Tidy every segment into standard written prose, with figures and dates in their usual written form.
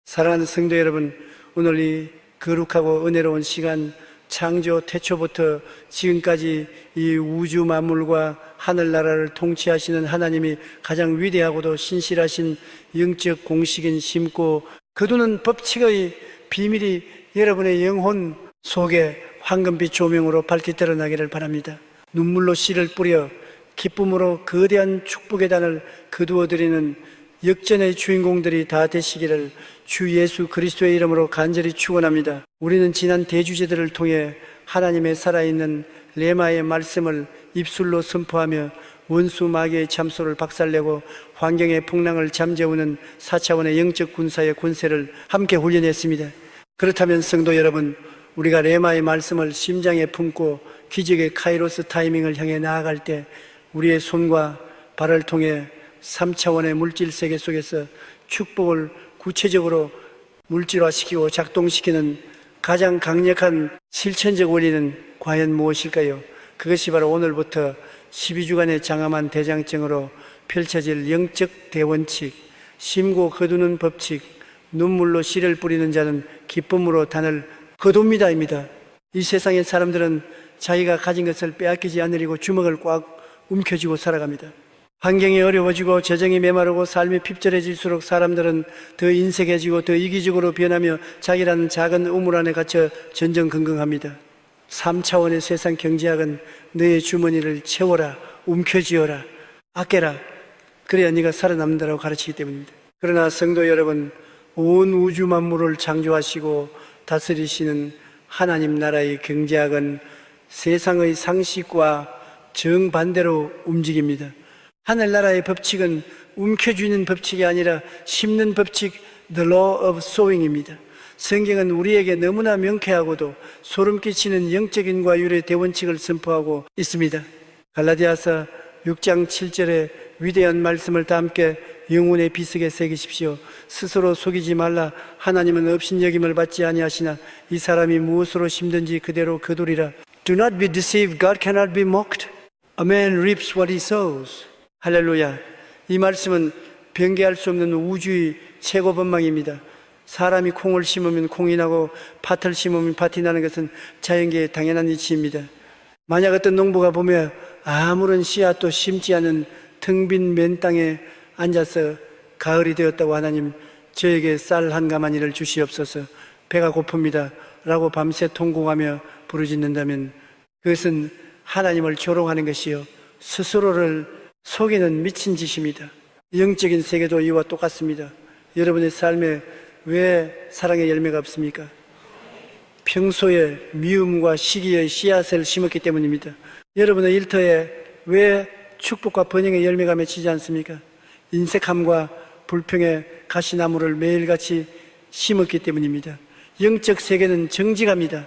사랑하는 성도 여러분, 오늘 이 거룩하고 은혜로운 시간, 창조 태초부터 지금까지 이 우주 만물과 하늘나라를 통치하시는 하나님이 가장 위대하고도 신실하신 영적 공식인 심고 거두는 법칙의 비밀이 여러분의 영혼 속에 황금빛 조명으로 밝게 드러나기를 바랍니다. 눈물로 씨를 뿌려 기쁨으로 거대한 축복의 단을 거두어드리는 역전의 주인공들이 다 되시기를 주 예수 그리스도의 이름으로 간절히 축원합니다. 우리는 지난 대주제들을 통해 하나님의 살아있는 레마의 말씀을 입술로 선포하며 원수 마귀의 참소를 박살내고 환경의 풍랑을 잠재우는 4차원의 영적 군사의 권세를 함께 훈련했습니다. 그렇다면 성도 여러분, 우리가 레마의 말씀을 심장에 품고 기적의 카이로스 타이밍을 향해 나아갈 때 우리의 손과 발을 통해 3차원의 물질 세계 속에서 축복을 구체적으로 물질화시키고 작동시키는 가장 강력한 실천적 원리는 과연 무엇일까요? 그것이 바로 오늘부터 12주간의 장엄한 대장정으로 펼쳐질 영적 대원칙, 심고 거두는 법칙, 눈물로 씨를 뿌리는 자는 기쁨으로 단을 거둡니다입니다. 이 세상의 사람들은 자기가 가진 것을 빼앗기지 않으려고 주먹을 꽉 움켜쥐고 살아갑니다. 환경이 어려워지고 재정이 메마르고 삶이 핍절해질수록 사람들은 더 인색해지고 더 이기적으로 변하며 자기라는 작은 우물 안에 갇혀 전전긍긍합니다. 3차원의 세상 경제학은 너의 주머니를 채워라, 움켜쥐어라, 아껴라, 그래야 네가 살아남는다고 가르치기 때문입니다. 그러나 성도 여러분, 온 우주 만물을 창조하시고 다스리시는 하나님 나라의 경제학은 세상의 상식과 정반대로 움직입니다. 하늘나라의 법칙은 움켜쥐는 법칙이 아니라 심는 법칙, The Law of Sowing입니다. 성경은 우리에게 너무나 명쾌하고도 소름 끼치는 영적인 과율의 대원칙을 선포하고 있습니다. 갈라디아서 6장 7절의 위대한 말씀을 다 함께 영혼의 비석에 새기십시오. 스스로 속이지 말라. 하나님은 업신여김을 받지 아니하시나 이 사람이 무엇으로 심든지 그대로 거두리라. Do not be deceived. God cannot be mocked. A man reaps what he sows. 할렐루야. 이 말씀은 변개할 수 없는 우주의 최고 법망입니다. 사람이 콩을 심으면 콩이 나고 팥을 심으면 팥이 나는 것은 자연계의 당연한 이치입니다. 만약 어떤 농부가 보면 아무런 씨앗도 심지 않은 텅 빈 맨 땅에 앉아서 가을이 되었다고 하나님 저에게 쌀 한 가마니를 주시옵소서, 배가 고픕니다 라고 밤새 통곡하며 부르짖는다면 그것은 하나님을 조롱하는 것이요 스스로를 속이는 미친 짓입니다. 영적인 세계도 이와 똑같습니다. 여러분의 삶에 왜 사랑의 열매가 없습니까? 평소에 미움과 시기의 씨앗을 심었기 때문입니다. 여러분의 일터에 왜 축복과 번영의 열매가 맺히지 않습니까? 인색함과 불평의 가시나무를 매일같이 심었기 때문입니다. 영적 세계는 정직합니다.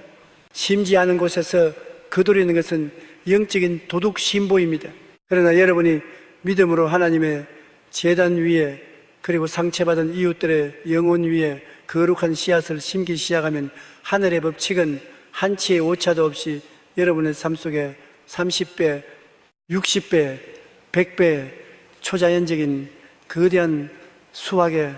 심지 않은 곳에서 거두리는 것은 영적인 도둑 신보입니다. 그러나 여러분이 믿음으로 하나님의 제단 위에 그리고 상처받은 이웃들의 영혼 위에 거룩한 씨앗을 심기 시작하면 하늘의 법칙은 한치의 오차도 없이 여러분의 삶 속에 30배, 60배, 100배 초자연적인 거대한 수확의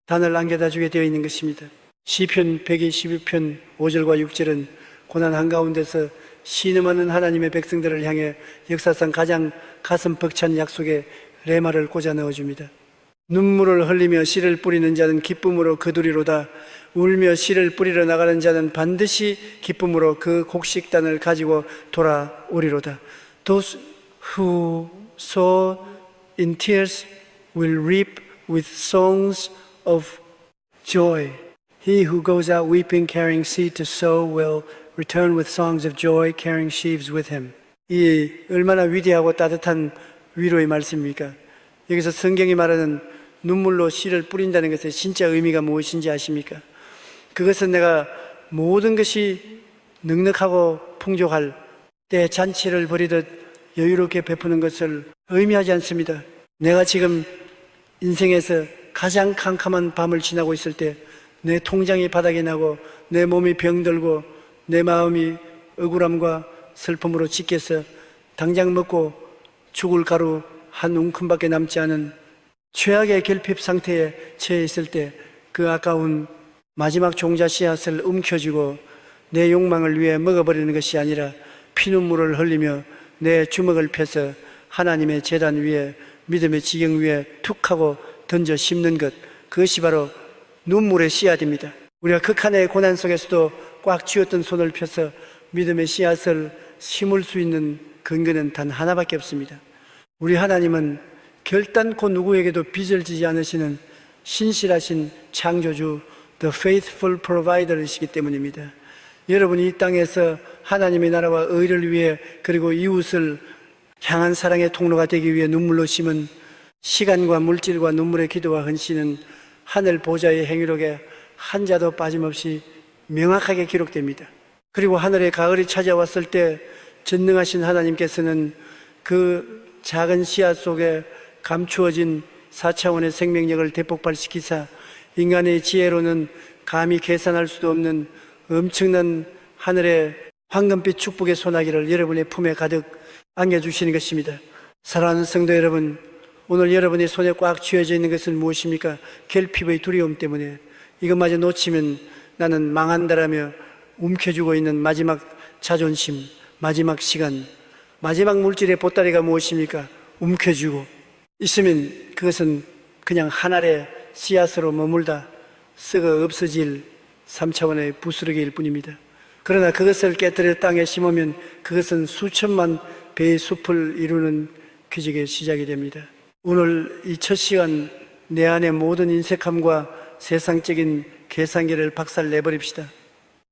단을 안겨다 주게 되어 있는 것입니다. 시편 122편 5절과 6절은 고난 한가운데서 신음하는 하나님의 백성들을 향해 역사상 가장 가슴 벅찬 약속의 레마를 꽂아 넣어줍니다. 눈물을 흘리며 씨를 뿌리는 자는 기쁨으로 거두리로다. 울며 씨를 뿌리러 나가는 자는 반드시 기쁨으로 그 곡식단을 가지고 돌아오리로다. Those who sow in tears will reap with songs of joy. He who goes out weeping carrying seed to sow will return with songs of joy carrying sheaves with him. 이 얼마나 위대하고 따뜻한 위로의 말씀입니까? 여기서 성경이 말하는 눈물로 씨를 뿌린다는 것의 진짜 의미가 무엇인지 아십니까? 그것은 내가 모든 것이 넉넉하고 풍족할 때 잔치를 벌이듯 여유롭게 베푸는 것을 의미하지 않습니다. 내가 지금 인생에서 가장 캄캄한 밤을 지나고 있을 때 내 통장이 바닥이 나고 내 몸이 병들고 내 마음이 억울함과 슬픔으로 찢겨서 당장 먹고 죽을 가루 한 움큼밖에 남지 않은 최악의 결핍 상태에 처해 있을 때 그 아까운 마지막 종자 씨앗을 움켜쥐고 내 욕망을 위해 먹어버리는 것이 아니라 피눈물을 흘리며 내 주먹을 펴서 하나님의 제단 위에, 믿음의 지경 위에 툭 하고 던져 심는 것, 그것이 바로 눈물의 씨앗입니다. 우리가 극한의 고난 속에서도 꽉 쥐었던 손을 펴서 믿음의 씨앗을 심을 수 있는 근거는 단 하나밖에 없습니다. 우리 하나님은 결단코 누구에게도 빚을 지지 않으시는 신실하신 창조주, The Faithful Provider이시기 때문입니다. 여러분이 이 땅에서 하나님의 나라와 의를 위해, 그리고 이웃을 향한 사랑의 통로가 되기 위해 눈물로 심은 시간과 물질과 눈물의 기도와 헌신은 하늘 보좌의 행위록에 한 자도 빠짐없이 명확하게 기록됩니다. 그리고 하늘의 가을이 찾아왔을 때 전능하신 하나님께서는 그 작은 씨앗 속에 감추어진 4차원의 생명력을 대폭발시키사 인간의 지혜로는 감히 계산할 수도 없는 엄청난 하늘의 황금빛 축복의 소나기를 여러분의 품에 가득 안겨주시는 것입니다. 사랑하는 성도 여러분, 오늘 여러분의 손에 꽉 쥐어져 있는 것은 무엇입니까? 결핍의 두려움 때문에 이것마저 놓치면 나는 망한다라며 움켜쥐고 있는 마지막 자존심, 마지막 시간, 마지막 물질의 보따리가 무엇입니까? 움켜쥐고 있으면 그것은 그냥 한 알의 씨앗으로 머물다 썩어 없어질 3차원의 부스러기일 뿐입니다. 그러나 그것을 깨뜨려 땅에 심으면 그것은 수천만 배의 숲을 이루는 기적의 시작이 됩니다. 오늘 이 첫 시간 내 안의 모든 인색함과 세상적인 계산기를 박살내버립시다.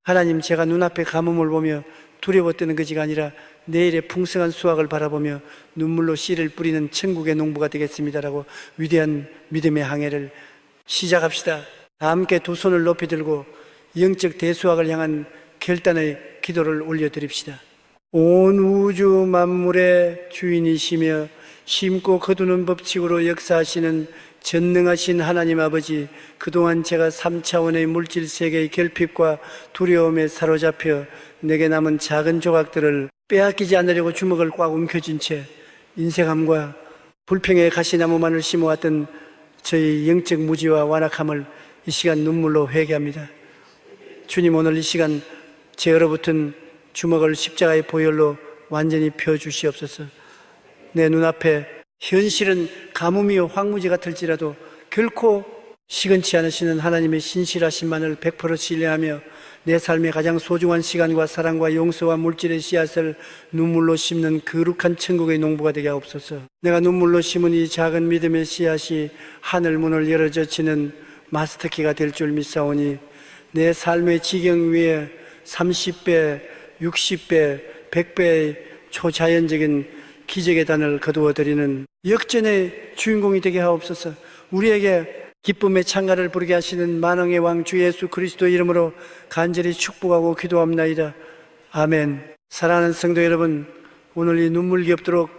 하나님, 제가 눈앞에 가뭄을 보며 두려워 뜨는 것이 아니라 내일의 풍성한 수확을 바라보며 눈물로 씨를 뿌리는 천국의 농부가 되겠습니다라고 위대한 믿음의 항해를 시작합시다. 다 함께 두 손을 높이 들고 영적 대수학을 향한 결단의 기도를 올려드립시다. 온 우주 만물의 주인이시며 심고 거두는 법칙으로 역사하시는 전능하신 하나님 아버지, 그동안 제가 3차원의 물질 세계의 결핍과 두려움에 사로잡혀 내게 남은 작은 조각들을 빼앗기지 않으려고 주먹을 꽉 움켜쥔 채 인색함과 불평의 가시나무만을 심어왔던 저희 영적 무지와 완악함을 이 시간 눈물로 회개합니다. 주님, 오늘 이 시간 제 얼어붙은 주먹을 십자가의 보혈로 완전히 펴주시옵소서. 내 눈앞에 현실은 가뭄이요 황무지 같을지라도 결코 시건치 않으시는 하나님의 신실하심만을 100% 신뢰하며 내 삶의 가장 소중한 시간과 사랑과 용서와 물질의 씨앗을 눈물로 심는 거룩한 천국의 농부가 되게 하옵소서. 내가 눈물로 심은 이 작은 믿음의 씨앗이 하늘 문을 열어젖히는 마스터키가 될 줄 믿사오니 내 삶의 지경 위에 30배, 60배, 100배의 초자연적인 기적의 단을 거두어드리는 역전의 주인공이 되게 하옵소서. 우리에게 기쁨의 창가를 부르게 하시는 만왕의 왕 주 예수 그리스도의 이름으로 간절히 축복하고 기도합나이다. 아멘. 사랑하는 성도 여러분, 오늘 이 눈물겹도록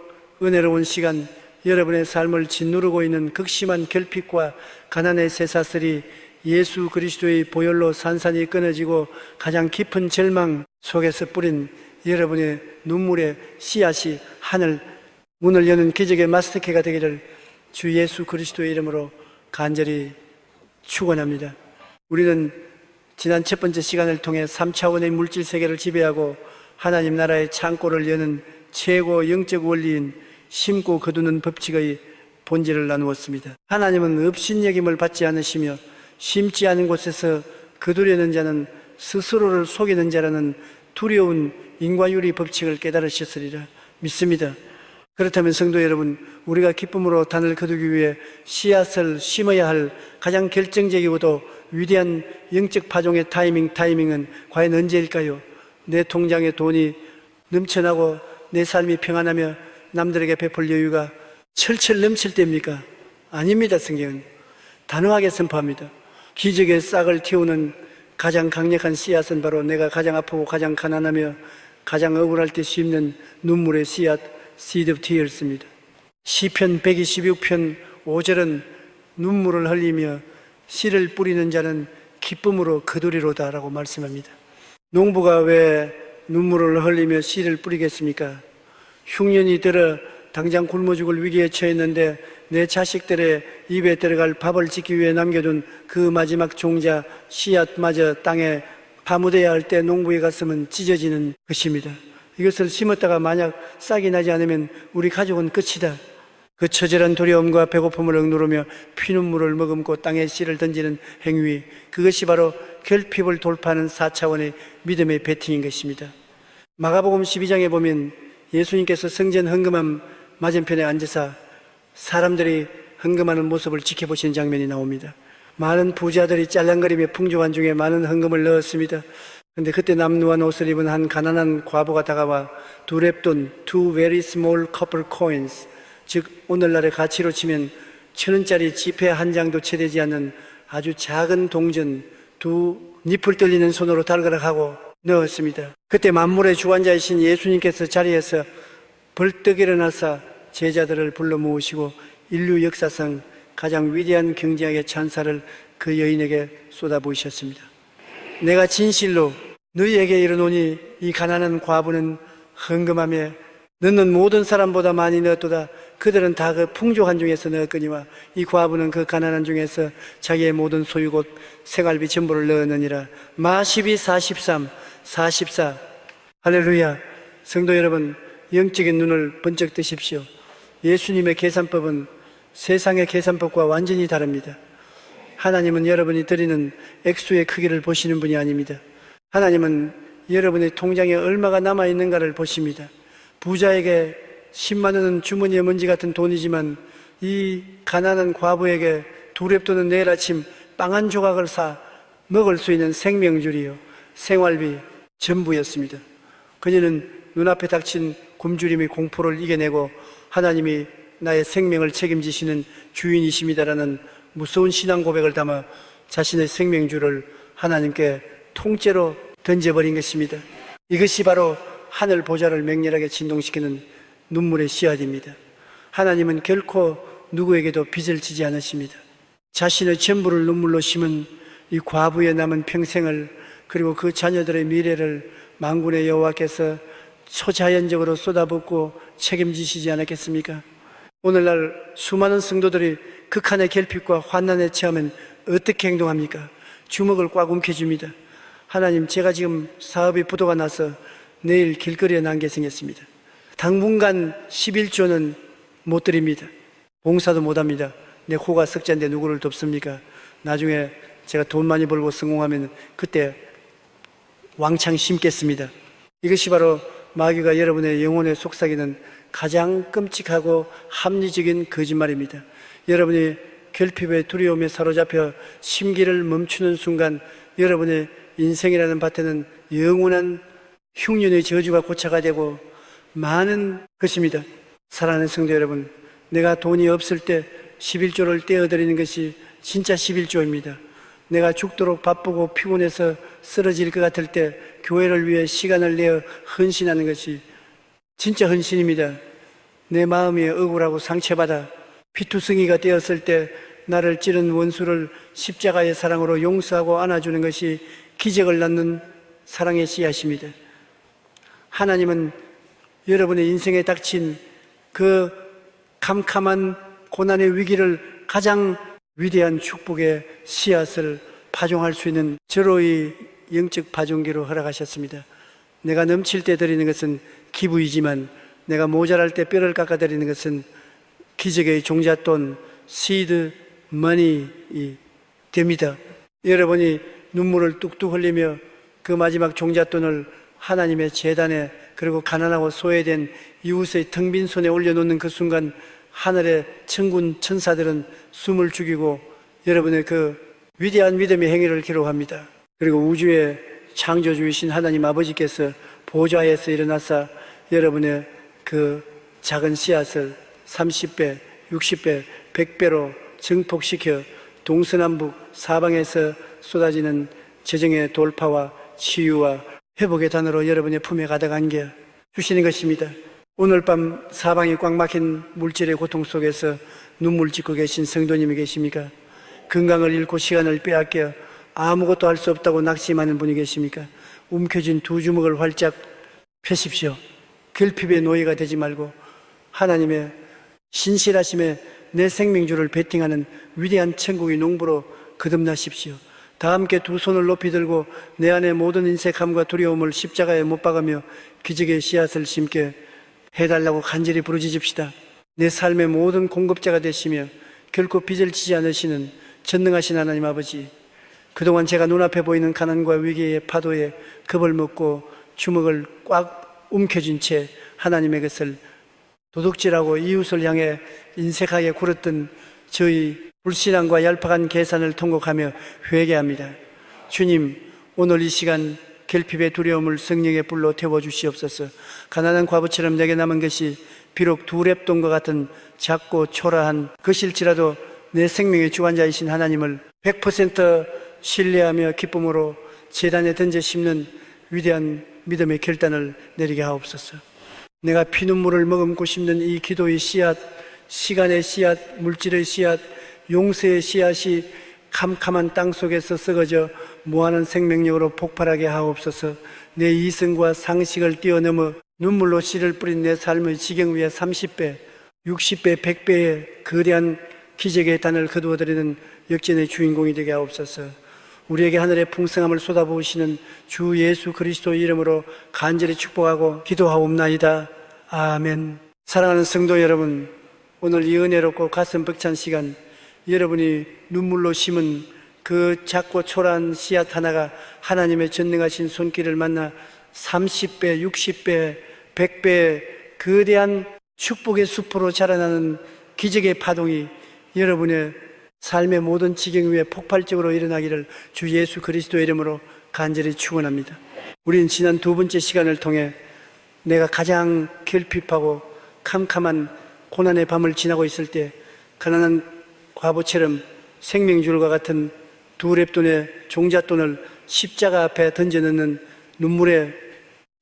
은혜로운 시간, 여러분의 삶을 짓누르고 있는 극심한 결핍과 가난의 쇠사슬이 예수 그리스도의 보혈로 산산이 끊어지고 가장 깊은 절망 속에서 뿌린 여러분의 눈물의 씨앗이 하늘 문을 여는 기적의 마스터키가 되기를 주 예수 그리스도의 이름으로 간절히 축원합니다. 우리는 지난 첫 번째 시간을 통해 3차원의 물질 세계를 지배하고 하나님 나라의 창고를 여는 최고 영적 원리인 심고 거두는 법칙의 본질을 나누었습니다. 하나님은 업신여김을 받지 않으시며 심지 않은 곳에서 거두려는 자는 스스로를 속이는 자라는 두려운 인과유리 법칙을 깨달으셨으리라 믿습니다. 그렇다면 성도 여러분, 우리가 기쁨으로 단을 거두기 위해 씨앗을 심어야 할 가장 결정적이고도 위대한 영적 파종의 타이밍은 과연 언제일까요? 내 통장에 돈이 넘쳐나고 내 삶이 평안하며 남들에게 베풀 여유가 철철 넘칠 때입니까? 아닙니다. 성경은 단호하게 선포합니다. 기적의 싹을 틔우는 가장 강력한 씨앗은 바로 내가 가장 아프고 가장 가난하며 가장 억울할 때 심는 눈물의 씨앗, Seed of Tears입니다. 시편 126편 5절은 눈물을 흘리며 씨를 뿌리는 자는 기쁨으로 거두리로다 라고 말씀합니다. 농부가 왜 눈물을 흘리며 씨를 뿌리겠습니까? 흉년이 들어 당장 굶어 죽을 위기에 처했는데 내 자식들의 입에 들어갈 밥을 짓기 위해 남겨둔 그 마지막 종자 씨앗마저 땅에 파묻어야 할 때 농부에 갔으면 찢어지는 것입니다. 이것을 심었다가 만약 싹이 나지 않으면 우리 가족은 끝이다. 그 처절한 두려움과 배고픔을 억누르며 피눈물을 머금고 땅에 씨를 던지는 행위, 그것이 바로 결핍을 돌파하는 4차원의 믿음의 배팅인 것입니다. 마가복음 12장에 보면 예수님께서 성전 헌금함 맞은편에 앉으사 사람들이 헌금하는 모습을 지켜보시는 장면이 나옵니다. 많은 부자들이 짤랑거리며 풍족한 중에 많은 헌금을 넣었습니다. 그런데 그때 남루한 옷을 입은 한 가난한 과부가 다가와 두 랩돈, two very small copper coins, 즉 오늘날의 가치로 치면 1,000원짜리 지폐 한 장도 채되지 않는 아주 작은 동전 두 니풀 떨리는 손으로 달그락하고 넣었습니다. 그때 만물의 주관자이신 예수님께서 자리에서 벌떡 일어나사 제자들을 불러 모으시고 인류 역사상 가장 위대한 경제학의 찬사를 그 여인에게 쏟아부으셨습니다. 내가 진실로 너희에게 이르노니 이 가난한 과부는 헌금하며 너는 모든 사람보다 많이 넣었도다. 그들은 다 그 풍족한 중에서 넣었거니와 이 과부는 그 가난한 중에서 자기의 모든 소유 곧 생활비 전부를 넣었느니라. 마 12, 43, 44. 할렐루야. 성도 여러분, 영적인 눈을 번쩍 뜨십시오. 예수님의 계산법은 세상의 계산법과 완전히 다릅니다. 하나님은 여러분이 드리는 액수의 크기를 보시는 분이 아닙니다. 하나님은 여러분의 통장에 얼마가 남아있는가를 보십니다. 부자에게 10만 원은 주머니에 먼지 같은 돈이지만 이 가난한 과부에게 두 랩돈은 내일 아침 빵 한 조각을 사 먹을 수 있는 생명줄이요 생활비 전부였습니다. 그녀는 눈앞에 닥친 굶주림의 공포를 이겨내고 하나님이 나의 생명을 책임지시는 주인이십니다라는 무서운 신앙 고백을 담아 자신의 생명줄을 하나님께 통째로 던져버린 것입니다. 이것이 바로 하늘 보좌를 맹렬하게 진동시키는 눈물의 씨앗입니다. 하나님은 결코 누구에게도 빚을 지지 않으십니다. 자신의 전부를 눈물로 심은 이 과부의 남은 평생을 그리고 그 자녀들의 미래를 만군의 여호와께서 초자연적으로 쏟아붓고 책임지시지 않았겠습니까? 오늘날 수많은 성도들이 극한의 결핍과 환난에 처하면 어떻게 행동합니까? 주먹을 꽉 움켜줍니다. 하나님, 제가 지금 사업이 부도가 나서 내일 길거리에 나게 생겼습니다. 당분간 11조는 못 드립니다. 봉사도 못합니다. 내 호가 석자인데 누구를 돕습니까? 나중에 제가 돈 많이 벌고 성공하면 그때 왕창 심겠습니다. 이것이 바로 마귀가 여러분의 영혼에 속삭이는 가장 끔찍하고 합리적인 거짓말입니다. 여러분이 결핍의 두려움에 사로잡혀 심기를 멈추는 순간 여러분의 인생이라는 밭에는 영원한 흉년의 저주가 고차가 되고 많은 것입니다. 사랑하는 성도 여러분, 내가 돈이 없을 때 11조를 떼어드리는 것이 진짜 11조입니다. 내가 죽도록 바쁘고 피곤해서 쓰러질 것 같을 때 교회를 위해 시간을 내어 헌신하는 것이 진짜 헌신입니다. 내 마음이 억울하고 상처받아 피투성이가 되었을 때 나를 찌른 원수를 십자가의 사랑으로 용서하고 안아주는 것이 기적을 낳는 사랑의 씨앗입니다. 하나님은 여러분의 인생에 닥친 그 캄캄한 고난의 위기를 가장 위대한 축복의 씨앗을 파종할 수 있는 절호의 영적 파종기로 허락하셨습니다. 내가 넘칠 때 드리는 것은 기부이지만 내가 모자랄 때 뼈를 깎아 드리는 것은 기적의 종잣돈, 시드 머니 됩니다. 여러분이 눈물을 뚝뚝 흘리며 그 마지막 종잣돈을 하나님의 제단에 그리고 가난하고 소외된 이웃의 텅 빈 손에 올려놓는 그 순간 하늘의 천군 천사들은 숨을 죽이고 여러분의 그 위대한 믿음의 행위를 기록합니다. 그리고 우주의 창조주이신 하나님 아버지께서 보좌에서 일어나사 여러분의 그 작은 씨앗을 30배, 60배, 100배로 증폭시켜 동서남북 사방에서 쏟아지는 재정의 돌파와 치유와 회복의 단어로 여러분의 품에 가득 안겨 주시는 것입니다. 오늘 밤 사방이 꽉 막힌 물질의 고통 속에서 눈물 짓고 계신 성도님이 계십니까? 건강을 잃고 시간을 빼앗겨 아무것도 할 수 없다고 낙심하는 분이 계십니까? 움켜쥔 두 주먹을 활짝 펴십시오. 결핍의 노예가 되지 말고 하나님의 신실하심에 내 생명주를 베팅하는 위대한 천국의 농부로 거듭나십시오. 다 함께 두 손을 높이 들고 내 안에 모든 인색함과 두려움을 십자가에 못 박으며 기적의 씨앗을 심게 해달라고 간절히 부르짖읍시다. 내 삶의 모든 공급자가 되시며 결코 빚을 지지 않으시는 전능하신 하나님 아버지, 그동안 제가 눈앞에 보이는 가난과 위기의 파도에 겁을 먹고 주먹을 꽉 움켜쥔 채 하나님의 것을 도둑질하고 이웃을 향해 인색하게 굴었던 저희 불신앙과 얄팍한 계산을 통곡하며 회개합니다. 주님, 오늘 이 시간 결핍의 두려움을 성령의 불로 태워주시옵소서. 가난한 과부처럼 내게 남은 것이 비록 두 랩돈과 같은 작고 초라한 것일지라도 내 생명의 주관자이신 하나님을 100% 신뢰하며 기쁨으로 제단에 던져 심는 위대한 믿음의 결단을 내리게 하옵소서. 내가 피눈물을 머금고 심는 이 기도의 씨앗, 시간의 씨앗, 물질의 씨앗, 용서의 씨앗이 캄캄한 땅 속에서 썩어져 무한한 생명력으로 폭발하게 하옵소서. 내 이성과 상식을 뛰어넘어 눈물로 씨를 뿌린 내 삶의 지경 위에 30배, 60배, 100배의 거대한 기적의 단을 거두어드리는 역전의 주인공이 되게 하옵소서. 우리에게 하늘의 풍성함을 쏟아부으시는 주 예수 그리스도의 이름으로 간절히 축복하고 기도하옵나이다. 아멘. 사랑하는 성도 여러분, 오늘 이 은혜롭고 가슴 벅찬 시간, 여러분이 눈물로 심은 그 작고 초라한 씨앗 하나가 하나님의 전능하신 손길을 만나 30배, 60배, 100배의 거대한 축복의 숲으로 자라나는 기적의 파동이 여러분의 삶의 모든 지경 위에 폭발적으로 일어나기를 주 예수 그리스도의 이름으로 간절히 축원합니다. 우리는 지난 두 번째 시간을 통해 내가 가장 결핍하고 캄캄한 고난의 밤을 지나고 있을 때 가난한 과부처럼 생명줄과 같은 두 랩돈의 종잣돈을 십자가 앞에 던져넣는 눈물의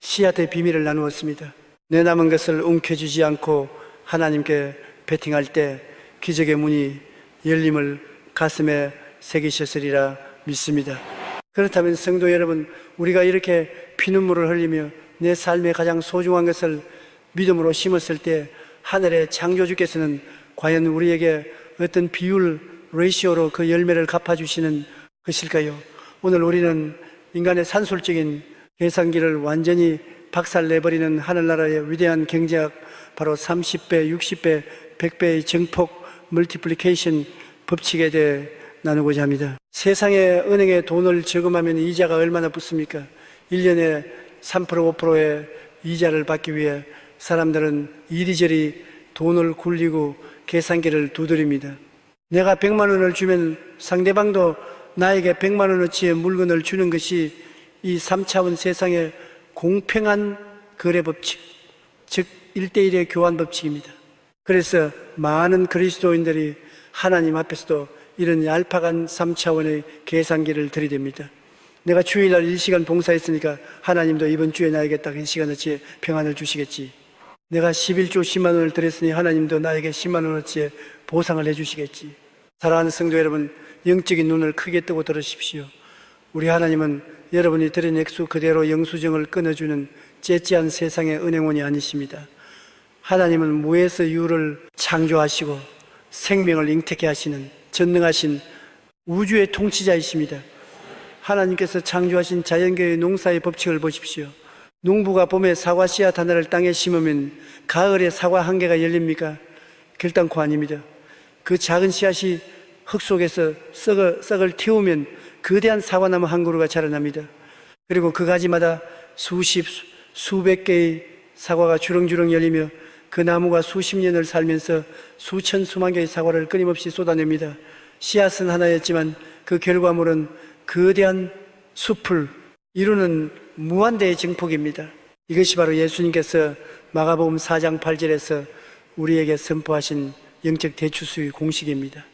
씨앗의 비밀을 나누었습니다. 내 남은 것을 움켜쥐지 않고 하나님께 베팅할 때 기적의 문이 열림을 가슴에 새기셨으리라 믿습니다. 그렇다면 성도 여러분, 우리가 이렇게 피눈물을 흘리며 내 삶의 가장 소중한 것을 믿음으로 심었을 때 하늘의 창조주께서는 과연 우리에게 어떤 비율, 레이시오로 그 열매를 갚아주시는 것일까요? 오늘 우리는 인간의 산술적인 계산기를 완전히 박살내버리는 하늘나라의 위대한 경제학, 바로 30배, 60배, 100배의 증폭 멀티플리케이션 법칙에 대해 나누고자 합니다. 세상에 은행에 돈을 저금하면 이자가 얼마나 붙습니까? 1년에 3%, 5%의 이자를 받기 위해 사람들은 이리저리 돈을 굴리고 계산기를 두드립니다. 내가 100만 원을 주면 상대방도 나에게 100만 원어치의 물건을 주는 것이 이 3차원 세상의 공평한 거래 법칙, 즉 1대1의 교환 법칙입니다. 그래서 많은 그리스도인들이 하나님 앞에서도 이런 얄팍한 3차원의 계산기를 들이댑니다. 내가 주일날 1시간 봉사했으니까 하나님도 이번 주에 나에게 딱 1시간어치의 평안을 주시겠지. 내가 11조 10만 원을 드렸으니 하나님도 나에게 10만 원어치의 보상을 해주시겠지. 사랑하는 성도 여러분, 영적인 눈을 크게 뜨고 들으십시오. 우리 하나님은 여러분이 드린 액수 그대로 영수증을 끊어주는 째째한 세상의 은행원이 아니십니다. 하나님은 무에서 유를 창조하시고 생명을 잉태케 하시는 전능하신 우주의 통치자이십니다. 하나님께서 창조하신 자연계의 농사의 법칙을 보십시오. 농부가 봄에 사과 씨앗 하나를 땅에 심으면 가을에 사과 한 개가 열립니까? 결단코 아닙니다. 그 작은 씨앗이 흙 속에서 썩을 틔우면 거대한 사과나무 한 그루가 자라납니다. 그리고 그 가지마다 수십, 수백 개의 사과가 주렁주렁 열리며 그 나무가 수십 년을 살면서 수천, 수만 개의 사과를 끊임없이 쏟아냅니다. 씨앗은 하나였지만 그 결과물은 거대한 숲을 이루는 무한대의 증폭입니다. 이것이 바로 예수님께서 마가복음 4장 8절에서 우리에게 선포하신 영적 대추수의 공식입니다.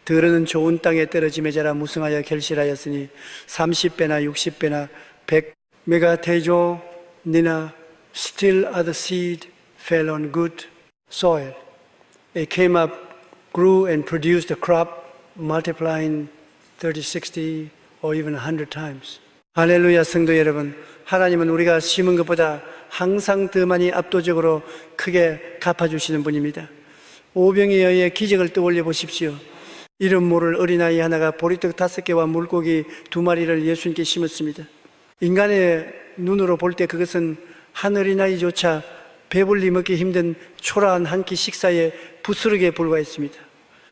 더러는 좋은 땅에 떨어짐에 자라 무성하여 결실하였으니 30배나 60배나 100메가 대조 니나 still other seed fell on good soil. It came up, grew and produced a crop multiplying 30, 60 or even 100 times. 할렐루야. 성도 여러분, 하나님은 우리가 심은 것보다 항상 더 많이 압도적으로 크게 갚아주시는 분입니다. 오병이어의 기적을 떠올려 보십시오. 이름 모를 어린아이 하나가 보리떡 5개와 물고기 2마리를 예수님께 심었습니다. 인간의 눈으로 볼 때 그것은 한 어린아이조차 배불리 먹기 힘든 초라한 한 끼 식사에 부스러기에 불과했습니다.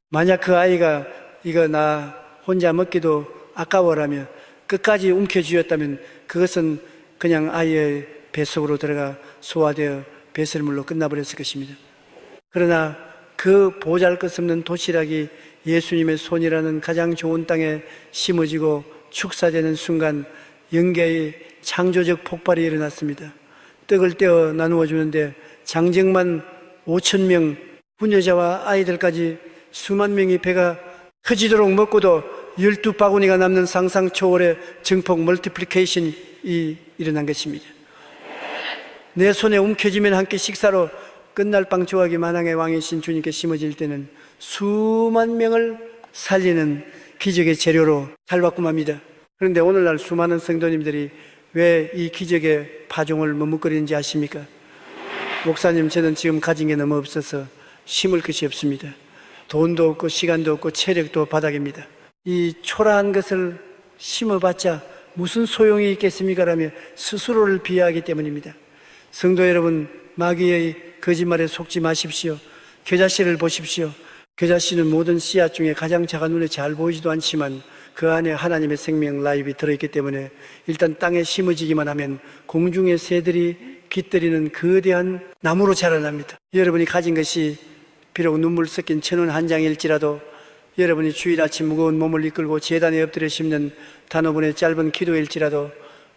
만약 그 아이가 이거 나 혼자 먹기도 아까워라며 끝까지 움켜쥐었다면 그것은 그냥 아이의 뱃속으로 들어가 소화되어 배설물로 끝나버렸을 것입니다. 그러나 그 보잘것없는 도시락이 예수님의 손이라는 가장 좋은 땅에 심어지고 축사되는 순간 영계의 창조적 폭발이 일어났습니다. 떡을 떼어 나누어 주는데 장정만 5,000명, 부녀자와 아이들까지 수만 명이 배가 터지도록 먹고도 12바구니가 남는 상상 초월의 증폭 멀티플리케이션이 일어난 것입니다. 내 손에 움켜쥐면 한 끼 식사로 끝날 빵 조각이 만왕의 왕이신 주님께 심어질 때는 수만 명을 살리는 기적의 재료로 탈바꿈합니다. 그런데 오늘날 수많은 성도님들이 왜 이 기적의 파종을 머뭇거리는지 아십니까? 목사님, 저는 지금 가진 게 너무 없어서 심을 것이 없습니다. 돈도 없고 시간도 없고 체력도 바닥입니다. 이 초라한 것을 심어봤자 무슨 소용이 있겠습니까? 라며 스스로를 비하하기 때문입니다. 성도 여러분, 마귀의 거짓말에 속지 마십시오. 겨자씨를 보십시오. 겨자씨는 모든 씨앗 중에 가장 작아 눈에 잘 보이지도 않지만 그 안에 하나님의 생명 라이브이 들어있기 때문에 일단 땅에 심어지기만 하면 공중의 새들이 깃들이는 거대한 나무로 자라납니다. 여러분이 가진 것이 비록 눈물 섞인 천원 한 장일지라도 여러분이 주일 아침 무거운 몸을 이끌고 제단에 엎드려 심는 단오분의 짧은 기도일지라도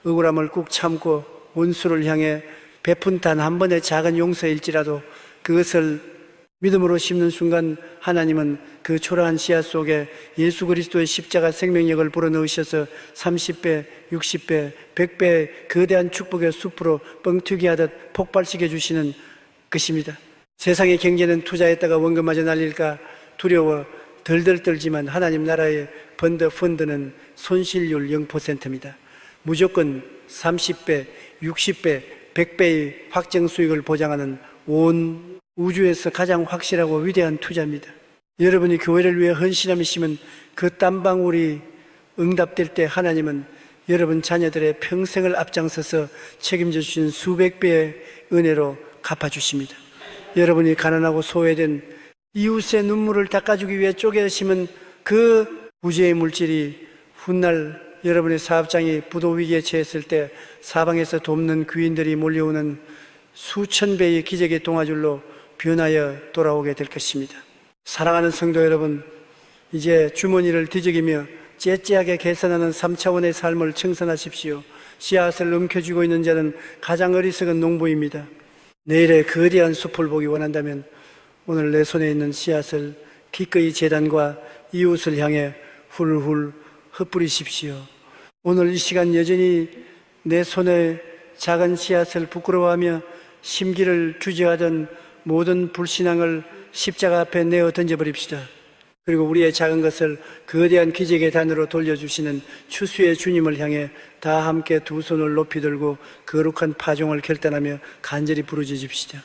억울함을 꾹 참고 원수를 향해 베푼 단 한 번의 작은 용서일지라도 그것을 믿음으로 심는 순간 하나님은 그 초라한 씨앗 속에 예수 그리스도의 십자가 생명력을 불어넣으셔서 30배, 60배, 100배의 거대한 축복의 숲으로 뻥튀기 하듯 폭발시켜 주시는 것입니다. 세상의 경제는 투자했다가 원금마저 날릴까 두려워 덜덜 떨지만 하나님 나라의 펀드는 손실률 0%입니다. 무조건 30배, 60배, 100배의 확정 수익을 보장하는 온 우주에서 가장 확실하고 위대한 투자입니다. 여러분이 교회를 위해 헌신하시면 그 땀방울이 응답될 때 하나님은 여러분 자녀들의 평생을 앞장서서 책임져 주신 수백 배의 은혜로 갚아주십니다. 여러분이 가난하고 소외된 이웃의 눈물을 닦아주기 위해 쪼개심은 그 우주의 물질이 훗날 여러분의 사업장이 부도 위기에 처했을 때 사방에서 돕는 귀인들이 몰려오는 수천 배의 기적의 동아줄로 변하여 돌아오게 될 것입니다. 사랑하는 성도 여러분, 이제 주머니를 뒤적이며 째째하게 계산하는 3차원의 삶을 청산하십시오. 씨앗을 움켜쥐고 있는 자는 가장 어리석은 농부입니다. 내일의 거대한 숲을 보기 원한다면 오늘 내 손에 있는 씨앗을 기꺼이 제단과 이웃을 향해 훌훌 흩뿌리십시오. 오늘 이 시간 여전히 내 손에 작은 씨앗을 부끄러워하며 심기를 주저하던 모든 불신앙을 십자가 앞에 내어 던져버립시다. 그리고 우리의 작은 것을 거대한 기적의 단으로 돌려주시는 추수의 주님을 향해 다 함께 두 손을 높이 들고 거룩한 파종을 결단하며 간절히 부르짖읍시다.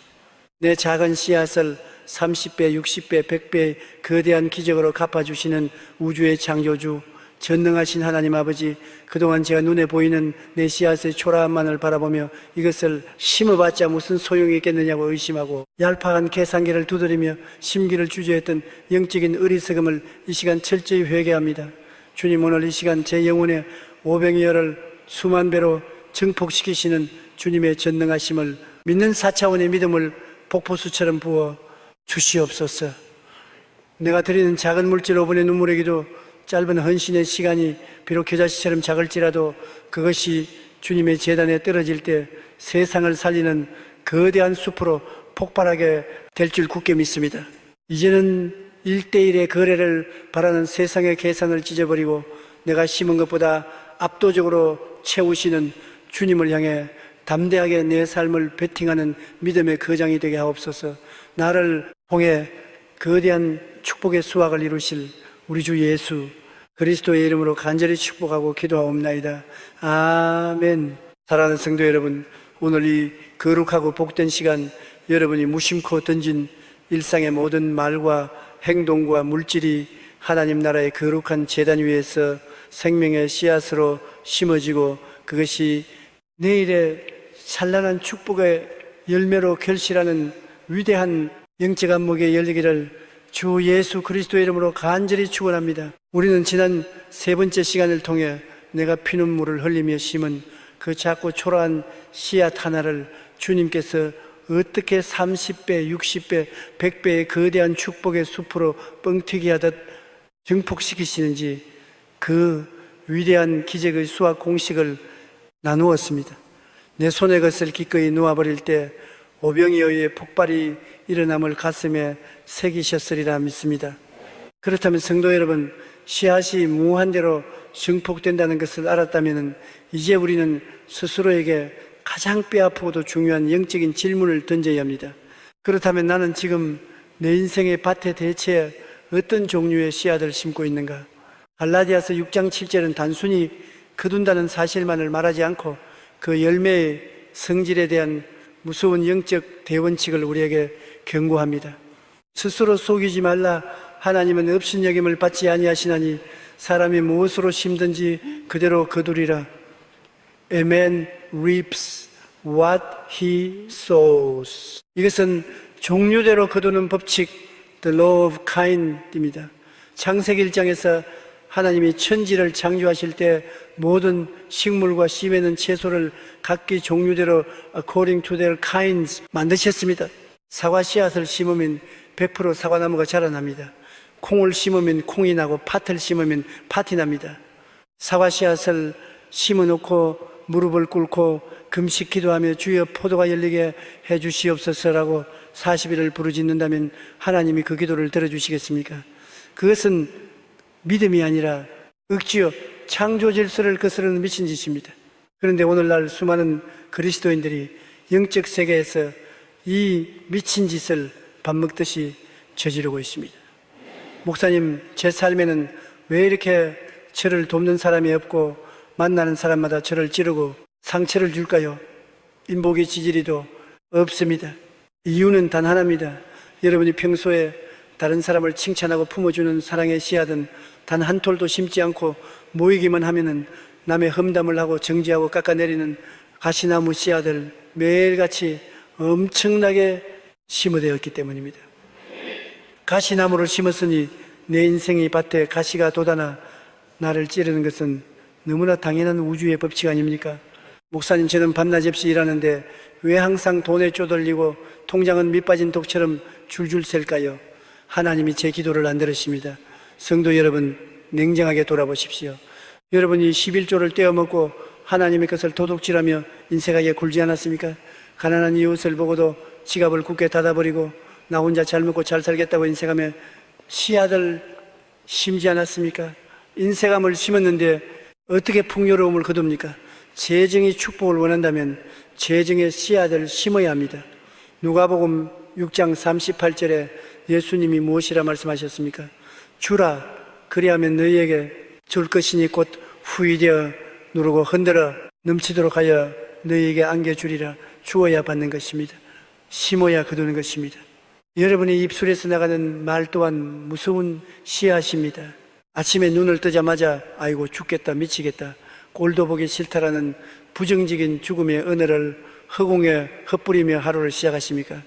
내 작은 씨앗을 30배, 60배, 100배의 거대한 기적으로 갚아주시는 우주의 창조주 전능하신 하나님 아버지, 그동안 제가 눈에 보이는 내 씨앗의 초라함만을 바라보며 이것을 심어봤자 무슨 소용이 있겠느냐고 의심하고 얄팍한 계산기를 두드리며 심기를 주저했던 영적인 어리석음을 이 시간 철저히 회개합니다. 주님, 오늘 이 시간 제 영혼의 오병이어를 수만 배로 증폭시키시는 주님의 전능하심을 믿는 4차원의 믿음을 폭포수처럼 부어 주시옵소서. 내가 드리는 작은 물질 5분의 눈물의 기도, 짧은 헌신의 시간이 비록 겨자씨처럼 작을지라도 그것이 주님의 제단에 떨어질 때 세상을 살리는 거대한 숲으로 폭발하게 될 줄 굳게 믿습니다. 이제는 1대1의 거래를 바라는 세상의 계산을 찢어버리고 내가 심은 것보다 압도적으로 채우시는 주님을 향해 담대하게 내 삶을 베팅하는 믿음의 거장이 되게 하옵소서. 나를 통해 거대한 축복의 수확을 이루실 우리 주 예수 그리스도의 이름으로 간절히 축복하고 기도하옵나이다. 아멘. 사랑하는 성도 여러분, 오늘 이 거룩하고 복된 시간 여러분이 무심코 던진 일상의 모든 말과 행동과 물질이 하나님 나라의 거룩한 제단 위에서 생명의 씨앗으로 심어지고 그것이 내일의 찬란한 축복의 열매로 결실하는 위대한 영적 안목에 열리기를 주 예수 그리스도의 이름으로 간절히 축원합니다. 우리는 지난 세 번째 시간을 통해 내가 피눈물을 흘리며 심은 그 작고 초라한 씨앗 하나를 주님께서 어떻게 30배, 60배, 100배의 거대한 축복의 숲으로 뻥튀기 하듯 증폭시키시는지 그 위대한 기적의 수학 공식을 나누었습니다. 내 손에 것을 기꺼이 놓아버릴 때 오병이어의 폭발이 일어남을 가슴에 새기셨으리라 믿습니다. 그렇다면 성도 여러분, 씨앗이 무한대로 증폭된다는 것을 알았다면 이제 우리는 스스로에게 가장 뼈아프고도 중요한 영적인 질문을 던져야 합니다. 그렇다면 나는 지금 내 인생의 밭에 대체 어떤 종류의 씨앗을 심고 있는가? 갈라디아서 6장 7절은 단순히 거둔다는 사실만을 말하지 않고 그 열매의 성질에 대한 무서운 영적 대원칙을 우리에게 경고합니다. 스스로 속이지 말라. 하나님은 업신여김을 받지 아니하시나니 사람이 무엇으로 심든지 그대로 거두리라. A man reaps what he sows. 이것은 종류대로 거두는 법칙, the law of kind입니다. 창세기 1장에서 하나님이 천지를 창조하실 때 모든 식물과 씨 맺는 채소를 각기 종류대로 according to their kinds 만드셨습니다. 사과 씨앗을 심으면 100% 사과나무가 자라납니다. 콩을 심으면 콩이 나고 팥을 심으면 팥이 납니다. 사과 씨앗을 심어놓고 무릎을 꿇고 금식 기도하며 주여 포도가 열리게 해 주시옵소서라고 40일을 부르짖는다면 하나님이 그 기도를 들어주시겠습니까? 그것은 믿음이 아니라 억지요 창조 질서를 거스르는 미친 짓입니다. 그런데 오늘날 수많은 그리스도인들이 영적 세계에서 이 미친 짓을 밥 먹듯이 저지르고 있습니다. 목사님, 제 삶에는 왜 이렇게 저를 돕는 사람이 없고 만나는 사람마다 저를 찌르고 상처를 줄까요? 인복이 지지리도 없습니다. 이유는 단 하나입니다. 여러분이 평소에 다른 사람을 칭찬하고 품어주는 사랑의 씨앗은 단 한 톨도 심지 않고 모이기만 하면은 남의 험담을 하고 정지하고 깎아내리는 가시나무 씨앗을 매일같이 엄청나게 심어대었기 때문입니다. 가시나무를 심었으니 내 인생의 밭에 가시가 돋아나 나를 찌르는 것은 너무나 당연한 우주의 법칙 아닙니까? 목사님, 저는 밤낮 없이 일하는데 왜 항상 돈에 쪼들리고 통장은 밑빠진 독처럼 줄줄 셀까요? 하나님이 제 기도를 안 들으십니다. 성도 여러분, 냉정하게 돌아보십시오. 여러분이 11조를 떼어먹고 하나님의 것을 도둑질하며 인생하게 굴지 않았습니까? 가난한 이웃을 보고도 지갑을 굳게 닫아버리고 나 혼자 잘 먹고 잘 살겠다고 인생하며 씨앗을 심지 않았습니까? 인생함을 심었는데 어떻게 풍요로움을 거둡니까? 재정의 축복을 원한다면 재정의 씨앗을 심어야 합니다. 누가복음 6장 38절에 예수님이 무엇이라 말씀하셨습니까? 주라, 그리하면 너희에게 줄 것이니 곧 후이되어 누르고 흔들어 넘치도록 하여 너희에게 안겨주리라. 주어야 받는 것입니다. 심어야 거두는 것입니다. 여러분의 입술에서 나가는 말 또한 무서운 씨앗입니다. 아침에 눈을 뜨자마자 아이고 죽겠다, 미치겠다, 꼴도 보기 싫다라는 부정적인 죽음의 언어를 허공에 흩뿌리며 하루를 시작하십니까?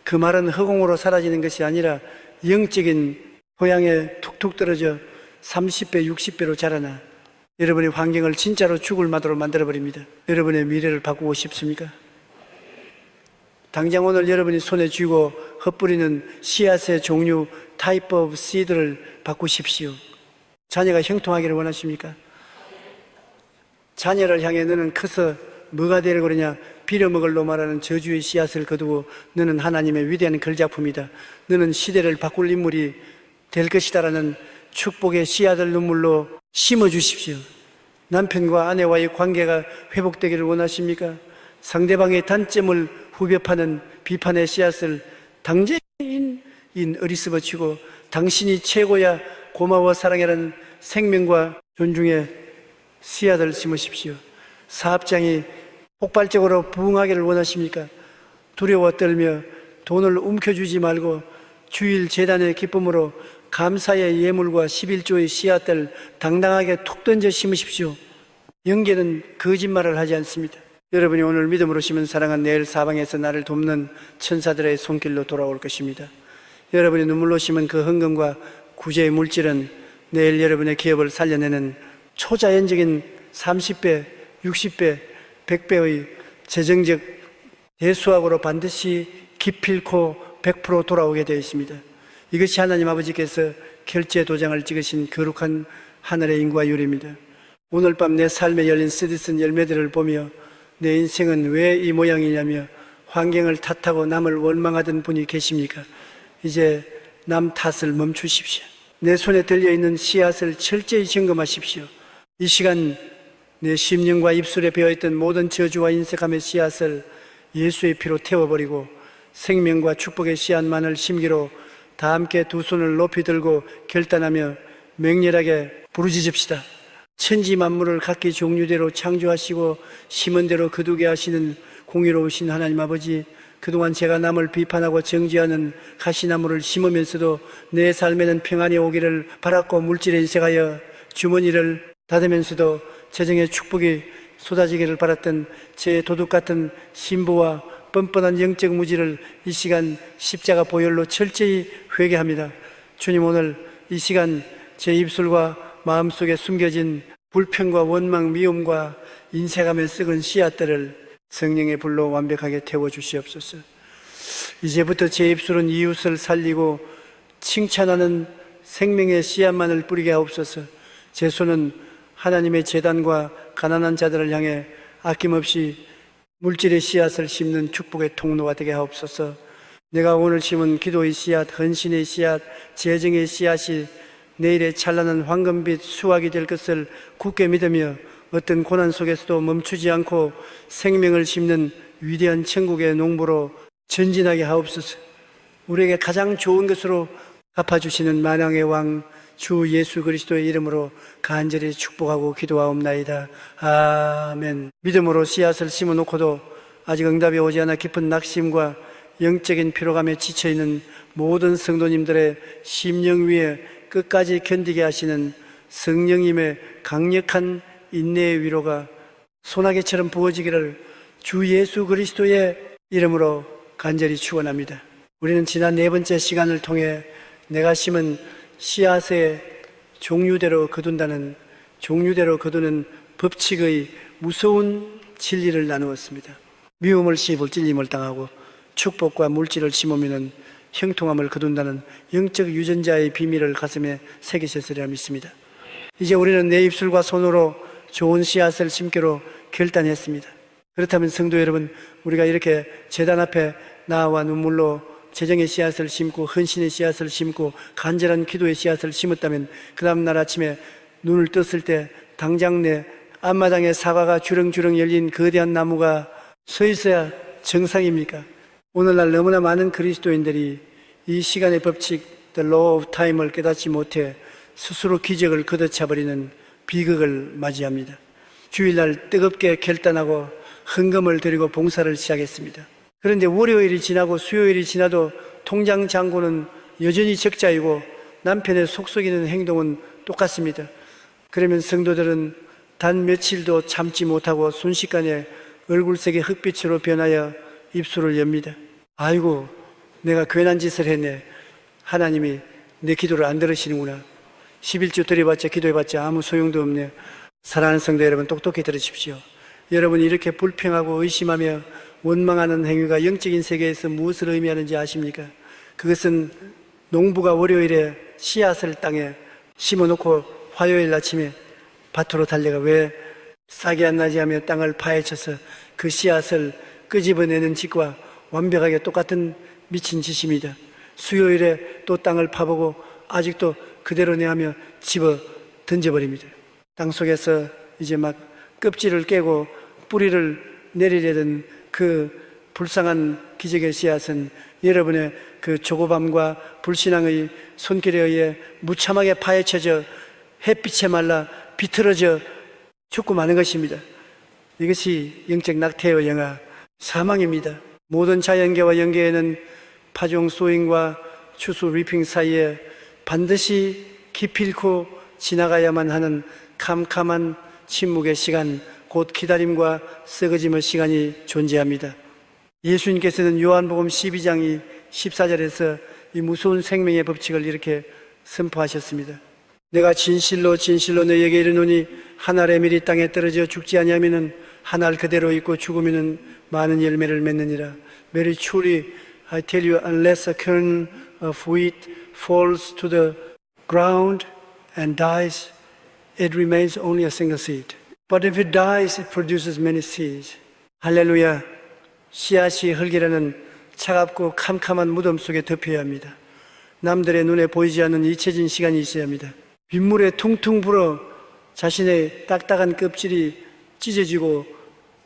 그 말은 허공으로 사라지는 것이 아니라 영적인 토양에 툭툭 떨어져 30배, 60배로 자라나 여러분의 환경을 진짜로 죽을 마도로 만들어버립니다. 여러분의 미래를 바꾸고 싶습니까? 당장 오늘 여러분이 손에 쥐고 흩뿌리는 씨앗의 종류, type of seed를 바꾸십시오. 자녀가 형통하기를 원하십니까? 자녀를 향해 너는 커서 뭐가 되려고 그러냐, 빌어먹을 놈아라는 저주의 씨앗을 거두고 너는 하나님의 위대한 걸작품이다, 너는 시대를 바꿀 인물이 될 것이다라는 축복의 씨앗을 눈물로 심어주십시오. 남편과 아내와의 관계가 회복되기를 원하십니까? 상대방의 단점을 후벼 파는 비판의 씨앗을 당재인 어리석어치고 당신이 최고야, 고마워, 사랑해라는 생명과 존중의 씨앗을 심으십시오. 사업장이 폭발적으로 부흥하기를 원하십니까? 두려워 떨며 돈을 움켜쥐지 말고 주일 제단의 기쁨으로 감사의 예물과 11조의 씨앗들 당당하게 툭 던져 심으십시오. 영계는 거짓말을 하지 않습니다. 여러분이 오늘 믿음으로 심은 사랑은 내일 사방에서 나를 돕는 천사들의 손길로 돌아올 것입니다. 여러분이 눈물로 심은 그 헌금과 구제의 물질은 내일 여러분의 기업을 살려내는 초자연적인 30배, 60배, 100배의 재정적 대수학으로 반드시 기필코 100% 돌아오게 되어 있습니다. 이것이 하나님 아버지께서 결제 도장을 찍으신 거룩한 하늘의 인과율입니다. 오늘 밤 내 삶에 열린 쓰디쓴 열매들을 보며 내 인생은 왜 이 모양이냐며 환경을 탓하고 남을 원망하던 분이 계십니까? 이제 남 탓을 멈추십시오. 내 손에 들려있는 씨앗을 철저히 점검하십시오. 이 시간 내 심령과 입술에 배어있던 모든 저주와 인색함의 씨앗을 예수의 피로 태워버리고 생명과 축복의 씨앗만을 심기로 다 함께 두 손을 높이 들고 결단하며 맹렬하게 부르짖읍시다. 천지 만물을 각기 종류대로 창조하시고 심은 대로 거두게 하시는 공의로우신 하나님 아버지, 그동안 제가 남을 비판하고 정죄하는 가시나무를 심으면서도 내 삶에는 평안이 오기를 바랐고 물질에 인색하여 주머니를 닫으면서도 재정의 축복이 쏟아지기를 바랐던 제 도둑 같은 신부와 뻔뻔한 영적 무지를 이 시간 십자가 보혈로 철저히 회개합니다. 주님, 오늘 이 시간 제 입술과 마음속에 숨겨진 불평과 원망, 미움과 인색함에 썩은 씨앗들을 성령의 불로 완벽하게 태워주시옵소서. 이제부터 제 입술은 이웃을 살리고 칭찬하는 생명의 씨앗만을 뿌리게 하옵소서. 제 손은 하나님의 제단과 가난한 자들을 향해 아낌없이 물질의 씨앗을 심는 축복의 통로가 되게 하옵소서. 내가 오늘 심은 기도의 씨앗, 헌신의 씨앗, 재정의 씨앗이 내일의 찬란한 황금빛 수확이 될 것을 굳게 믿으며 어떤 고난 속에서도 멈추지 않고 생명을 심는 위대한 천국의 농부로 전진하게 하옵소서. 우리에게 가장 좋은 것으로 갚아주시는 만왕의 왕 주 예수 그리스도의 이름으로 간절히 축복하고 기도하옵나이다. 아멘. 믿음으로 씨앗을 심어놓고도 아직 응답이 오지 않아 깊은 낙심과 영적인 피로감에 지쳐있는 모든 성도님들의 심령 위에 끝까지 견디게 하시는 성령님의 강력한 인내의 위로가 소나기처럼 부어지기를 주 예수 그리스도의 이름으로 간절히 축원합니다. 우리는 지난 네 번째 시간을 통해 내가 심은 씨앗의 종류대로 거둔다는, 종류대로 거두는 법칙의 무서운 진리를 나누었습니다. 미움을 씹을 찔림을 당하고 축복과 물질을 심으면 형통함을 거둔다는 영적 유전자의 비밀을 가슴에 새기셨으리라 믿습니다. 이제 우리는 내 입술과 손으로 좋은 씨앗을 심기로 결단했습니다. 그렇다면 성도 여러분, 우리가 이렇게 제단 앞에 나와 눈물로 재정의 씨앗을 심고 헌신의 씨앗을 심고 간절한 기도의 씨앗을 심었다면 그 다음날 아침에 눈을 떴을 때 당장 내 앞마당에 사과가 주렁주렁 열린 거대한 나무가 서 있어야 정상입니까? 오늘날 너무나 많은 그리스도인들이 이 시간의 법칙, The Law of Time을 깨닫지 못해 스스로 기적을 걷어차버리는 비극을 맞이합니다. 주일날 뜨겁게 결단하고 헌금을 드리고 봉사를 시작했습니다. 그런데 월요일이 지나고 수요일이 지나도 통장 잔고는 여전히 적자이고 남편의 속썩이는 행동은 똑같습니다. 그러면 성도들은 단 며칠도 참지 못하고 순식간에 얼굴색이 흑빛으로 변하여 입술을 엽니다. 아이고, 내가 괜한 짓을 했네. 하나님이 내 기도를 안 들으시는구나. 11주 드려봤자 기도해봤자 아무 소용도 없네. 사랑하는 성도 여러분, 똑똑히 들으십시오. 여러분이 이렇게 불평하고 의심하며 원망하는 행위가 영적인 세계에서 무엇을 의미하는지 아십니까? 그것은 농부가 월요일에 씨앗을 땅에 심어놓고 화요일 아침에 밭으로 달려가 왜 싹이 안 나지 하며 땅을 파헤쳐서 그 씨앗을 끄집어내는 짓과 완벽하게 똑같은 미친 짓입니다. 수요일에 또 땅을 파보고 아직도 그대로네 하며 집어 던져버립니다. 땅 속에서 이제 막 껍질을 깨고 뿌리를 내리려던 그 불쌍한 기적의 씨앗은 여러분의 그 조급함과 불신앙의 손길에 의해 무참하게 파헤쳐져 햇빛에 말라 비틀어져 죽고 마는 것입니다. 이것이 영적 낙태의 영화, 사망입니다. 모든 자연계와 영계에는 파종, 소인과 추수 리핑 사이에 반드시 기필코 지나가야만 하는 캄캄한 침묵의 시간, 곧 기다림과 썩어짐의 시간이 존재합니다. 예수님께서는 요한복음 12장 14절에서 이 무서운 생명의 법칙을 이렇게 선포하셨습니다. 내가 진실로 진실로 너희에게 이르노니 한 알의 밀이 땅에 떨어져 죽지 아니하면은 한 알 그대로 있고 죽으면은 많은 열매를 맺느니라. Very truly I tell you, unless a kernel of wheat falls to the ground and dies, it remains only a single seed. But if it dies, it produces many seeds. 할렐루야. 씨앗이 흙이라는 차갑고 캄캄한 무덤 속에 덮여야 합니다. 남들의 눈에 보이지 않는 잊혀진 시간이 있어야 합니다. 빗물에 퉁퉁 불어 자신의 딱딱한 껍질이 찢어지고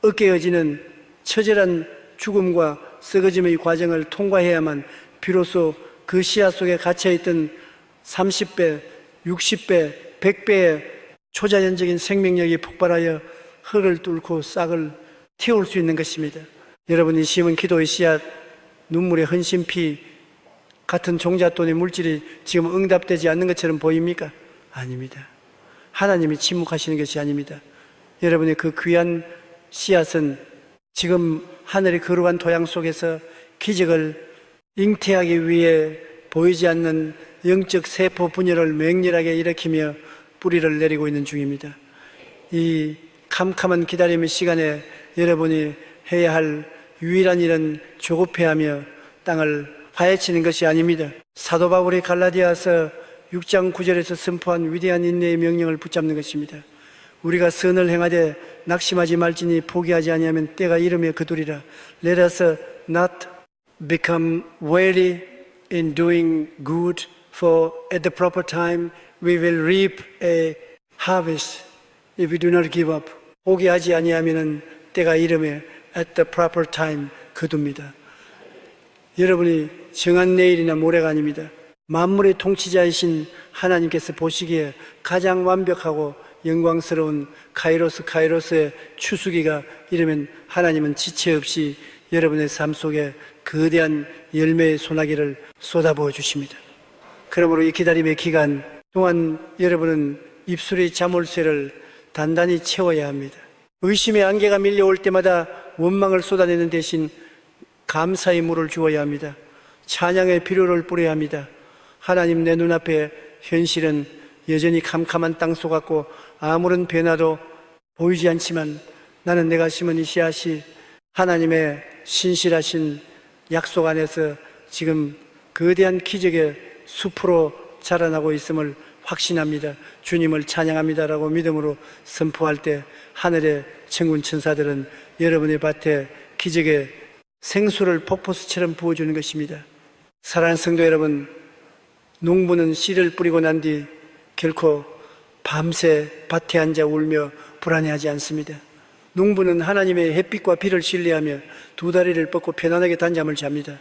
으깨어지는 처절한 죽음과 썩어짐의 과정을 통과해야만 비로소 그 씨앗 속에 갇혀있던 30배, 60배, 100배의 초자연적인 생명력이 폭발하여 흙을 뚫고 싹을 틔울 수 있는 것입니다. 여러분이 심은 기도의 씨앗, 눈물의 헌신피 같은 종잣돈의 물질이 지금 응답되지 않는 것처럼 보입니까? 아닙니다. 하나님이 침묵하시는 것이 아닙니다. 여러분의 그 귀한 씨앗은 지금 하늘의 거룩한 토양 속에서 기적을 잉태하기 위해 보이지 않는 영적 세포 분열을 맹렬하게 일으키며 뿌리를 내리고 있는 중입니다. 이 캄캄한 기다림의 시간에 여러분이 해야 할 유일한 일은 조급해하며 땅을 파헤치는 것이 아닙니다. 사도 바울이 갈라디아서 6장 9절에서 선포한 위대한 인내의 명령을 붙잡는 것입니다. 우리가 선을 행하되 낙심하지 말지니 포기하지 아니하면 때가 이르며 그두리라. Let us not become weary in doing good, for at the proper time we will reap a harvest if we do not give up. 포기하지 아니하면 때가 이르며 at the proper time 거둡니다. 여러분이 정한 내일이나 모레가 아닙니다. 만물의 통치자이신 하나님께서 보시기에 가장 완벽하고 영광스러운 카이로스의 추수기가 이르면 하나님은 지체 없이 여러분의 삶 속에 거대한 열매의 소나기를 쏟아부어 주십니다. 그러므로 이 기다림의 기간 동안 여러분은 입술의 자물쇠를 단단히 채워야 합니다. 의심의 안개가 밀려올 때마다 원망을 쏟아내는 대신 감사의 물을 주어야 합니다. 찬양의 비료를 뿌려야 합니다. 하나님, 내 눈앞에 현실은 여전히 캄캄한 땅속 같고 아무런 변화도 보이지 않지만 나는 내가 심은 이 씨앗이 하나님의 신실하신 약속 안에서 지금 거대한 기적의 숲으로 자라나고 있음을 확신합니다. 주님을 찬양합니다라고 믿음으로 선포할 때 하늘의 천군 천사들은 여러분의 밭에 기적의 생수를 폭포수처럼 부어주는 것입니다. 사랑하는 성도 여러분, 농부는 씨를 뿌리고 난 뒤 결코 밤새 밭에 앉아 울며 불안해하지 않습니다. 농부는 하나님의 햇빛과 비를 신뢰하며 두 다리를 뻗고 편안하게 단잠을 잡니다.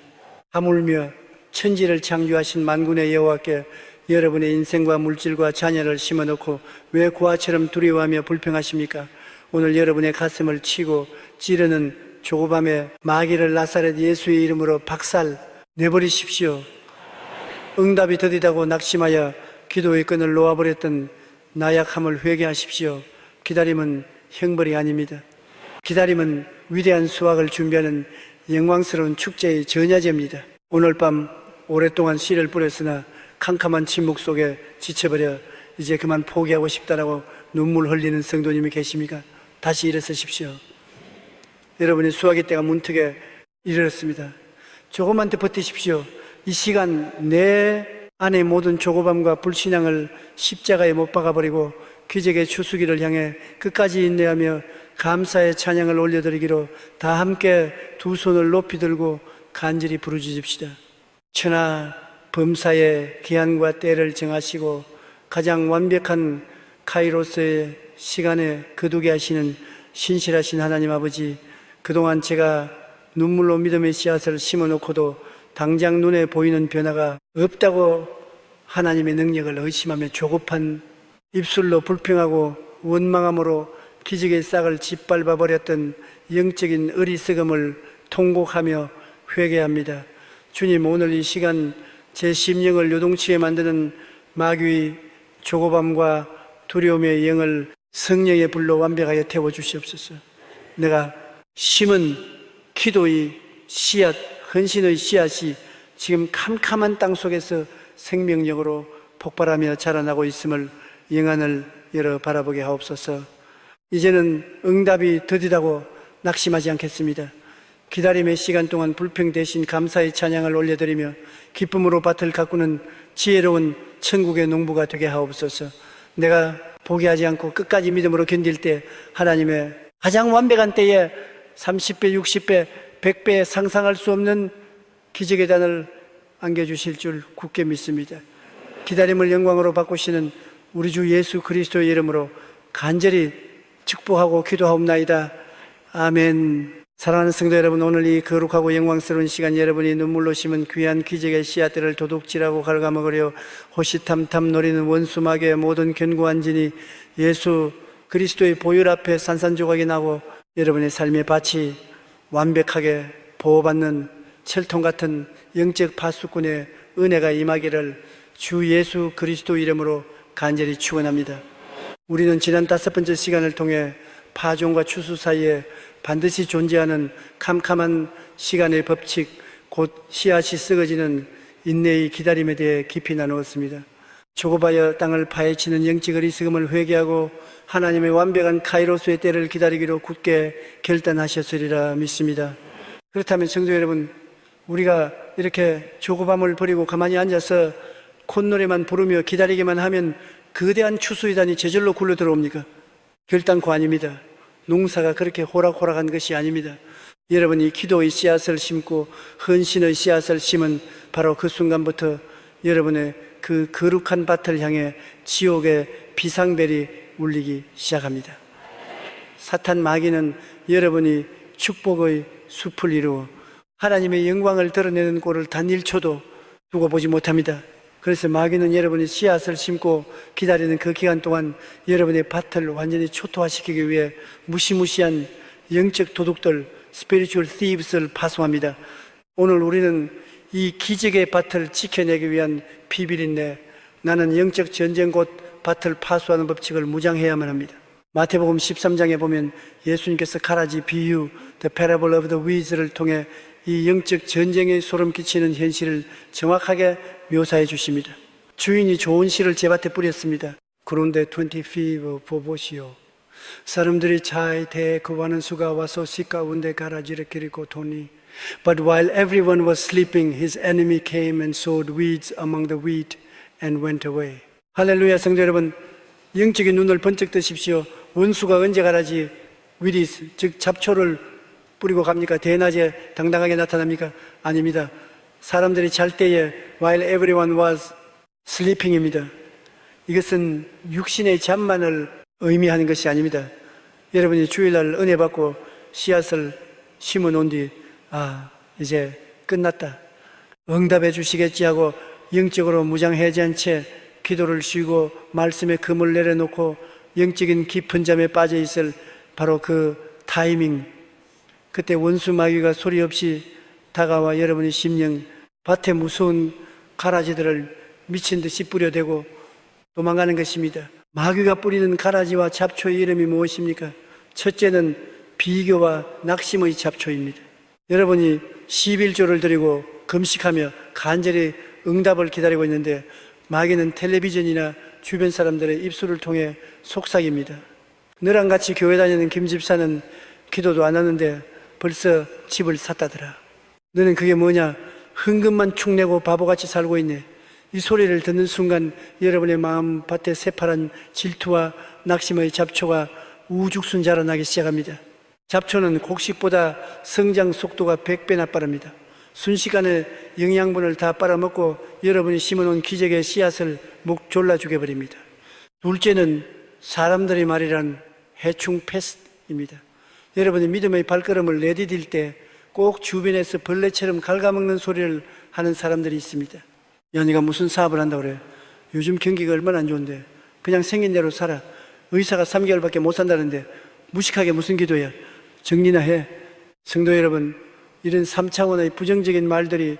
하물며 천지를 창조하신 만군의 여호와께 여러분의 인생과 물질과 자녀를 심어놓고 왜 고아처럼 두려워하며 불평하십니까? 오늘 여러분의 가슴을 치고 찌르는 조급함에 마귀를 나사렛 예수의 이름으로 박살 내버리십시오. 응답이 더디다고 낙심하여 기도의 끈을 놓아버렸던 나약함을 회개하십시오. 기다림은 형벌이 아닙니다. 기다림은 위대한 수확을 준비하는 영광스러운 축제의 전야제입니다. 오늘 밤 오랫동안 씨를 뿌렸으나 캄캄한 침묵 속에 지쳐버려 이제 그만 포기하고 싶다라고 눈물 흘리는 성도님이 계십니까? 다시 일어서십시오. 여러분의 수확의 때가 문턱에 이르렀습니다. 조금만 더 버티십시오. 이 시간 내 안의 모든 조급함과 불신앙을 십자가에 못 박아버리고 기적의 추수기를 향해 끝까지 인내하며 감사의 찬양을 올려드리기로 다 함께 두 손을 높이 들고 간절히 부르짖읍시다. 천하 범사의 기한과 때를 정하시고 가장 완벽한 카이로스의 시간에 거두게 하시는 신실하신 하나님 아버지, 그동안 제가 눈물로 믿음의 씨앗을 심어놓고도 당장 눈에 보이는 변화가 없다고 하나님의 능력을 의심하며 조급한 입술로 불평하고 원망함으로 기적의 싹을 짓밟아 버렸던 영적인 어리석음을 통곡하며 회개합니다. 주님, 오늘 이 시간 제 심령을 요동치게 만드는 마귀의 조급함과 두려움의 영을 성령의 불로 완벽하게 태워주시옵소서. 내가 심은 기도의 씨앗, 헌신의 씨앗이 지금 캄캄한 땅 속에서 생명력으로 폭발하며 자라나고 있음을 영안을 열어 바라보게 하옵소서. 이제는 응답이 더디다고 낙심하지 않겠습니다. 기다림의 시간 동안 불평 대신 감사의 찬양을 올려드리며 기쁨으로 밭을 가꾸는 지혜로운 천국의 농부가 되게 하옵소서. 내가 포기하지 않고 끝까지 믿음으로 견딜 때 하나님의 가장 완벽한 때에 30배, 60배, 100배 상상할 수 없는 기적의 단을 안겨주실 줄 굳게 믿습니다. 기다림을 영광으로 바꾸시는 우리 주 예수 그리스도의 이름으로 간절히 축복하고 기도하옵나이다. 아멘. 사랑하는 성도 여러분, 오늘 이 거룩하고 영광스러운 시간 여러분이 눈물로 심은 귀한 기적의 씨앗들을 도둑질하고 갉아먹으려 호시탐탐 노리는 원수 마귀의 모든 견고한 진이 예수 그리스도의 보혈 앞에 산산조각이 나고 여러분의 삶의 밭이 완벽하게 보호받는 철통 같은 영적 파수꾼의 은혜가 임하기를 주 예수 그리스도 이름으로 간절히 축원합니다. 우리는 지난 5번째 시간을 통해 파종과 추수 사이에 반드시 존재하는 캄캄한 시간의 법칙, 곧 씨앗이 썩어지는 인내의 기다림에 대해 깊이 나누었습니다. 조급하여 땅을 파헤치는 영적 어리석음을 회개하고 하나님의 완벽한 카이로스의 때를 기다리기로 굳게 결단하셨으리라 믿습니다. 그렇다면 성도 여러분, 우리가 이렇게 조급함을 버리고 가만히 앉아서 콧노래만 부르며 기다리기만 하면 거대한 추수이단이 저절로 굴러 들어옵니까? 결단코 아닙니다. 농사가 그렇게 호락호락한 것이 아닙니다. 여러분이 기도의 씨앗을 심고 헌신의 씨앗을 심은 바로 그 순간부터 여러분의 그 거룩한 밭을 향해 지옥의 비상벨이 울리기 시작합니다. 사탄 마귀는 여러분이 축복의 숲을 이루어 하나님의 영광을 드러내는 꼴을 단 1초도 두고 보지 못합니다. 그래서 마귀는 여러분이 씨앗을 심고 기다리는 그 기간 동안 여러분의 밭을 완전히 초토화시키기 위해 무시무시한 영적 도둑들, spiritual thieves를 파송합니다. 오늘 우리는 이 기적의 밭을 지켜내기 위한 비밀인데 나는 영적 전쟁 곧 밭을 파수하는 법칙을 무장해야만 합니다. 마태복음 13장에 보면 예수님께서 가라지 비유, the parable of the weeds를 통해 이 영적 전쟁에 소름 끼치는 현실을 정확하게 묘사해 주십니다. 주인이 좋은 씨를 제 밭에 뿌렸습니다. 그런데 20 feet 보보시오. 사람들이 차에 대해 그와는 수가 와서 씨 가운데 가라지를 기르고 도니 But while everyone was sleeping, his enemy came and sowed weeds among the wheat and went away. 할렐루야. 성도 여러분, 영적인 눈을 번쩍 뜨십시오. 원수가 언제 가라지 위디, 즉 잡초를 뿌리고 갑니까? 대낮에 당당하게 나타납니까? 아닙니다. 사람들이 잘 때에 while everyone was sleeping입니다. 이것은 육신의 잠만을 의미하는 것이 아닙니다. 여러분이 주일날 은혜 받고 씨앗을 심어 놓은 뒤 이제 끝났다, 응답해 주시겠지 하고 영적으로 무장해제한 채 기도를 쉬고 말씀에 금을 내려놓고 영적인 깊은 잠에 빠져 있을 바로 그 타이밍, 그때 원수 마귀가 소리 없이 다가와 여러분의 심령 밭에 무서운 가라지들을 미친 듯이 뿌려대고 도망가는 것입니다. 마귀가 뿌리는 가라지와 잡초의 이름이 무엇입니까? 첫째는 비교와 낙심의 잡초입니다. 여러분이 11조를 드리고 금식하며 간절히 응답을 기다리고 있는데 마귀는 텔레비전이나 주변 사람들의 입술을 통해 속삭입니다. 너랑 같이 교회 다니는 김 집사는 기도도 안 하는데 벌써 집을 샀다더라. 너는 그게 뭐냐? 헌금만 축내고 바보같이 살고 있네. 이 소리를 듣는 순간 여러분의 마음 밭에 새파란 질투와 낙심의 잡초가 우죽순 자라나기 시작합니다. 잡초는 곡식보다 성장 속도가 100배나 빠릅니다. 순식간에 영양분을 다 빨아먹고 여러분이 심어놓은 기적의 씨앗을 목 졸라 죽여버립니다. 둘째는 사람들의 말이란 해충 패스트입니다. 여러분이 믿음의 발걸음을 내디딜 때 꼭 주변에서 벌레처럼 갉아먹는 소리를 하는 사람들이 있습니다. 야, 네가 무슨 사업을 한다고 그래? 요즘 경기가 얼마나 안 좋은데 그냥 생긴 대로 살아. 의사가 3개월밖에 못 산다는데 무식하게 무슨 기도야? 정리나 해. 성도 여러분, 이런 3차원의 부정적인 말들이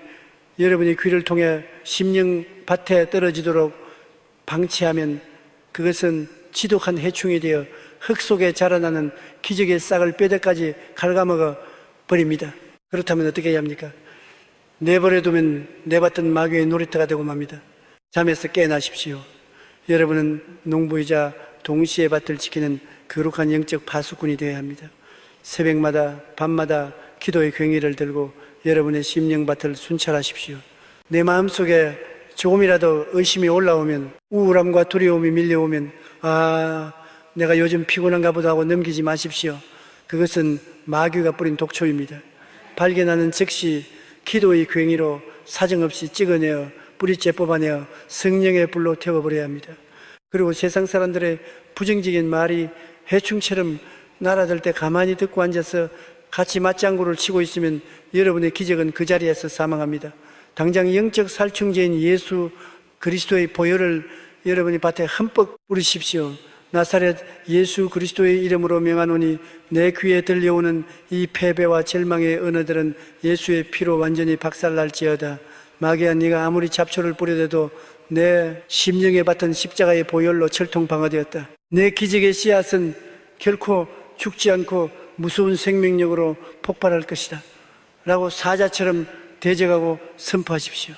여러분이 귀를 통해 심령 밭에 떨어지도록 방치하면 그것은 지독한 해충이 되어 흙 속에 자라나는 기적의 싹을 뼈대까지 갉아먹어 버립니다. 그렇다면 어떻게 해야 합니까? 내버려두면 내뱉은 마귀의 놀이터가 되고 맙니다. 잠에서 깨어나십시오. 여러분은 농부이자 동시에 밭을 지키는 거룩한 영적 파수꾼이 되어야 합니다. 새벽마다 밤마다 기도의 괭이를 들고 여러분의 심령밭을 순찰하십시오. 내 마음속에 조금이라도 의심이 올라오면, 우울함과 두려움이 밀려오면 내가 요즘 피곤한가 보다 하고 넘기지 마십시오. 그것은 마귀가 뿌린 독초입니다. 발견하는 즉시 기도의 괭이로 사정없이 찍어내어 뿌리째 뽑아내어 성령의 불로 태워버려야 합니다. 그리고 세상 사람들의 부정적인 말이 해충처럼 날아들 때 가만히 듣고 앉아서 같이 맞장구를 치고 있으면 여러분의 기적은 그 자리에서 사망합니다. 당장 영적 살충제인 예수 그리스도의 보혈을 여러분이 밭에 흠뻑 뿌리십시오. 나사렛 예수 그리스도의 이름으로 명하노니 내 귀에 들려오는 이 패배와 절망의 언어들은 예수의 피로 완전히 박살날지어다. 마귀야, 네가 아무리 잡초를 뿌려대도 내 심령에 받은 십자가의 보혈로 철통 방어되었다. 내 기적의 씨앗은 결코 죽지 않고 무서운 생명력으로 폭발할 것이다 라고 사자처럼 대적하고 선포하십시오.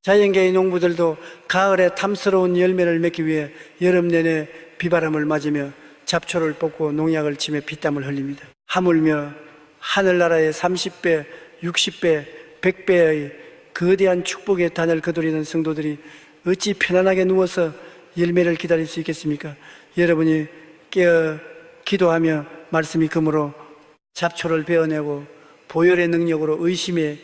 자연계의 농부들도 가을에 탐스러운 열매를 맺기 위해 여름 내내 비바람을 맞으며 잡초를 뽑고 농약을 치며 피땀을 흘립니다. 하물며 하늘나라의 30배, 60배, 100배의 거대한 축복의 단을 거두리는 성도들이 어찌 편안하게 누워서 열매를 기다릴 수 있겠습니까? 여러분이 깨어 기도하며 말씀이 금으로 잡초를 베어내고 보혈의 능력으로 의심의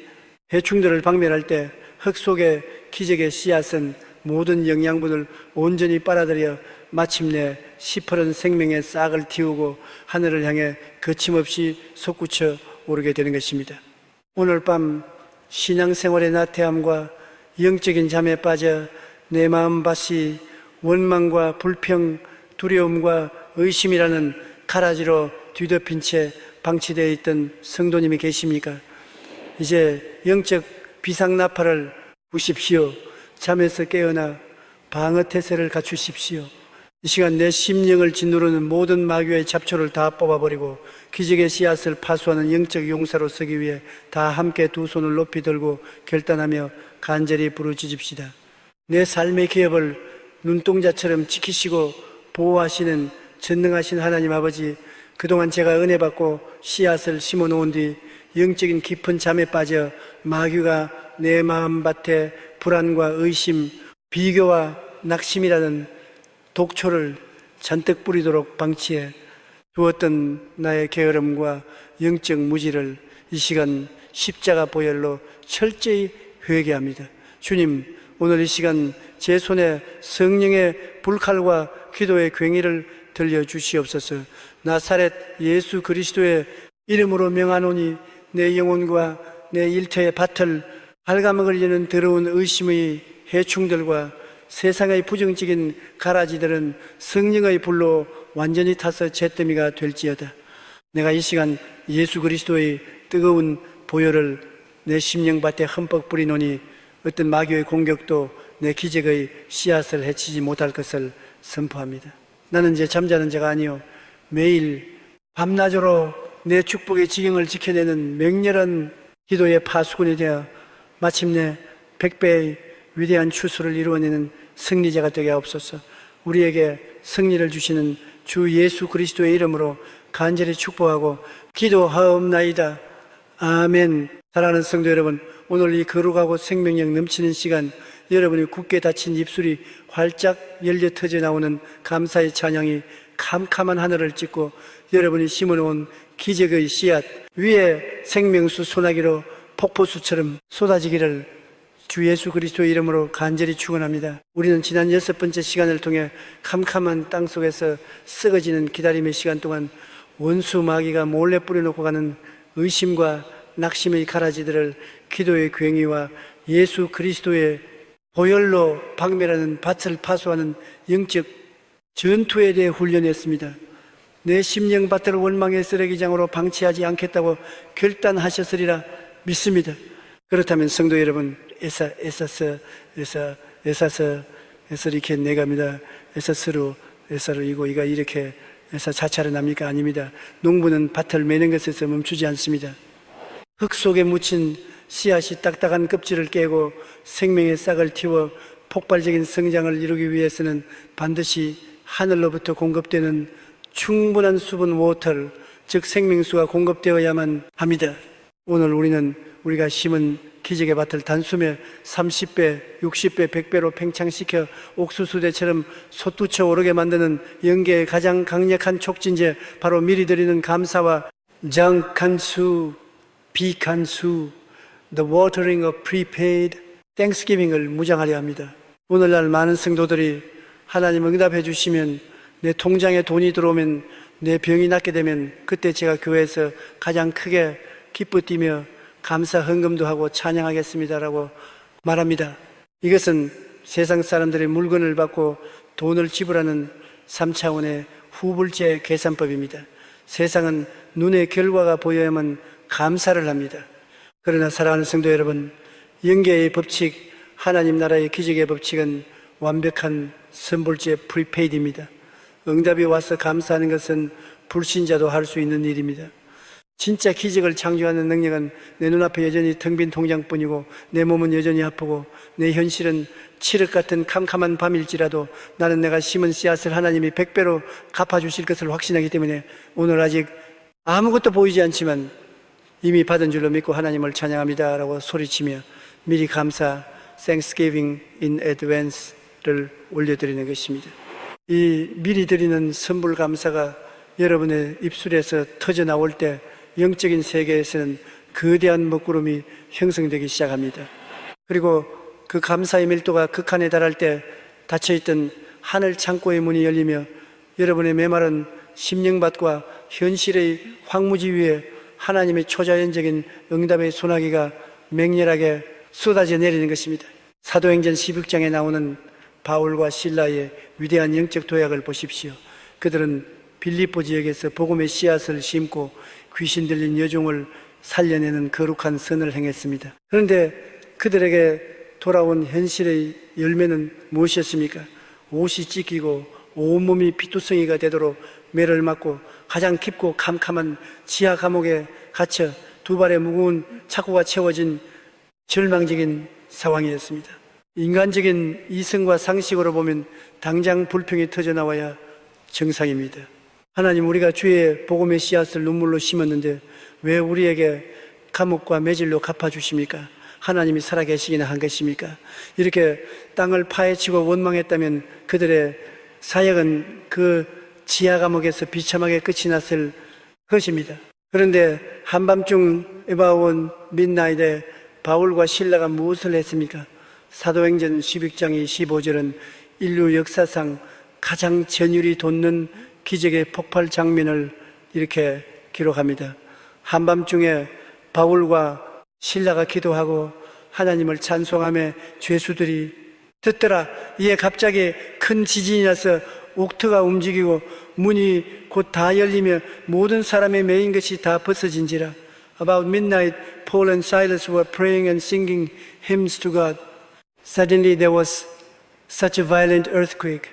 해충들을 박멸할 때 흙 속의 기적의 씨앗은 모든 영양분을 온전히 빨아들여 마침내 시퍼런 생명의 싹을 틔우고 하늘을 향해 거침없이 솟구쳐 오르게 되는 것입니다. 오늘 밤 신앙생활의 나태함과 영적인 잠에 빠져 내 마음밭이 원망과 불평, 두려움과 의심이라는 가라지로 뒤덮인 채 방치되어 있던 성도님이 계십니까? 이제 영적 비상나팔을 부십시오. 잠에서 깨어나 방어태세를 갖추십시오. 이 시간 내 심령을 짓누르는 모든 마귀의 잡초를 다 뽑아버리고 기적의 씨앗을 파수하는 영적 용사로 서기 위해 다 함께 두 손을 높이 들고 결단하며 간절히 부르짖읍시다. 내 삶의 기업을 눈동자처럼 지키시고 보호하시는 전능하신 하나님 아버지, 그동안 제가 은혜 받고 씨앗을 심어 놓은 뒤 영적인 깊은 잠에 빠져 마귀가 내 마음밭에 불안과 의심, 비교와 낙심이라는 독초를 잔뜩 뿌리도록 방치해 두었던 나의 게으름과 영적 무지를 이 시간 십자가 보혈로 철저히 회개합니다. 주님, 오늘 이 시간 제 손에 성령의 불칼과 기도의 괭이를 들려주시옵소서. 나사렛 예수 그리스도의 이름으로 명하노니 내 영혼과 내 일터의 밭을 갉아먹으려는 더러운 의심의 해충들과 세상의 부정적인 가라지들은 성령의 불로 완전히 타서 잿더미가 될지어다. 내가 이 시간 예수 그리스도의 뜨거운 보혈을 내 심령밭에 흠뻑 뿌리노니 어떤 마귀의 공격도 내 기적의 씨앗을 해치지 못할 것을 선포합니다. 나는 이제 잠자는 자가 아니요 매일 밤낮으로 내 축복의 지경을 지켜내는 맹렬한 기도의 파수꾼이 되어 마침내 100배의 위대한 추수를 이루어내는 승리자가 되게 하옵소서. 우리에게 승리를 주시는 주 예수 그리스도의 이름으로 간절히 축복하고 기도하옵나이다. 아멘. 사랑하는 성도 여러분, 오늘 이 거룩하고 생명력 넘치는 시간, 여러분이 굳게 닫힌 입술이 활짝 열려 터져 나오는 감사의 찬양이 캄캄한 하늘을 찢고 여러분이 심어놓은 기적의 씨앗 위에 생명수 소나기로 폭포수처럼 쏟아지기를 주 예수 그리스도의 이름으로 간절히 축원합니다. 우리는 지난 6번째 시간을 통해 캄캄한 땅속에서 썩어지는 기다림의 시간 동안 원수 마귀가 몰래 뿌려놓고 가는 의심과 낙심의 가라지들을 기도의 괭이와 예수 그리스도의 보혈로 박멸하는 밭을 파수하는 영적 전투에 대해 훈련했습니다. 내 심령 밭을 원망의 쓰레기장으로 방치하지 않겠다고 결단하셨으리라 믿습니다. 그렇다면 성도 여러분, 에서 이렇게 내갑니다. 에서로 이고 이가 이렇게 해서 자차를 납니까? 아닙니다. 농부는 밭을 매는 것에서 멈추지 않습니다. 흙 속에 묻힌 씨앗이 딱딱한 껍질을 깨고 생명의 싹을 틔워 폭발적인 성장을 이루기 위해서는 반드시 하늘로부터 공급되는 충분한 수분 워터를, 즉 생명수가 공급되어야만 합니다. 오늘 우리가 심은 기적의 밭을 단숨에 30배, 60배, 100배로 팽창시켜 옥수수대처럼 솟구쳐 오르게 만드는 영계의 가장 강력한 촉진제, 바로 미리 드리는 감사와 장칸수, 비칸수, the watering of prepaid thanksgiving을 무장하려 합니다. 오늘날 많은 성도들이 하나님 응답해 주시면, 내 통장에 돈이 들어오면, 내 병이 낫게 되면 그때 제가 교회에서 가장 크게 기뻐 뛰며 감사 헌금도 하고 찬양하겠습니다라고 말합니다. 이것은 세상 사람들의 물건을 받고 돈을 지불하는 3차원의 후불제 계산법입니다. 세상은 눈의 결과가 보여야만 감사를 합니다. 그러나 사랑하는 성도 여러분, 영계의 법칙, 하나님 나라의 기적의 법칙은 완벽한 선불제 프리페이드입니다. 응답이 와서 감사하는 것은 불신자도 할 수 있는 일입니다. 진짜 기적을 창조하는 능력은 내 눈앞에 여전히 텅 빈 통장뿐이고, 내 몸은 여전히 아프고, 내 현실은 칠흑 같은 캄캄한 밤일지라도 나는 내가 심은 씨앗을 하나님이 100배로 갚아주실 것을 확신하기 때문에 오늘 아직 아무것도 보이지 않지만 이미 받은 줄로 믿고 하나님을 찬양합니다 라고 소리치며 미리 감사, Thanksgiving in Advance를 올려드리는 것입니다. 이 미리 드리는 선불 감사가 여러분의 입술에서 터져 나올 때 영적인 세계에서는 거대한 먹구름이 형성되기 시작합니다. 그리고 그 감사의 밀도가 극한에 달할 때 닫혀있던 하늘 창고의 문이 열리며 여러분의 메마른 심령밭과 현실의 황무지 위에 하나님의 초자연적인 응답의 소나기가 맹렬하게 쏟아져 내리는 것입니다. 사도행전 16장에 나오는 바울과 실라의 위대한 영적 도약을 보십시오. 그들은 빌립보 지역에서 복음의 씨앗을 심고 귀신 들린 여종을 살려내는 거룩한 선을 행했습니다. 그런데 그들에게 돌아온 현실의 열매는 무엇이었습니까? 옷이 찢기고 온몸이 피투성이가 되도록 매를 맞고 가장 깊고 캄캄한 지하 감옥에 갇혀 두 발의 무거운 착고가 채워진 절망적인 상황이었습니다. 인간적인 이성과 상식으로 보면 당장 불평이 터져나와야 정상입니다. 하나님, 우리가 주의 복음의 씨앗을 눈물로 심었는데 왜 우리에게 감옥과 매질로 갚아주십니까? 하나님이 살아계시기나 한 것입니까? 이렇게 땅을 파헤치고 원망했다면 그들의 사역은 그 지하 감옥에서 비참하게 끝이 났을 것입니다. 그런데 한밤중 about midnight에 바울과 실라가 무엇을 했습니까? 사도행전 12장 15절은 인류 역사상 가장 전율이 돋는 기적의 폭발 장면을 이렇게 기록합니다. 한밤중에 바울과 실라가 기도하고 하나님을 찬송하며 죄수들이 듣더라. 이에 갑자기 큰 지진이 나서 옥터가 움직이고 문이 곧 다 열리며 모든 사람의 메인 것이 다 벗어진지라. About midnight, Paul and Silas were praying and singing hymns to God. Suddenly there was such a violent earthquake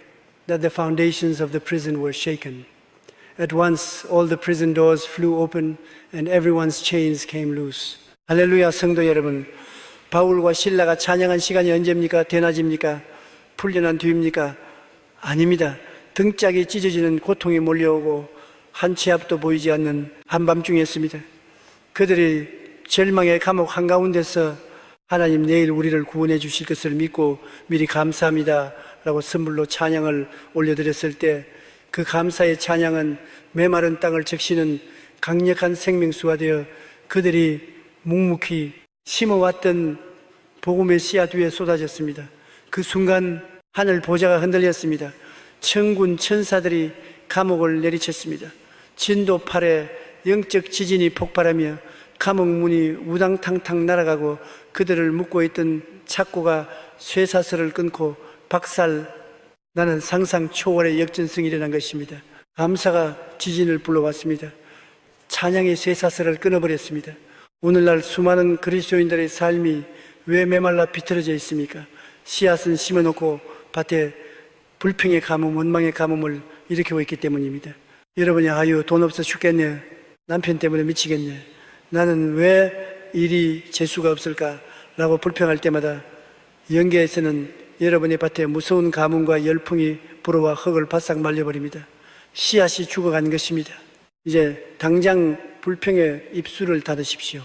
that the foundations of the prison were shaken. At once all the prison doors flew open and everyone's chains came loose. 할렐루야. 성도 여러분, 바울과 실라가 찬양한 시간이 언제입니까? 대낮입니까? 풀려난 뒤입니까? 아닙니다. 등짝이 찢어지는 고통이 몰려오고 한 치 앞도 보이지 않는 한밤중이었습니다. 그들이 절망의 감옥 한가운데서 하나님 내일 우리를 구원해 주실 것을 믿고 미리 감사합니다 라고 선물로 찬양을 올려드렸을 때 그 감사의 찬양은 메마른 땅을 적시는 강력한 생명수가 되어 그들이 묵묵히 심어왔던 복음의 씨앗 위에 쏟아졌습니다. 그 순간 하늘 보좌가 흔들렸습니다. 천군 천사들이 감옥을 내리쳤습니다. 진도 8에 영적 지진이 폭발하며 감옥 문이 우당탕탕 날아가고 그들을 묶고 있던 착고가 쇠사슬을 끊고 박살 나는 상상 초월의 역전승이 일어난 것입니다. 감사가 지진을 불러왔습니다. 찬양의 쇠사슬을 끊어버렸습니다. 오늘날 수많은 그리스도인들의 삶이 왜 메말라 비틀어져 있습니까? 씨앗은 심어놓고 밭에 불평의 가뭄, 원망의 가뭄을 일으키고 있기 때문입니다. 여러분이 아유 돈 없어 죽겠네, 남편 때문에 미치겠네, 나는 왜 일이 재수가 없을까 라고 불평할 때마다 영계에서는 여러분의 밭에 무서운 가뭄과 열풍이 불어와 흙을 바싹 말려버립니다. 씨앗이 죽어가는 것입니다. 이제 당장 불평의 입술을 닫으십시오.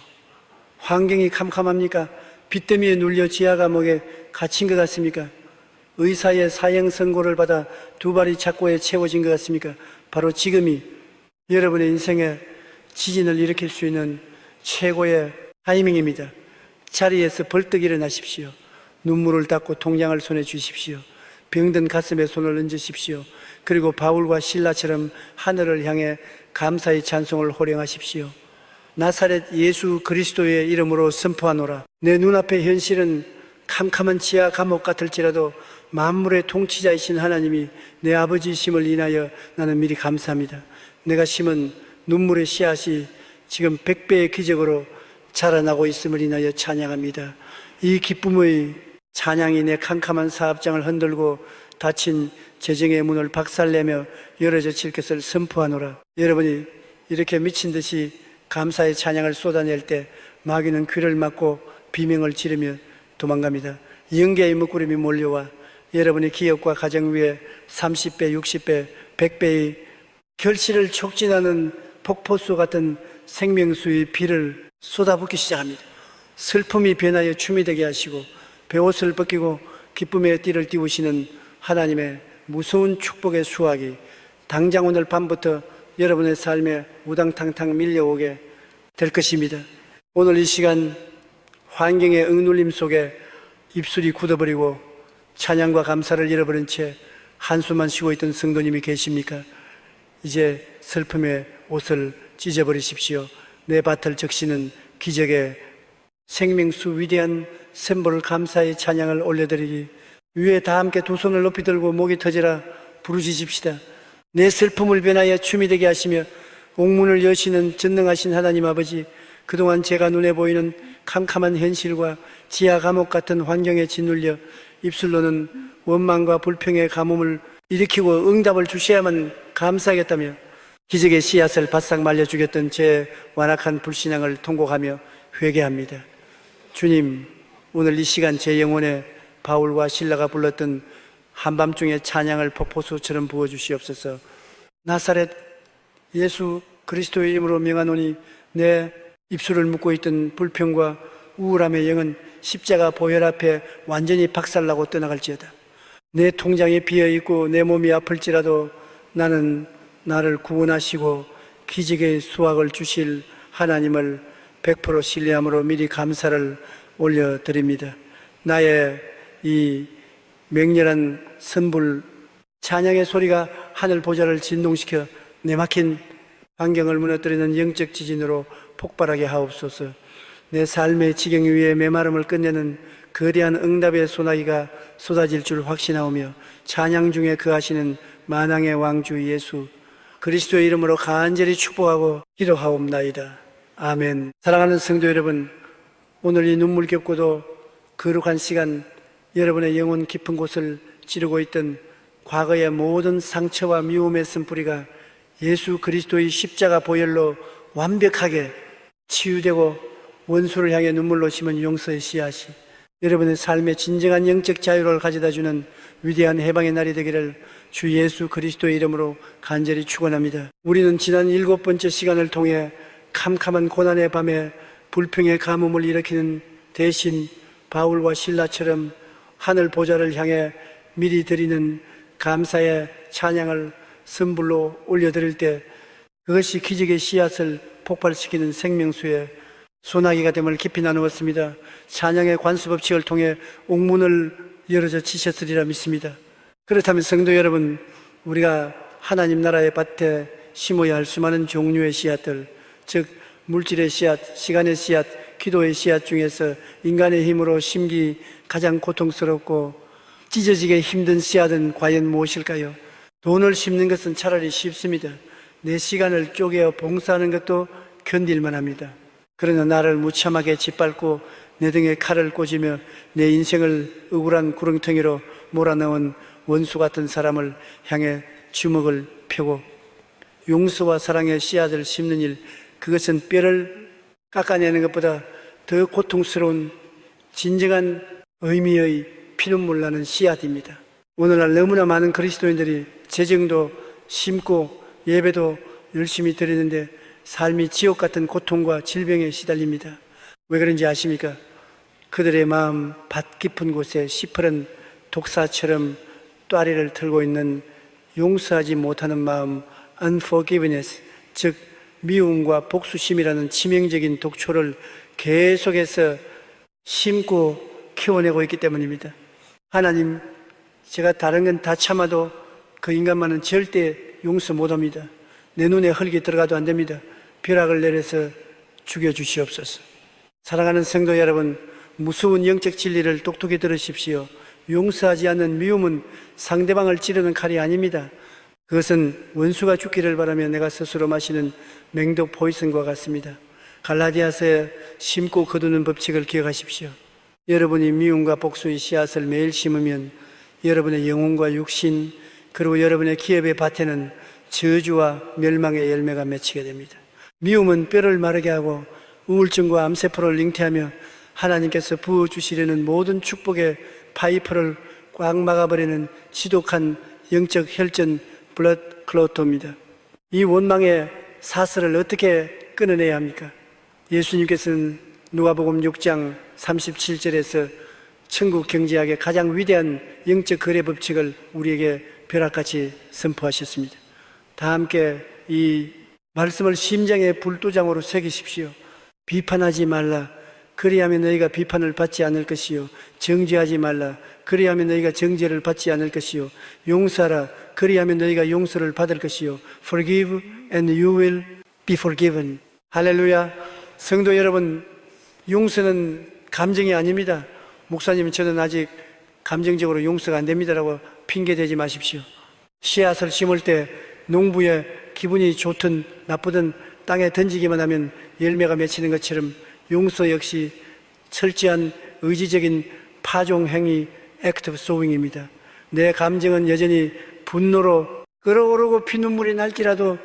환경이 캄캄합니까? 빚더미에 눌려 지하 감옥에 갇힌 것 같습니까? 의사의 사형 선고를 받아 두 발이 착고에 채워진 것 같습니까? 바로 지금이 여러분의 인생에 지진을 일으킬 수 있는 최고의 타이밍입니다. 자리에서 벌떡 일어나십시오. 눈물을 닦고 통장을 손에 쥐십시오. 병든 가슴에 손을 얹으십시오. 그리고 바울과 실라처럼 하늘을 향해 감사의 찬송을 호령하십시오. 나사렛 예수 그리스도의 이름으로 선포하노라. 내 눈앞의 현실은 캄캄한 지하 감옥 같을지라도 만물의 통치자이신 하나님이 내 아버지심을 인하여 나는 미리 감사합니다. 내가 심은 눈물의 씨앗이 지금 100배의 기적으로 자라나고 있음을 인하여 찬양합니다. 이 기쁨의 찬양이 내 캄캄한 사업장을 흔들고 닫힌 재정의 문을 박살내며 열어젖힐 것을 선포하노라. 여러분이 이렇게 미친 듯이 감사의 찬양을 쏟아낼 때 마귀는 귀를 막고 비명을 지르며 도망갑니다. 영계의 먹구름이 몰려와 여러분의 기업과 가정 위에 30배, 60배, 100배의 결실을 촉진하는 폭포수 같은 생명수의 비를 쏟아붓기 시작합니다. 슬픔이 변하여 춤이 되게 하시고 베옷을 벗기고 기쁨의 띠를 띄우시는 하나님의 무서운 축복의 수확이 당장 오늘 밤부터 여러분의 삶에 우당탕탕 밀려오게 될 것입니다. 오늘 이 시간 환경의 억눌림 속에 입술이 굳어버리고 찬양과 감사를 잃어버린 채 한숨만 쉬고 있던 성도님이 계십니까? 이제 슬픔의 옷을 찢어버리십시오. 내 밭을 적시는 기적의 생명수 위대한 샘볼 감사의 찬양을 올려드리기 위해 다 함께 두 손을 높이 들고 목이 터지라 부르짖읍시다. 내 슬픔을 변하여 춤이 되게 하시며 옥문을 여시는 전능하신 하나님 아버지, 그동안 제가 눈에 보이는 캄캄한 현실과 지하 감옥 같은 환경에 짓눌려 입술로는 원망과 불평의 가뭄을 일으키고 응답을 주셔야만 감사하겠다며 기적의 씨앗을 바싹 말려 죽였던 제 완악한 불신앙을 통곡하며 회개합니다. 주님, 오늘 이 시간 제 영혼에 바울과 실라가 불렀던 한밤중의 찬양을 폭포수처럼 부어주시옵소서. 나사렛 예수 그리스도의 이름으로 명하노니 내 입술을 묶고 있던 불평과 우울함의 영은 십자가 보혈 앞에 완전히 박살나고 떠나갈지어다. 내 통장이 비어있고 내 몸이 아플지라도 나는 나를 구원하시고 기적의 수확을 주실 하나님을 100% 신뢰함으로 미리 감사를 올려드립니다. 나의 이 맹렬한 선불 찬양의 소리가 하늘 보좌를 진동시켜 내막힌 환경을 무너뜨리는 영적 지진으로 폭발하게 하옵소서. 내 삶의 지경 위에 메마름을 끝내는 거대한 응답의 소나기가 쏟아질 줄 확신하오며 찬양 중에 거하시는 만왕의 왕주 예수 그리스도의 이름으로 간절히 축복하고 기도하옵나이다. 아멘. 사랑하는 성도 여러분, 오늘 이 눈물겹고도 거룩한 시간 여러분의 영혼 깊은 곳을 찌르고 있던 과거의 모든 상처와 미움의 쓴뿌리가 예수 그리스도의 십자가 보혈로 완벽하게 치유되고 원수를 향해 눈물로 심은 용서의 씨앗이 여러분의 삶에 진정한 영적 자유를 가져다주는 위대한 해방의 날이 되기를 주 예수 그리스도의 이름으로 간절히 축원합니다. 우리는 지난 7번째 시간을 통해 캄캄한 고난의 밤에 불평의 가뭄을 일으키는 대신 바울과 실라처럼 하늘 보좌를 향해 미리 드리는 감사의 찬양을 선불로 올려드릴 때 그것이 기적의 씨앗을 폭발시키는 생명수의 소나기가 됨을 깊이 나누었습니다. 찬양의 관수법칙을 통해 옥문을 열어져 치셨으리라 믿습니다. 그렇다면 성도 여러분, 우리가 하나님 나라의 밭에 심어야 할 수많은 종류의 씨앗들, 즉 물질의 씨앗, 시간의 씨앗, 기도의 씨앗 중에서 인간의 힘으로 심기 가장 고통스럽고 찢어지기 힘든 씨앗은 과연 무엇일까요? 돈을 심는 것은 차라리 쉽습니다. 내 시간을 쪼개어 봉사하는 것도 견딜만 합니다. 그러나 나를 무참하게 짓밟고 내 등에 칼을 꽂으며 내 인생을 억울한 구렁텅이로 몰아넣은 원수 같은 사람을 향해 주먹을 펴고 용서와 사랑의 씨앗을 심는 일, 그것은 뼈를 깎아내는 것보다 더 고통스러운 진정한 의미의 피눈물 나는 씨앗입니다. 오늘날 너무나 많은 그리스도인들이 재정도 심고 예배도 열심히 드리는데 삶이 지옥 같은 고통과 질병에 시달립니다. 왜 그런지 아십니까? 그들의 마음 밭 깊은 곳에 시퍼런 독사처럼 또아리를 틀고 있는 용서하지 못하는 마음, unforgiveness, 즉 미움과 복수심이라는 치명적인 독초를 계속해서 심고 키워내고 있기 때문입니다. 하나님, 제가 다른 건 다 참아도 그 인간만은 절대 용서 못합니다. 내 눈에 흙이 들어가도 안 됩니다. 벼락을 내려서 죽여주시옵소서. 사랑하는 성도 여러분, 무서운 영적 진리를 똑똑히 들으십시오. 용서하지 않는 미움은 상대방을 찌르는 칼이 아닙니다. 그것은 원수가 죽기를 바라며 내가 스스로 마시는 맹독 포이즌과 같습니다. 갈라디아서에 심고 거두는 법칙을 기억하십시오. 여러분이 미움과 복수의 씨앗을 매일 심으면 여러분의 영혼과 육신, 그리고 여러분의 기업의 밭에는 저주와 멸망의 열매가 맺히게 됩니다. 미움은 뼈를 마르게 하고 우울증과 암세포를 잉태하며 하나님께서 부어주시려는 모든 축복의 파이프를 꽉 막아버리는 지독한 영적 혈전 블러드 클로트입니다. 이 원망의 사슬을 어떻게 끊어내야 합니까? 예수님께서는 누가복음 6장 37절에서 천국 경제학의 가장 위대한 영적 거래 법칙을 우리에게 벼락같이 선포하셨습니다. 다 함께 이 말씀을 심장의 불도장으로 새기십시오. 비판하지 말라. 그리하면 너희가 비판을 받지 않을 것이요. 정죄하지 말라. 그리하면 너희가 정죄를 받지 않을 것이요. 용서하라. 그리하면 너희가 용서를 받을 것이요. Forgive and you will be forgiven. 할렐루야. 성도 여러분, 용서는 감정이 아닙니다. 목사님, 저는 아직 감정적으로 용서가 안 됩니다라고 핑계대지 마십시오. 씨앗을 심을 때 농부의 기분이 좋든 나쁘든 땅에 던지기만 하면 열매가 맺히는 것처럼 용서 역시 철저한 의지적인 파종 행위, 액티브 소윙입니다. 내 감정은 여전히 분노로 끓어오르고 피눈물이 날지라도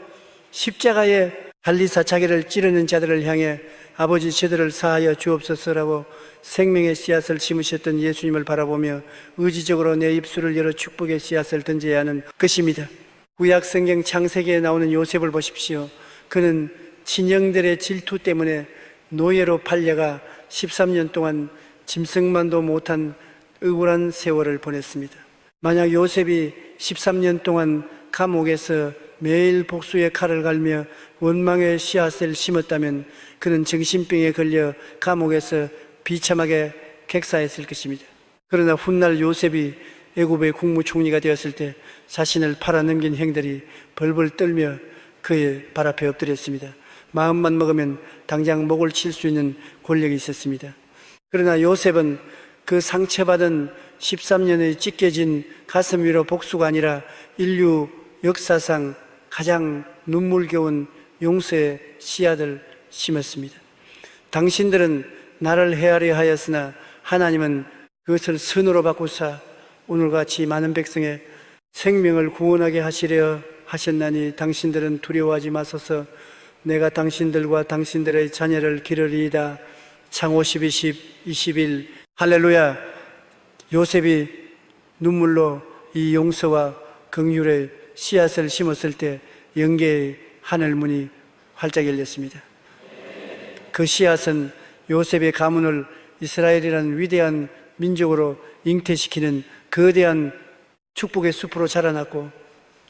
십자가에 할리사 자기를 찌르는 자들을 향해 아버지 저들을 사하여 주옵소서라고 생명의 씨앗을 심으셨던 예수님을 바라보며 의지적으로 내 입술을 열어 축복의 씨앗을 던져야 하는 것입니다. 구약 성경 창세기에 나오는 요셉을 보십시오. 그는 친형들의 질투 때문에 노예로 팔려가 13년 동안 짐승만도 못한 억울한 세월을 보냈습니다. 만약 요셉이 13년 동안 감옥에서 매일 복수의 칼을 갈며 원망의 씨앗을 심었다면 그는 정신병에 걸려 감옥에서 비참하게 객사했을 것입니다. 그러나 훗날 요셉이 애굽의 국무총리가 되었을 때 자신을 팔아넘긴 형들이 벌벌 떨며 그의 발 앞에 엎드렸습니다. 마음만 먹으면 당장 목을 칠 수 있는 권력이 있었습니다. 그러나 요셉은 그 상처받은 13년의 찢겨진 가슴 위로 복수가 아니라 인류 역사상 가장 눈물겨운 용서의 씨앗을 심었습니다. 당신들은 나를 헤아려 하였으나 하나님은 그것을 선으로 바꾸사 오늘같이 많은 백성의 생명을 구원하게 하시려 하셨나니 당신들은 두려워하지 마소서. 내가 당신들과 당신들의 자녀를 기르리이다. 창호 12, 21. 할렐루야. 요셉이 눈물로 이 용서와 긍휼의 씨앗을 심었을 때 영계의 하늘문이 활짝 열렸습니다. 그 씨앗은 요셉의 가문을 이스라엘이라는 위대한 민족으로 잉태시키는 거대한 축복의 숲으로 자라났고,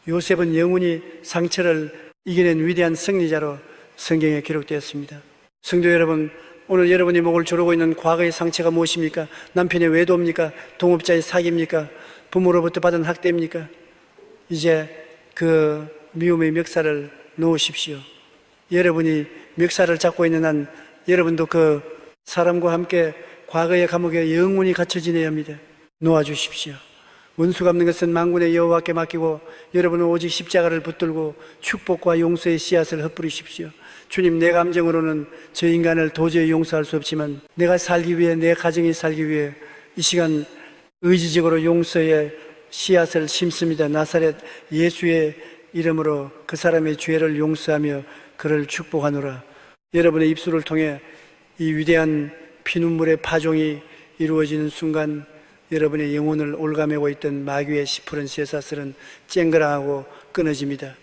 요셉은 영원히 상처를 이겨낸 위대한 승리자로 성경에 기록되었습니다. 성도 여러분, 오늘 여러분이 목을 조르고 있는 과거의 상처가 무엇입니까? 남편의 외도입니까? 동업자의 사기입니까? 부모로부터 받은 학대입니까? 이제 그 미움의 멱살을 놓으십시오. 여러분이 멱살을 잡고 있는 한 여러분도 그 사람과 함께 과거의 감옥에 영원히 갇혀 지내야 합니다. 놓아주십시오. 원수 갚는 것은 만군의 여호와께 맡기고 여러분은 오직 십자가를 붙들고 축복과 용서의 씨앗을 흩뿌리십시오. 주님, 내 감정으로는 저 인간을 도저히 용서할 수 없지만 내가 살기 위해, 내 가정이 살기 위해 이 시간 의지적으로 용서의 씨앗을 심습니다. 나사렛 예수의 이름으로 그 사람의 죄를 용서하며 그를 축복하노라. 여러분의 입술을 통해 이 위대한 피눈물의 파종이 이루어지는 순간 여러분의 영혼을 올가매고 있던 마귀의 시푸른 쇠사슬은 쨍그랑하고 끊어집니다.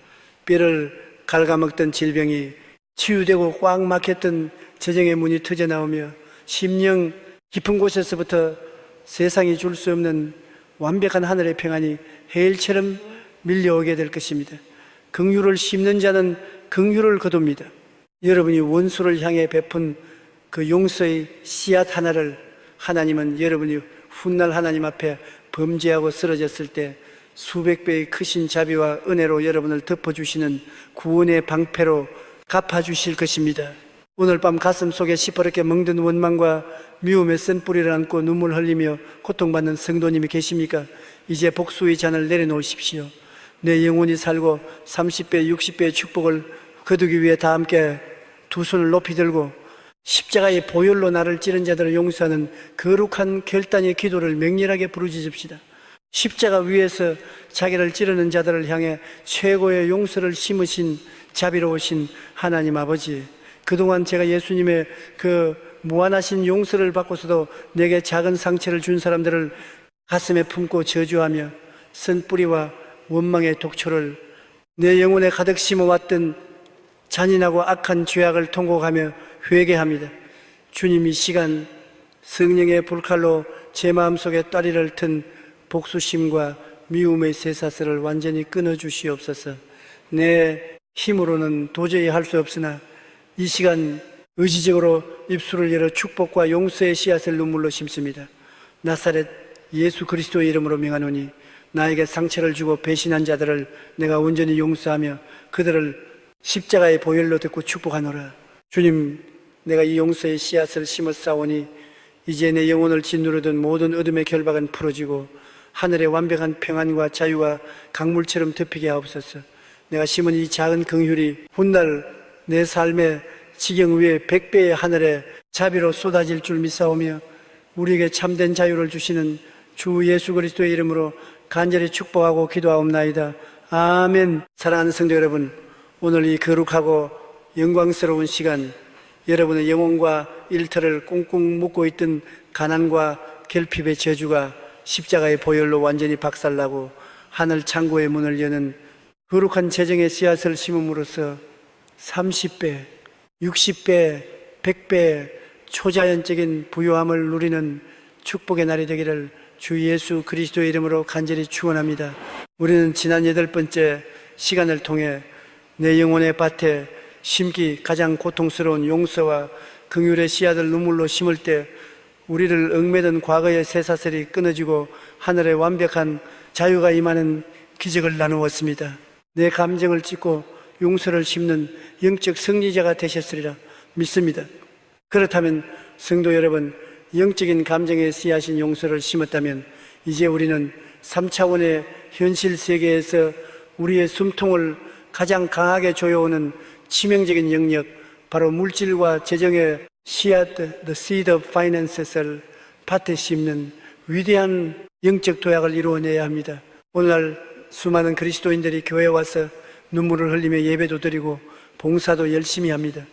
뼈를 갉아먹던 질병이 치유되고 꽉 막혔던 재정의 문이 터져나오며 심령 깊은 곳에서부터 세상이 줄 수 없는 완벽한 하늘의 평안이 해일처럼 밀려오게 될 것입니다. 긍휼을 심는 자는 긍휼을 거둡니다. 여러분이 원수를 향해 베푼 그 용서의 씨앗 하나를 하나님은 여러분이 훗날 하나님 앞에 범죄하고 쓰러졌을 때 수백 배의 크신 자비와 은혜로 여러분을 덮어주시는 구원의 방패로 갚아주실 것입니다. 오늘 밤 가슴 속에 시퍼렇게 멍든 원망과 미움의 쓴 뿌리를 안고 눈물 흘리며 고통받는 성도님이 계십니까? 이제 복수의 잔을 내려놓으십시오. 내 영혼이 살고 30배, 60배의 축복을 거두기 위해 다 함께 두 손을 높이 들고 십자가의 보혈로 나를 찌른 자들을 용서하는 거룩한 결단의 기도를 맹렬하게 부르짖읍시다. 십자가 위에서 자기를 찌르는 자들을 향해 최고의 용서를 심으신 자비로우신 하나님 아버지, 그동안 제가 예수님의 그 무한하신 용서를 받고서도 내게 작은 상처를 준 사람들을 가슴에 품고 저주하며 쓴 뿌리와 원망의 독초를 내 영혼에 가득 심어왔던 잔인하고 악한 죄악을 통곡하며 회개합니다. 주님, 이 시간 성령의 불칼로 제 마음속에 따리를 튼 복수심과 미움의 쇠사슬을 완전히 끊어주시옵소서. 내 힘으로는 도저히 할 수 없으나 이 시간 의지적으로 입술을 열어 축복과 용서의 씨앗을 눈물로 심습니다. 나사렛 예수 그리스도의 이름으로 명하노니 나에게 상처를 주고 배신한 자들을 내가 온전히 용서하며 그들을 십자가의 보혈로 덮고 축복하노라. 주님, 내가 이 용서의 씨앗을 심었사오니 이제 내 영혼을 짓누르던 모든 어둠의 결박은 풀어지고 하늘의 완벽한 평안과 자유가 강물처럼 덮이게 하옵소서. 내가 심은 이 작은 긍휼이 훗날 내 삶의 지경 위에 100배의 하늘에 자비로 쏟아질 줄 믿사오며 우리에게 참된 자유를 주시는 주 예수 그리스도의 이름으로 간절히 축복하고 기도하옵나이다. 아멘. 사랑하는 성도 여러분, 오늘 이 거룩하고 영광스러운 시간, 여러분의 영혼과 일터를 꽁꽁 묶고 있던 가난과 결핍의 저주가 십자가의 보혈로 완전히 박살나고 하늘 창고의 문을 여는 거룩한 재정의 씨앗을 심음으로써 30배, 60배, 100배 초자연적인 부요함을 누리는 축복의 날이 되기를 주 예수 그리스도의 이름으로 간절히 축원합니다. 우리는 지난 8번째 시간을 통해 내 영혼의 밭에 심기 가장 고통스러운 용서와 긍휼의 씨앗을 눈물로 심을 때 우리를 얽매던 과거의 쇠사슬이 끊어지고 하늘의 완벽한 자유가 임하는 기적을 나누었습니다. 내 감정을 찢고 용서를 심는 영적 승리자가 되셨으리라 믿습니다. 그렇다면 성도 여러분, 영적인 감정에 씨앗인 용서를 심었다면 이제 우리는 3차원의 현실 세계에서 우리의 숨통을 가장 강하게 조여오는 치명적인 영역, 바로 물질과 재정의 씨앗, the seed of finances를 밭에 심는 위대한 영적 도약을 이루어내야 합니다. 오늘날 수많은 그리스도인들이 교회에 와서 눈물을 흘리며 예배도 드리고 봉사도 열심히 합니다.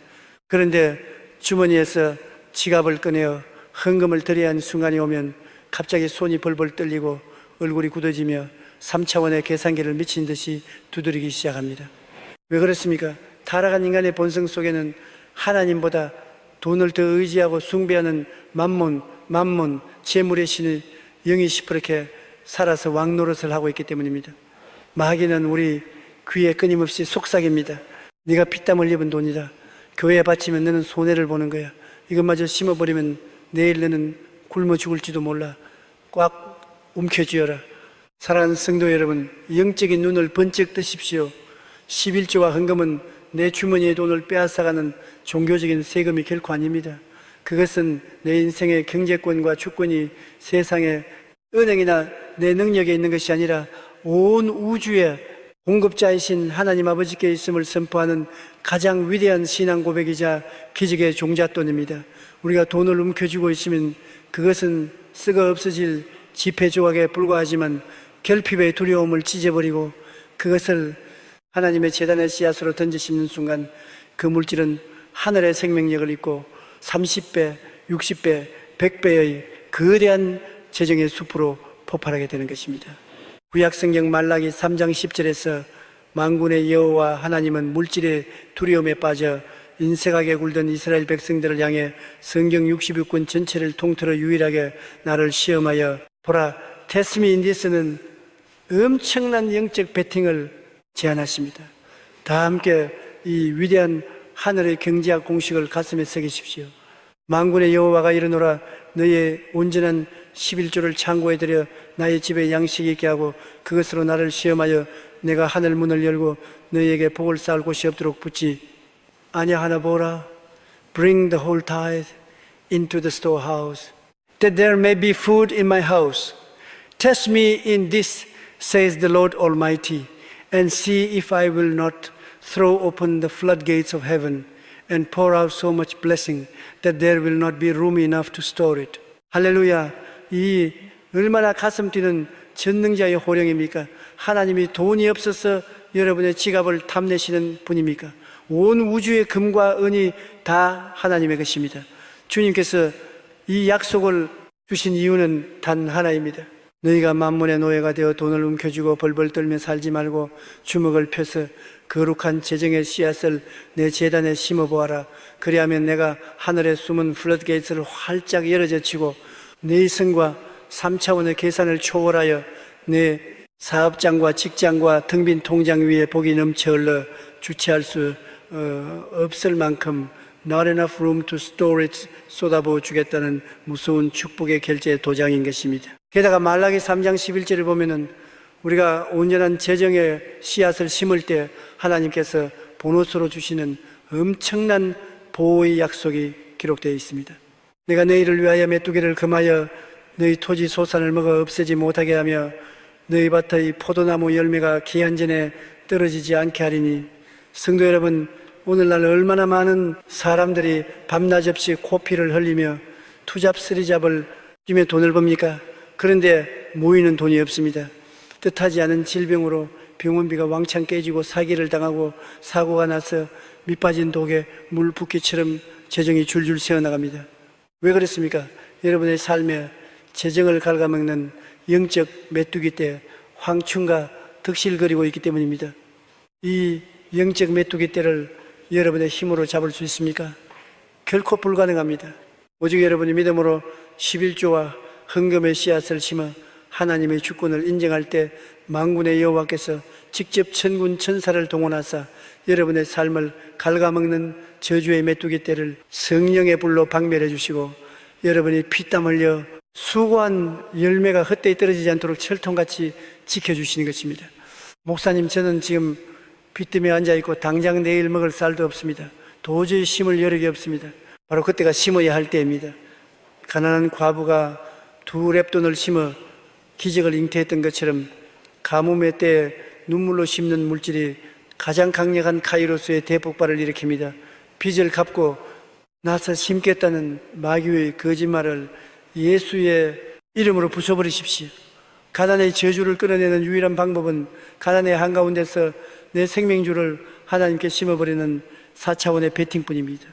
그런데 주머니에서 지갑을 꺼내어 헌금을 드려야 하는 순간이 오면 갑자기 손이 벌벌 떨리고 얼굴이 굳어지며 3차원의 계산기를 미친 듯이 두드리기 시작합니다. 왜 그렇습니까? 타락한 인간의 본성 속에는 하나님보다 돈을 더 의지하고 숭배하는 만몬, 재물의 신의 영이 시퍼렇게 살아서 왕노릇을 하고 있기 때문입니다. 마귀는 우리 귀에 끊임없이 속삭입니다. 네가 피땀 흘려본 돈이다. 교회에 바치면 너는 손해를 보는 거야. 이것마저 심어버리면 내일 너는 굶어 죽을지도 몰라. 꽉 움켜쥐어라. 사랑하는 성도 여러분, 영적인 눈을 번쩍 뜨십시오. 11조와 헌금은 내 주머니의 돈을 빼앗아가는 종교적인 세금이 결코 아닙니다. 그것은 내 인생의 경제권과 주권이 세상에 은행이나 내 능력에 있는 것이 아니라 온 우주의 공급자이신 하나님 아버지께 있음을 선포하는 가장 위대한 신앙 고백이자 기적의 종잣돈입니다. 우리가 돈을 움켜쥐고 있으면 그것은 썩어 없어질 지폐 조각에 불과하지만 결핍의 두려움을 찢어버리고 그것을 하나님의 제단의 씨앗으로 던져 심는 순간 그 물질은 하늘의 생명력을 잇고 30배, 60배, 100배의 거대한 재정의 숲으로 폭발하게 되는 것입니다. 구약성경 말라기 3장 10절에서 만군의 여호와 하나님은 물질의 두려움에 빠져 인색하게 굴던 이스라엘 백성들을 향해 성경 66권 전체를 통틀어 유일하게 나를 시험하여 보라, Test me in this는 엄청난 영적 배팅을 제안하십니다. 다 함께 이 위대한 하늘의 경제학 공식을 가슴에 새기십시오. 만군의 여호와가 이르노라, 너의 온전한 11조를 창고에 들여 나의 집에 양식이 있게 하고 그것으로 나를 시험하여 내가 하늘 문을 열고 너희에게 복을 쌓을 곳이 없도록 붙지 아니하나 보라. Bring the whole tithe into the storehouse, that there may be food in my house. Test me in this, says the Lord Almighty, and see if I will not throw open the floodgates of heaven and pour out so much blessing that there will not be room enough to store it. 할렐루야. 이 얼마나 가슴 뛰는 전능자의 호령입니까? 하나님이 돈이 없어서 여러분의 지갑을 탐내시는 분입니까? 온 우주의 금과 은이 다 하나님의 것입니다. 주님께서 이 약속을 주신 이유는 단 하나입니다. 너희가 만문의 노예가 되어 돈을 움켜쥐고 벌벌 떨며 살지 말고 주먹을 펴서 거룩한 재정의 씨앗을 내 제단에 심어보아라. 그리하면 내가 하늘의 숨은 플러드게이트를 활짝 열어젖히고 네 성과 3차원의 계산을 초월하여 내 사업장과 직장과 텅빈 통장 위에 복이 넘쳐 흘러 주체할 수 없을 만큼 not enough room to store it 쏟아부어 주겠다는 무서운 축복의 결제 도장인 것입니다. 게다가 말라기 3장 11절을 보면은 우리가 온전한 재정의 씨앗을 심을 때 하나님께서 보너스로 주시는 엄청난 보호의 약속이 기록되어 있습니다. 내가 너희를 위하여 메뚜기를 금하여 너희 토지 소산을 먹어 없애지 못하게 하며 너희 밭의 포도나무 열매가 기한 전에 떨어지지 않게 하리니. 성도 여러분, 오늘날 얼마나 많은 사람들이 밤낮 없이 코피를 흘리며 투잡 쓰리잡을 뛰며 돈을 법니까? 그런데 모이는 돈이 없습니다. 뜻하지 않은 질병으로 병원비가 왕창 깨지고 사기를 당하고 사고가 나서 밑빠진 독에 물 붓기처럼 재정이 줄줄 새어나갑니다. 왜 그렇습니까? 여러분의 삶에 재정을 갉아먹는 영적 메뚜기 때 황충과 득실거리고 있기 때문입니다. 이 영적 메뚜기 떼를 여러분의 힘으로 잡을 수 있습니까? 결코 불가능합니다. 오직 여러분이 믿음으로 11조와 헌금의 씨앗을 심어 하나님의 주권을 인정할 때 만군의 여호와께서 직접 천군 천사를 동원하사 여러분의 삶을 갉아먹는 저주의 메뚜기 떼를 성령의 불로 박멸해 주시고 여러분이 피땀 흘려 수고한 열매가 헛되이 떨어지지 않도록 철통같이 지켜주시는 것입니다. 목사님, 저는 지금 빚뜸에 앉아있고 당장 내일 먹을 쌀도 없습니다. 도저히 심을 여력이 없습니다. 바로 그때가 심어야 할 때입니다. 가난한 과부가 2랩돈을 심어 기적을 잉태했던 것처럼 가뭄의 때에 눈물로 심는 물질이 가장 강력한 카이로스의 대폭발을 일으킵니다. 빚을 갚고 나서 심겠다는 마귀의 거짓말을 예수의 이름으로 부숴버리십시오. 가난의 저주를 끊어내는 유일한 방법은 가난의 한가운데서 내 생명줄을 하나님께 심어버리는 4차원의 배팅뿐입니다.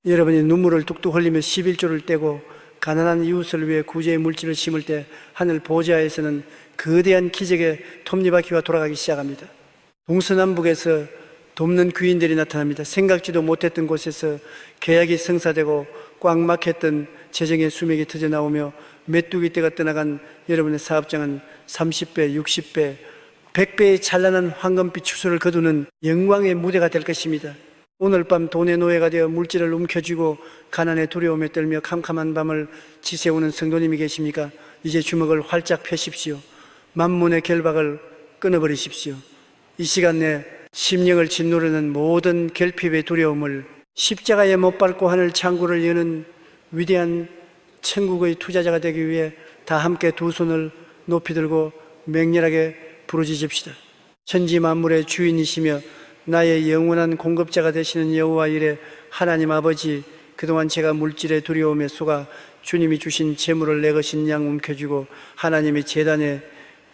여러분이 눈물을 뚝뚝 흘리며 11조를 떼고 가난한 이웃을 위해 구제의 물질을 심을 때 하늘 보좌에서는 거대한 기적의 톱니바퀴가 돌아가기 시작합니다. 동서남북에서 돕는 귀인들이 나타납니다. 생각지도 못했던 곳에서 계약이 성사되고 꽉 막혔던 재정의 수맥이 터져나오며 메뚜기 떼가 떠나간 여러분의 사업장은 30배, 60배, 100배의 찬란한 황금빛 추수를 거두는 영광의 무대가 될 것입니다. 오늘 밤 돈의 노예가 되어 물질을 움켜쥐고 가난의 두려움에 떨며 캄캄한 밤을 지새우는 성도님이 계십니까? 이제 주먹을 활짝 펴십시오. 만문의 결박을 끊어버리십시오. 이 시간 내 심령을 짓누르는 모든 결핍의 두려움을 십자가에 못 박고 하늘 창구를 여는 위대한 천국의 투자자가 되기 위해 다 함께 두 손을 높이 들고 맹렬하게 부르짖읍시다. 천지 만물의 주인이시며 나의 영원한 공급자가 되시는 여호와 이레 하나님 아버지, 그동안 제가 물질의 두려움에 속아 주님이 주신 재물을 내 것인 양 움켜쥐고 하나님의 제단에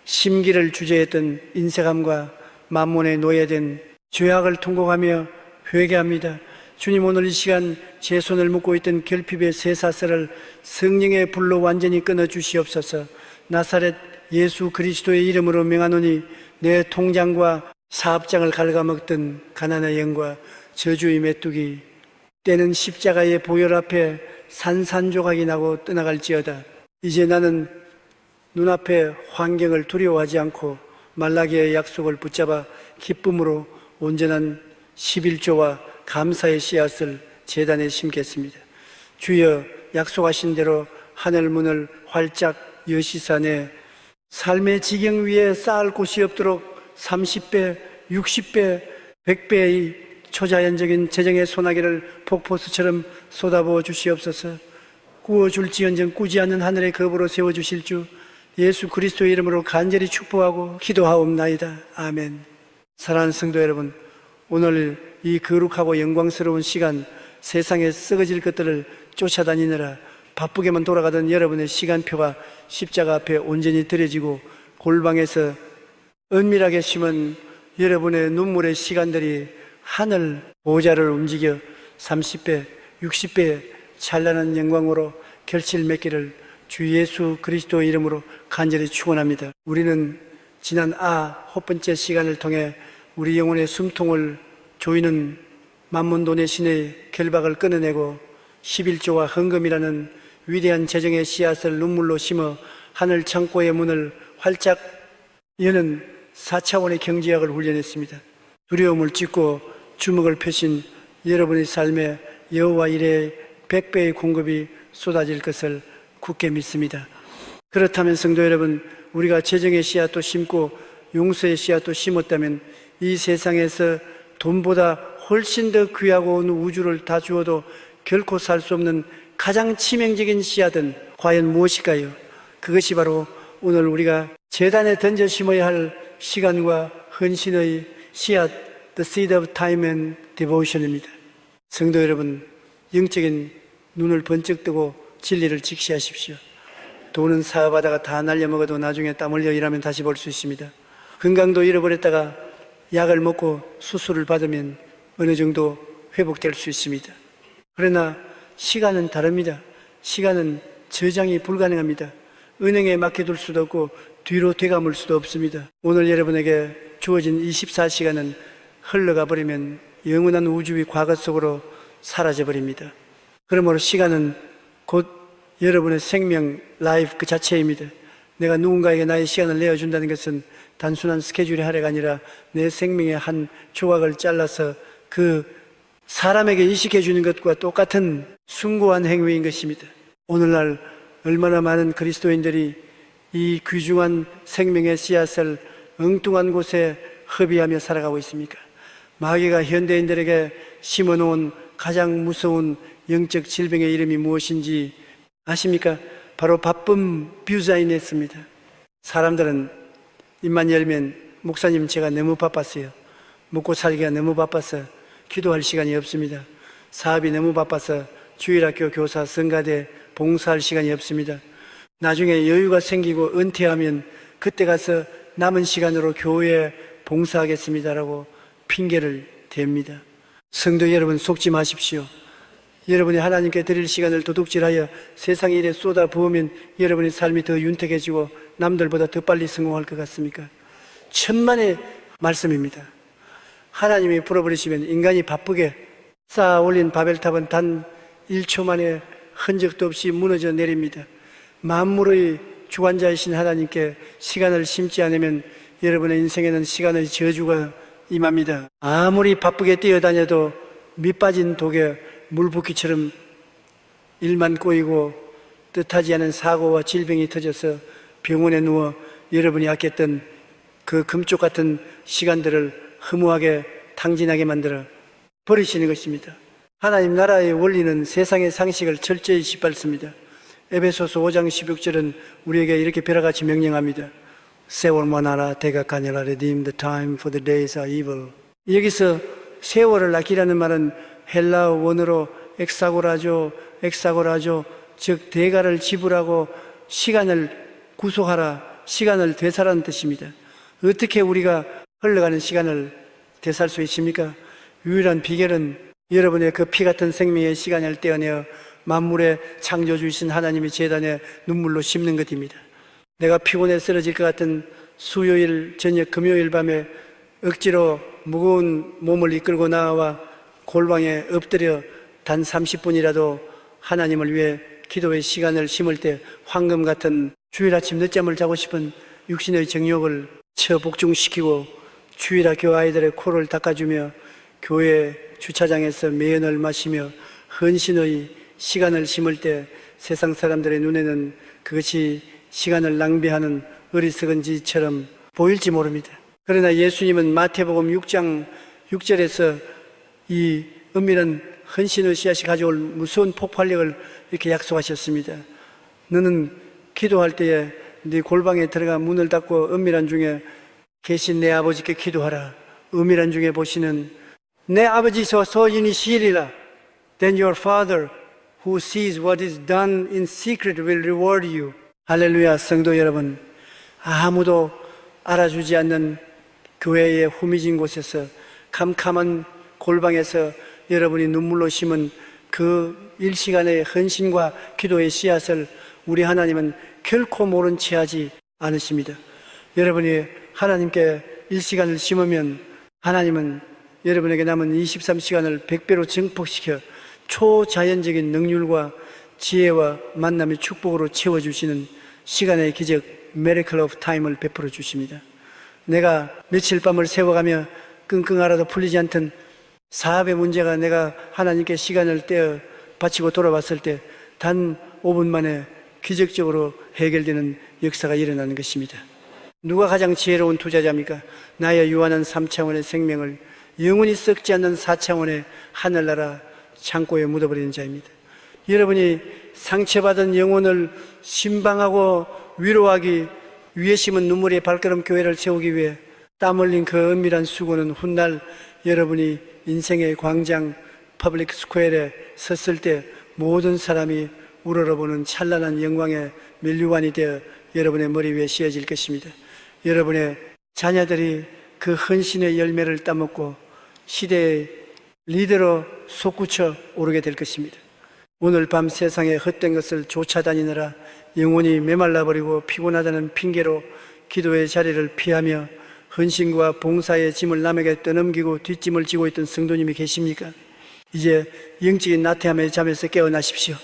심기를 주저했던 인색함과 만몬에 노예된 죄악을 통곡하며 회개합니다. 주님, 오늘 이 시간 제 손을 묶고 있던 결핍의 쇠사슬을 성령의 불로 완전히 끊어 주시옵소서. 나사렛 예수 그리스도의 이름으로 명하노니 내 통장과 사업장을 갉아먹던 가난의 영과 저주의 메뚜기, 때는 십자가의 보혈 앞에 산산조각이 나고 떠나갈지어다. 이제 나는 눈앞의 환경을 두려워하지 않고 말라기의 약속을 붙잡아 기쁨으로 온전한 11조와 감사의 씨앗을 제단에 심겠습니다. 주여, 약속하신 대로 하늘 문을 활짝 여시사 내 삶의 지경 위에 쌓을 곳이 없도록 30배, 60배, 100배의 초자연적인 재정의 소나기를 폭포수처럼 쏟아부어 주시옵소서. 구워줄지언정 꾸지 않는 하늘의 겁으로 세워주실 주 예수 그리스도의 이름으로 간절히 축복하고 기도하옵나이다. 아멘. 사랑하는 성도 여러분, 오늘 이 거룩하고 영광스러운 시간, 세상에 썩어질 것들을 쫓아다니느라 바쁘게만 돌아가던 여러분의 시간표가 십자가 앞에 온전히 들여지고 골방에서 은밀하게 심은 여러분의 눈물의 시간들이 하늘 보좌를 움직여 30배, 60배의 찬란한 영광으로 결실 맺기를 주 예수 그리스도의 이름으로 간절히 축원합니다. 우리는 지난 첫 번째 시간을 통해 우리 영혼의 숨통을 조이는 만문돈의 신의 결박을 끊어내고 11조와 헌금이라는 위대한 재정의 씨앗을 눈물로 심어 하늘 창고의 문을 활짝 여는 4차원의 경제학을 훈련했습니다. 두려움을 찢고 주먹을 펴신 여러분의 삶에 여호와 이레의 100배의 공급이 쏟아질 것을 굳게 믿습니다. 그렇다면 성도 여러분, 우리가 재정의 씨앗도 심고 용서의 씨앗도 심었다면 이 세상에서 돈보다 훨씬 더 귀하고 온 우주를 다 주어도 결코 살 수 없는 가장 치명적인 씨앗은 과연 무엇일까요? 그것이 바로 오늘 우리가 제단에 던져 심어야 할 시간과 헌신의 씨앗, The Seed of Time and Devotion입니다. 성도 여러분, 영적인 눈을 번쩍 뜨고 진리를 직시하십시오. 돈은 사업하다가 다 날려먹어도 나중에 땀 흘려 일하면 다시 벌 수 있습니다. 건강도 잃어버렸다가 약을 먹고 수술을 받으면 어느 정도 회복될 수 있습니다. 그러나 시간은 다릅니다. 시간은 저장이 불가능합니다. 은행에 맡겨둘 수도 없고 뒤로 되감을 수도 없습니다. 오늘 여러분에게 주어진 24시간은 흘러가 버리면 영원한 우주의 과거 속으로 사라져 버립니다. 그러므로 시간은 곧 여러분의 생명, 라이프 그 자체입니다. 내가 누군가에게 나의 시간을 내어준다는 것은 단순한 스케줄의 할애가 아니라 내 생명의 한 조각을 잘라서 그 사람에게 이식해 주는 것과 똑같은 숭고한 행위인 것입니다. 오늘날 얼마나 많은 그리스도인들이 이 귀중한 생명의 씨앗을 엉뚱한 곳에 허비하며 살아가고 있습니까? 마귀가 현대인들에게 심어놓은 가장 무서운 영적 질병의 이름이 무엇인지 아십니까? 바로 바쁜 뷰자이네스입니다. 사람들은 입만 열면 목사님 제가 너무 바빴어요. 먹고 살기가 너무 바빠서 기도할 시간이 없습니다. 사업이 너무 바빠서 주일학교 교사, 성가대 봉사할 시간이 없습니다. 나중에 여유가 생기고 은퇴하면 그때 가서 남은 시간으로 교회에 봉사하겠습니다라고 핑계를 댑니다. 성도 여러분, 속지 마십시오. 여러분이 하나님께 드릴 시간을 도둑질하여 세상에 일에 쏟아 부으면 여러분의 삶이 더 윤택해지고 남들보다 더 빨리 성공할 것 같습니까? 천만의 말씀입니다. 하나님이 풀어버리시면 인간이 바쁘게 쌓아 올린 바벨탑은 단 1초 만에 흔적도 없이 무너져 내립니다. 만물의 주관자이신 하나님께 시간을 심지 않으면 여러분의 인생에는 시간의 저주가 임합니다. 아무리 바쁘게 뛰어다녀도 밑빠진 독에 물붓기처럼 일만 꼬이고 뜻하지 않은 사고와 질병이 터져서 병원에 누워 여러분이 아꼈던 그 금쪽 같은 시간들을 허무하게 탕진하게 만들어 버리시는 것입니다. 하나님 나라의 원리는 세상의 상식을 철저히 짓밟습니다. 에베소서 5장 16절은 우리에게 이렇게 벼락같이 명령합니다. 세월만 알아 대각하니라 redeem the time for the days are evil. 여기서 세월을 아끼라는 말은 헬라어 원어로 엑사고라죠. 즉 대가를 지불하고 시간을 구속하라, 시간을 되살라는 뜻입니다. 어떻게 우리가 흘러가는 시간을 되살 수 있습니까? 유일한 비결은 여러분의 그 피 같은 생명의 시간을 떼어내어 만물의 창조주이신 하나님의 제단에 눈물로 씹는 것입니다. 내가 피곤해 쓰러질 것 같은 수요일 저녁 금요일 밤에 억지로 무거운 몸을 이끌고 나와 골방에 엎드려 단 30분이라도 하나님을 위해 기도의 시간을 심을 때 황금 같은 주일 아침 늦잠을 자고 싶은 육신의 정욕을 처복종시키고 주일학교 아이들의 코를 닦아주며 교회 주차장에서 매연을 마시며 헌신의 시간을 심을 때 세상 사람들의 눈에는 그것이 시간을 낭비하는 어리석은 짓처럼 보일지 모릅니다. 그러나 예수님은 마태복음 6장 6절에서 이 은밀한 헌신의 씨앗이 가져올 무서운 폭발력을 이렇게 약속하셨습니다. 너는 기도할 때에 네 골방에 들어가 문을 닫고 은밀한 중에 계신 내 아버지께 기도하라. 은밀한 중에 보시는 내 아버지서 소인이 시리라. Then your father who sees what is done in secret will reward you. 할렐루야. 성도 여러분, 아무도 알아주지 않는 교회의 후미진 곳에서 캄캄한 골방에서 여러분이 눈물로 심은 그 일시간의 헌신과 기도의 씨앗을 우리 하나님은 결코 모른 채 하지 않으십니다. 여러분이 하나님께 일시간을 심으면 하나님은 여러분에게 남은 23시간을 100배로 증폭시켜 초자연적인 능률과 지혜와 만남의 축복으로 채워주시는 시간의 기적 Miracle of Time을 베풀어 주십니다. 내가 며칠 밤을 세워가며 끙끙 앓아도 풀리지 않던 사업의 문제가 내가 하나님께 시간을 떼어 바치고 돌아왔을 때 단 5분 만에 기적적으로 해결되는 역사가 일어나는 것입니다. 누가 가장 지혜로운 투자자입니까? 나의 유한한 3차원의 생명을 영원히 썩지 않는 4차원의 하늘나라 창고에 묻어버리는 자입니다. 여러분이 상처받은 영혼을 신방하고 위로하기 위해 심은 눈물의 발걸음 교회를 세우기 위해 땀 흘린 그 은밀한 수고는 훗날 여러분이 인생의 광장 퍼블릭 스퀘어에 섰을 때 모든 사람이 우러러보는 찬란한 영광의 면류관이 되어 여러분의 머리 위에 씌어질 것입니다. 여러분의 자녀들이 그 헌신의 열매를 따먹고 시대의 리더로 솟구쳐 오르게 될 것입니다. 오늘 밤 세상의 헛된 것을 쫓아다니느라 영혼이 메말라버리고 피곤하다는 핑계로 기도의 자리를 피하며 헌신과 봉사의 짐을 남에게 떠넘기고 뒷짐을 지고 있던 성도님이 계십니까? 이제 영적인 나태함의 잠에서 깨어나십시오.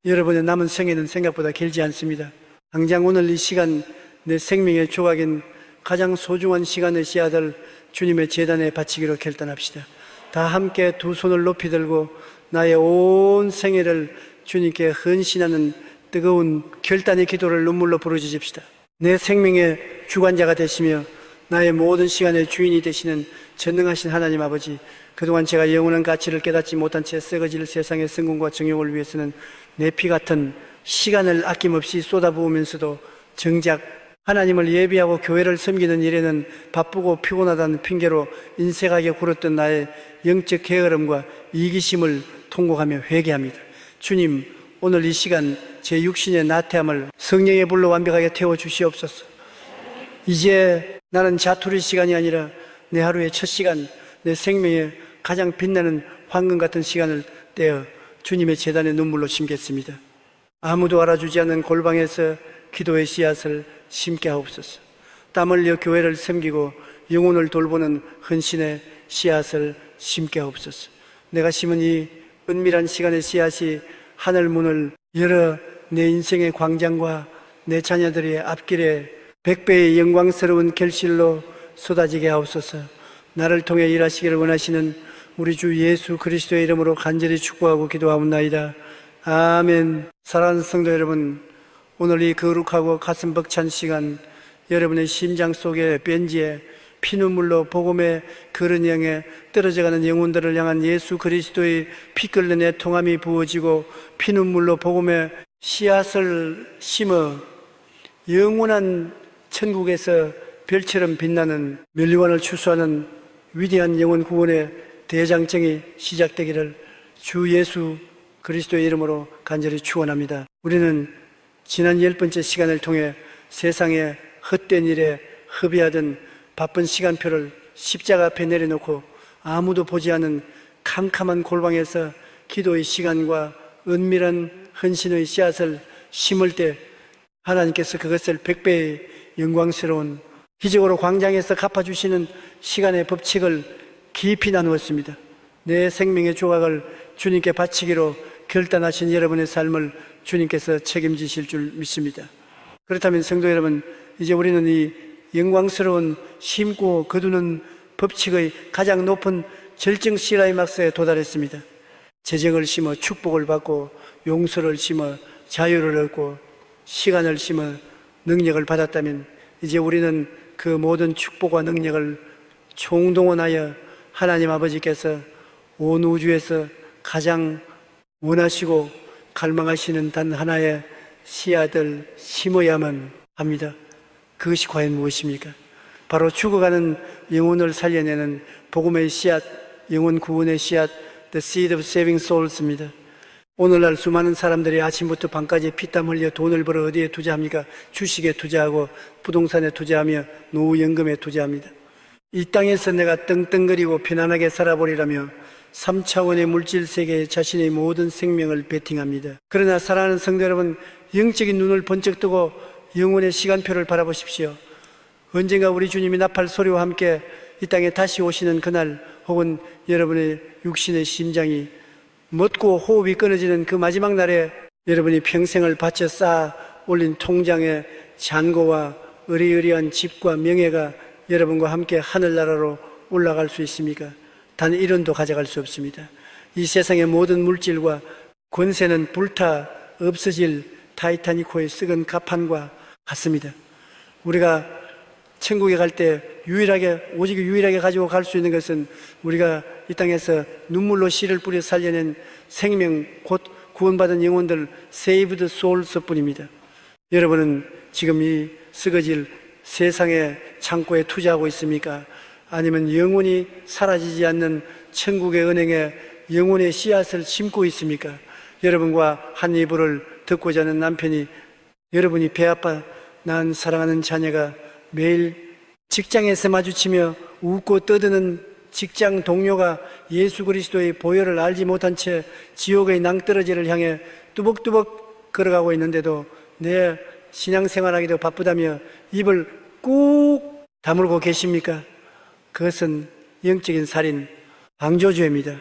여러분의 남은 생애는 생각보다 길지 않습니다. 당장 오늘 이 시간 내 생명의 조각인 가장 소중한 시간의 씨앗을 주님의 제단에 바치기로 결단합시다. 다 함께 두 손을 높이 들고 나의 온 생애를 주님께 헌신하는 뜨거운 결단의 기도를 눈물로 부르짖읍시다. 내 생명의 주관자가 되시며 나의 모든 시간의 주인이 되시는 전능하신 하나님 아버지, 그동안 제가 영원한 가치를 깨닫지 못한 채 썩어질 세상의 성공과 정욕을 위해서는 내 피 같은 시간을 아낌없이 쏟아부으면서도 정작 하나님을 예비하고 교회를 섬기는 일에는 바쁘고 피곤하다는 핑계로 인색하게 굴었던 나의 영적 게으름과 이기심을 통곡하며 회개합니다. 주님, 오늘 이 시간 제 육신의 나태함을 성령의 불로 완벽하게 태워주시옵소서. 이제 나는 자투리 시간이 아니라 내 하루의 첫 시간, 내 생명의 가장 빛나는 황금 같은 시간을 떼어 주님의 제단에 눈물로 심겠습니다. 아무도 알아주지 않는 골방에서 기도의 씨앗을 심게 하옵소서. 땀 흘려 교회를 섬기고 영혼을 돌보는 헌신의 씨앗을 심게 하옵소서. 내가 심은 이 은밀한 시간의 씨앗이 하늘 문을 열어 내 인생의 광장과 내 자녀들의 앞길에 100배의 영광스러운 결실로 쏟아지게 하옵소서. 나를 통해 일하시기를 원하시는 우리 주 예수 그리스도의 이름으로 간절히 축복하고 기도하옵나이다. 아멘. 사랑하는 성도 여러분, 오늘 이 거룩하고 가슴 벅찬 시간, 여러분의 심장 속에 벤지에 피눈물로 복음의 그런 영에 떨어져가는 영혼들을 향한 예수 그리스도의 피 끓는 애 통함이 부어지고 피눈물로 복음의 씨앗을 심어 영원한 천국에서 별처럼 빛나는 멸류관을 추수하는 위대한 영혼 구원의 대장정이 시작되기를 주 예수 그리스도의 이름으로 간절히 축원합니다. 우리는 지난 10번째 시간을 통해 세상의 헛된 일에 허비하던 바쁜 시간표를 십자가 앞에 내려놓고 아무도 보지 않은 캄캄한 골방에서 기도의 시간과 은밀한 헌신의 씨앗을 심을 때 하나님께서 그것을 100배의 영광스러운 기적으로 광장에서 갚아주시는 시간의 법칙을 깊이 나누었습니다. 내 생명의 조각을 주님께 바치기로 결단하신 여러분의 삶을 주님께서 책임지실 줄 믿습니다. 그렇다면 성도 여러분, 이제 우리는 이 영광스러운 심고 거두는 법칙의 가장 높은 절정 클라이막스에 도달했습니다. 재정을 심어 축복을 받고 용서를 심어 자유를 얻고 시간을 심어 능력을 받았다면 이제 우리는 그 모든 축복과 능력을 총동원하여 하나님 아버지께서 온 우주에서 가장 원하시고 갈망하시는 단 하나의 씨앗을 심어야만 합니다. 그것이 과연 무엇입니까? 바로 죽어가는 영혼을 살려내는 복음의 씨앗, 영혼 구원의 씨앗, The Seed of Saving Souls입니다. 오늘날 수많은 사람들이 아침부터 밤까지 피땀 흘려 돈을 벌어 어디에 투자합니까? 주식에 투자하고 부동산에 투자하며 노후연금에 투자합니다. 이 땅에서 내가 떵떵거리고 편안하게 살아보리라며 3차원의 물질 세계에 자신의 모든 생명을 베팅합니다. 그러나 사랑하는 성도 여러분, 영적인 눈을 번쩍 뜨고 영혼의 시간표를 바라보십시오. 언젠가 우리 주님이 나팔 소리와 함께 이 땅에 다시 오시는 그날, 혹은 여러분의 육신의 심장이 멎고 호흡이 끊어지는 그 마지막 날에 여러분이 평생을 바쳐 쌓아 올린 통장의 잔고와 의리의리한 집과 명예가 여러분과 함께 하늘나라로 올라갈 수 있습니까? 단 1원도 가져갈 수 없습니다. 이 세상의 모든 물질과 권세는 불타 없어질 타이타닉호의 썩은 가판과 같습니다. 우리가 천국에 갈 때 오직 유일하게 가지고 갈 수 있는 것은 우리가 이 땅에서 눈물로 씨를 뿌려 살려낸 생명, 곧 구원받은 영혼들, saved souls 뿐입니다. 여러분은 지금 이 썩어질 세상의 창고에 투자하고 있습니까? 아니면 영원히 사라지지 않는 천국의 은행에 영혼의 씨앗을 심고 있습니까? 여러분과 한 이불을 듣고자 하는 남편이, 여러분이 배 아파 낳은 사랑하는 자녀가 매일 직장에서 마주치며 웃고 떠드는 직장 동료가 예수 그리스도의 보혈을 알지 못한 채 지옥의 낭떠러지를 향해 뚜벅뚜벅 걸어가고 있는데도 내 신앙생활하기도 바쁘다며 입을 꾹 다물고 계십니까? 그것은 영적인 살인, 방조죄입니다.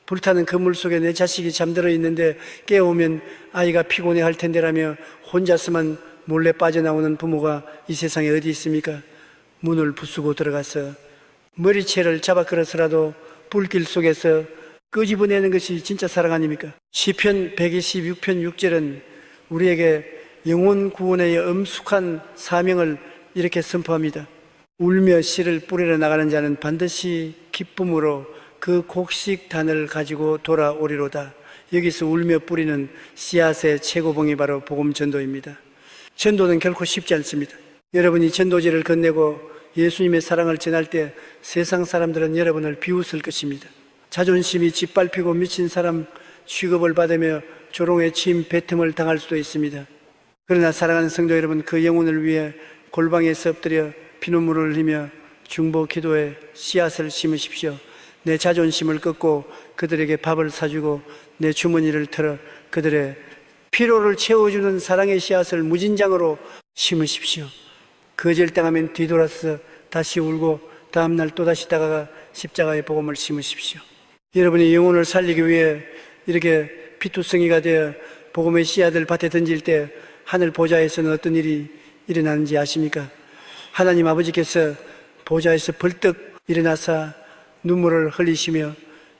불타는 그물 속에 내 자식이 잠들어 있는데 깨우면 아이가 피곤해 할 텐데라며 혼자서만 몰래 빠져나오는 부모가 이 세상에 어디 있습니까? 문을 부수고 들어가서 머리채를 잡아 끌어서라도 불길 속에서 끄집어내는 것이 진짜 사랑 아닙니까? 시편 126편 6절은 우리에게 영혼 구원의 엄숙한 사명을 이렇게 선포합니다. 울며 씨를 뿌리러 나가는 자는 반드시 기쁨으로 그 곡식 단을 가지고 돌아오리로다. 여기서 울며 뿌리는 씨앗의 최고봉이 바로 복음 전도입니다. 전도는 결코 쉽지 않습니다. 여러분이 전도지를 건네고 예수님의 사랑을 전할 때 세상 사람들은 여러분을 비웃을 것입니다. 자존심이 짓밟히고 미친 사람 취급을 받으며 조롱의 침 뱉음을 당할 수도 있습니다. 그러나 사랑하는 성도 여러분, 그 영혼을 위해 골방에서 엎드려 피눈물을 흘리며 중보 기도에 씨앗을 심으십시오. 내 자존심을 꺾고 그들에게 밥을 사주고 내 주머니를 털어 그들의 피로를 채워주는 사랑의 씨앗을 무진장으로 심으십시오. 거절당하면 뒤돌아서 다시 울고 다음날 또다시 다가가 십자가의 복음을 심으십시오. 여러분이 영혼을 살리기 위해 이렇게 피투성이가 되어 복음의 씨앗을 밭에 던질 때 하늘 보좌에서는 어떤 일이 일어나는지 아십니까? 하나님 아버지께서 보좌에서 벌떡 일어나사 눈물을 흘리시며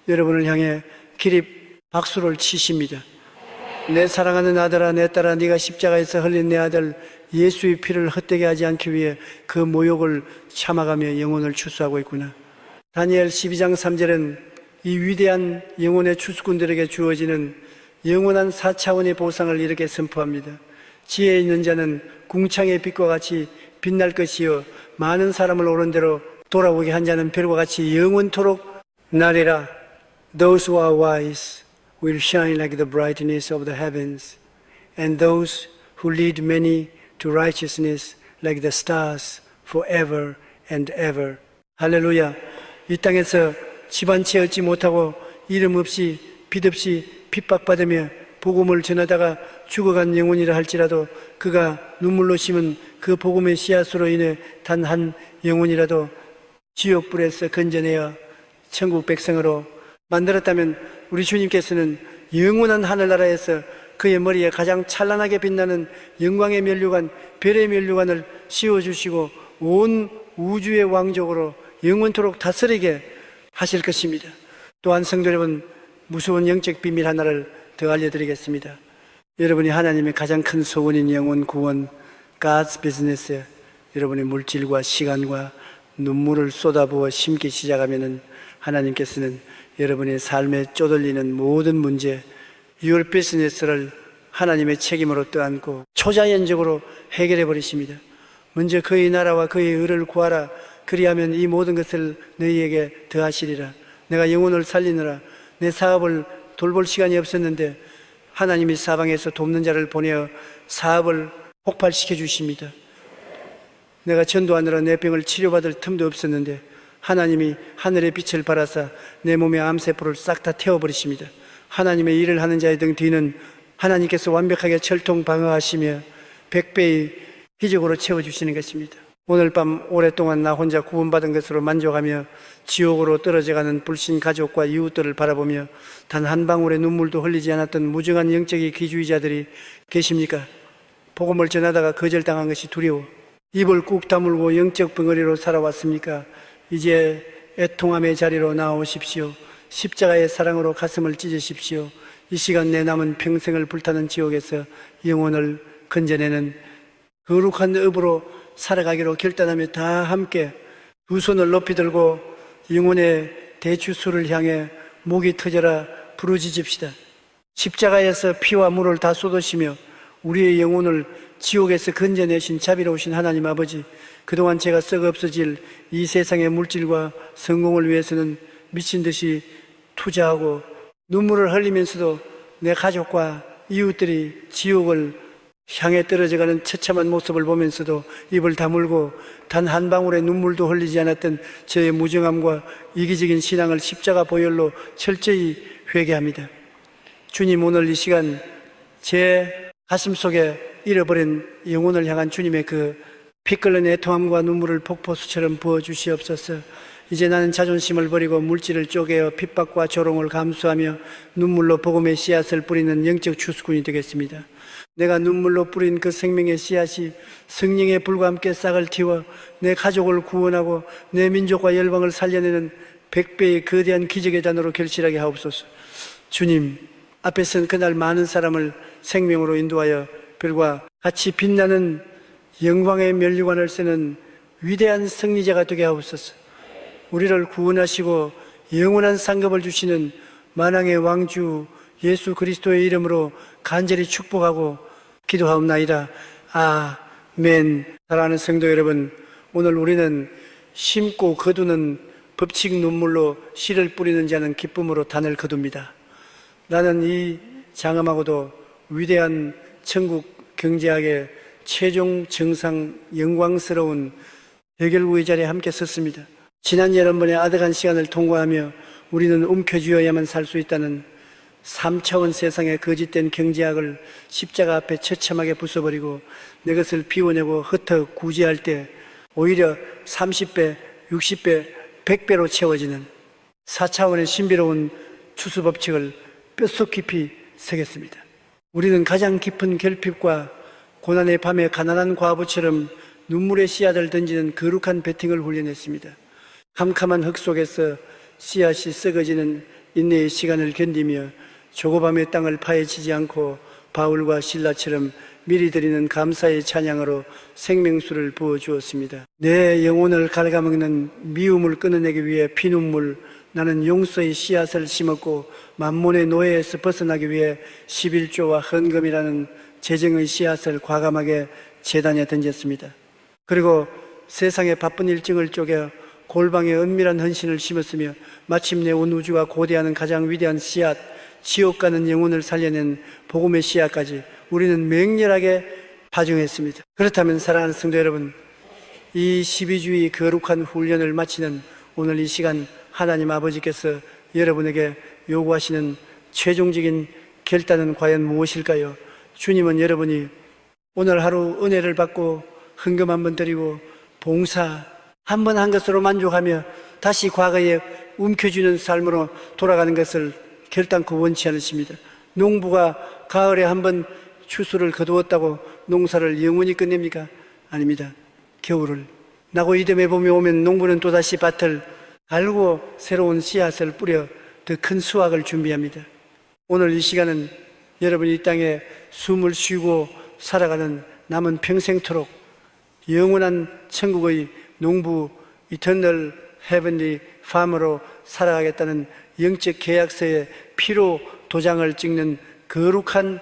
여러분을 향해 기립 박수를 치십니다. 내 사랑하는 아들아, 내 딸아, 네가 십자가에서 흘린 내 아들 예수의 피를 헛되게 하지 않기 위해 그 모욕을 참아가며 영혼을 추수하고 있구나. 다니엘 12장 3절은 이 위대한 영혼의 추수꾼들에게 주어지는 영원한 4차원의 보상을 이렇게 선포합니다. 지혜 있는 자는 궁창의 빛과 같이 빛날 것이요 많은 사람을 옳은 대로 돌아오게 한 자는 별과 같이 영원토록 나리라. Those who are wise will shine like the brightness of the heavens, and those who lead many to righteousness like the stars forever and ever. 할렐루야. 이 땅에서 집안 채 얻지 못하고 이름 없이 빛 없이 핍박받으며 복음을 전하다가 죽어간 영혼이라 할지라도 그가 눈물로 심은 그 복음의 씨앗으로 인해 단 한 영혼이라도 지옥불에서 건져내어 천국 백성으로 만들었다면 우리 주님께서는 영원한 하늘나라에서 그의 머리에 가장 찬란하게 빛나는 영광의 면류관, 별의 면류관을 씌워주시고 온 우주의 왕족으로 영원토록 다스리게 하실 것입니다. 또한 성도 여러분, 무서운 영적 비밀 하나를 더 알려드리겠습니다. 여러분이 하나님의 가장 큰 소원인 영혼 구원, God's business에 여러분의 물질과 시간과 눈물을 쏟아부어 심기 시작하면은 하나님께서는 여러분의 삶에 쪼들리는 모든 문제, Your business를 하나님의 책임으로 떠안고 초자연적으로 해결해 버리십니다. 먼저 그의 나라와 그의 의를 구하라. 그리하면 이 모든 것을 너희에게 더하시리라. 내가 영혼을 살리느라 내 사업을 돌볼 시간이 없었는데 하나님이 사방에서 돕는 자를 보내어 사업을 폭발시켜 주십니다. 내가 전도하느라 내 병을 치료받을 틈도 없었는데 하나님이 하늘의 빛을 발하사 내 몸의 암세포를 싹 다 태워버리십니다. 하나님의 일을 하는 자의 등 뒤는 하나님께서 완벽하게 철통 방어하시며 100배의 기적으로 채워주시는 것입니다. 오늘 밤 오랫동안 나 혼자 구원받은 것으로 만족하며 지옥으로 떨어져가는 불신 가족과 이웃들을 바라보며 단 한 방울의 눈물도 흘리지 않았던 무정한 영적인 기주의자들이 계십니까? 복음을 전하다가 거절당한 것이 두려워 입을 꾹 다물고 영적 벙어리로 살아왔습니까? 이제 애통함의 자리로 나오십시오. 십자가의 사랑으로 가슴을 찢으십시오. 이 시간 내 남은 평생을 불타는 지옥에서 영혼을 건져내는 거룩한 업으로 살아가기로 결단하며 다 함께 두 손을 높이 들고 영혼의 대추수를 향해 목이 터져라 부르짖읍시다. 십자가에서 피와 물을 다 쏟으시며 우리의 영혼을 지옥에서 건져내신 자비로우신 하나님 아버지, 그동안 제가 썩어 없어질 이 세상의 물질과 성공을 위해서는 미친 듯이 투자하고 눈물을 흘리면서도 내 가족과 이웃들이 지옥을 향해 떨어져가는 처참한 모습을 보면서도 입을 다물고 단 한 방울의 눈물도 흘리지 않았던 저의 무정함과 이기적인 신앙을 십자가 보혈로 철저히 회개합니다. 주님, 오늘 이 시간 제 가슴 속에 잃어버린 영혼을 향한 주님의 그 피 끓는 애통함과 눈물을 폭포수처럼 부어주시옵소서. 이제 나는 자존심을 버리고 물질을 쪼개어 핍박과 조롱을 감수하며 눈물로 복음의 씨앗을 뿌리는 영적 추수꾼이 되겠습니다. 내가 눈물로 뿌린 그 생명의 씨앗이 성령의 불과 함께 싹을 틔워 내 가족을 구원하고 내 민족과 열방을 살려내는 100배의 거대한 기적의 단어로 결실하게 하옵소서. 주님, 앞에 선 그날 많은 사람을 생명으로 인도하여 별과 같이 빛나는 영광의 면류관을 쓰는 위대한 승리자가 되게 하옵소서. 우리를 구원하시고 영원한 상급을 주시는 만왕의 왕주 예수 그리스도의 이름으로 간절히 축복하고 기도하옵나이다. 아멘. 사랑하는 성도 여러분, 오늘 우리는 심고 거두는 법칙 눈물로 씨를 뿌리는 자는 기쁨으로 단을 거둡니다. 나는 이 장엄하고도 위대한 천국 경제학의 최종 정상 영광스러운 대결구의 자리에 함께 섰습니다. 지난 여러분의 아득한 시간을 통과하며 우리는 움켜쥐어야만 살 수 있다는 3차원 세상의 거짓된 경제학을 십자가 앞에 처참하게 부숴버리고 내 것을 비워내고 흩어 구제할 때 오히려 30배, 60배, 100배로 채워지는 4차원의 신비로운 추수법칙을 뼛속 깊이 새겼습니다. 우리는 가장 깊은 결핍과 고난의 밤에 가난한 과부처럼 눈물의 씨앗을 던지는 거룩한 배팅을 훈련했습니다. 캄캄한 흙 속에서 씨앗이 썩어지는 인내의 시간을 견디며 조고밤의 땅을 파헤치지 않고 바울과 실라처럼 미리 드리는 감사의 찬양으로 생명수를 부어주었습니다. 내 영혼을 갉아먹는 미움을 끊어내기 위해 피눈물, 나는 용서의 씨앗을 심었고 만몬의 노예에서 벗어나기 위해 11조와 헌금이라는 재정의 씨앗을 과감하게 제단에 던졌습니다. 그리고 세상의 바쁜 일정을 쪼개 골방에 은밀한 헌신을 심었으며 마침내 온 우주가 고대하는 가장 위대한 씨앗, 지옥 가는 영혼을 살려낸 복음의 씨앗까지 우리는 맹렬하게 파종했습니다. 그렇다면 사랑하는 성도 여러분, 이 12주의 거룩한 훈련을 마치는 오늘 이 시간 하나님 아버지께서 여러분에게 요구하시는 최종적인 결단은 과연 무엇일까요? 주님은 여러분이 오늘 하루 은혜를 받고 헌금 한번 드리고 봉사 한번 한 것으로 만족하며 다시 과거에 움켜쥐는 삶으로 돌아가는 것을 결단코 원치 않으십니다. 농부가 가을에 한번 추수를 거두었다고 농사를 영원히 끝냅니까? 아닙니다. 겨울을 나고 이듬해 봄이 오면 농부는 또다시 밭을 갈고 새로운 씨앗을 뿌려 더 큰 수확을 준비합니다. 오늘 이 시간은 여러분이 이 땅에 숨을 쉬고 살아가는 남은 평생토록 영원한 천국의 농부 이터널 헤븐리 파머로 살아가겠다는 영적 계약서의 피로 도장을 찍는 거룩한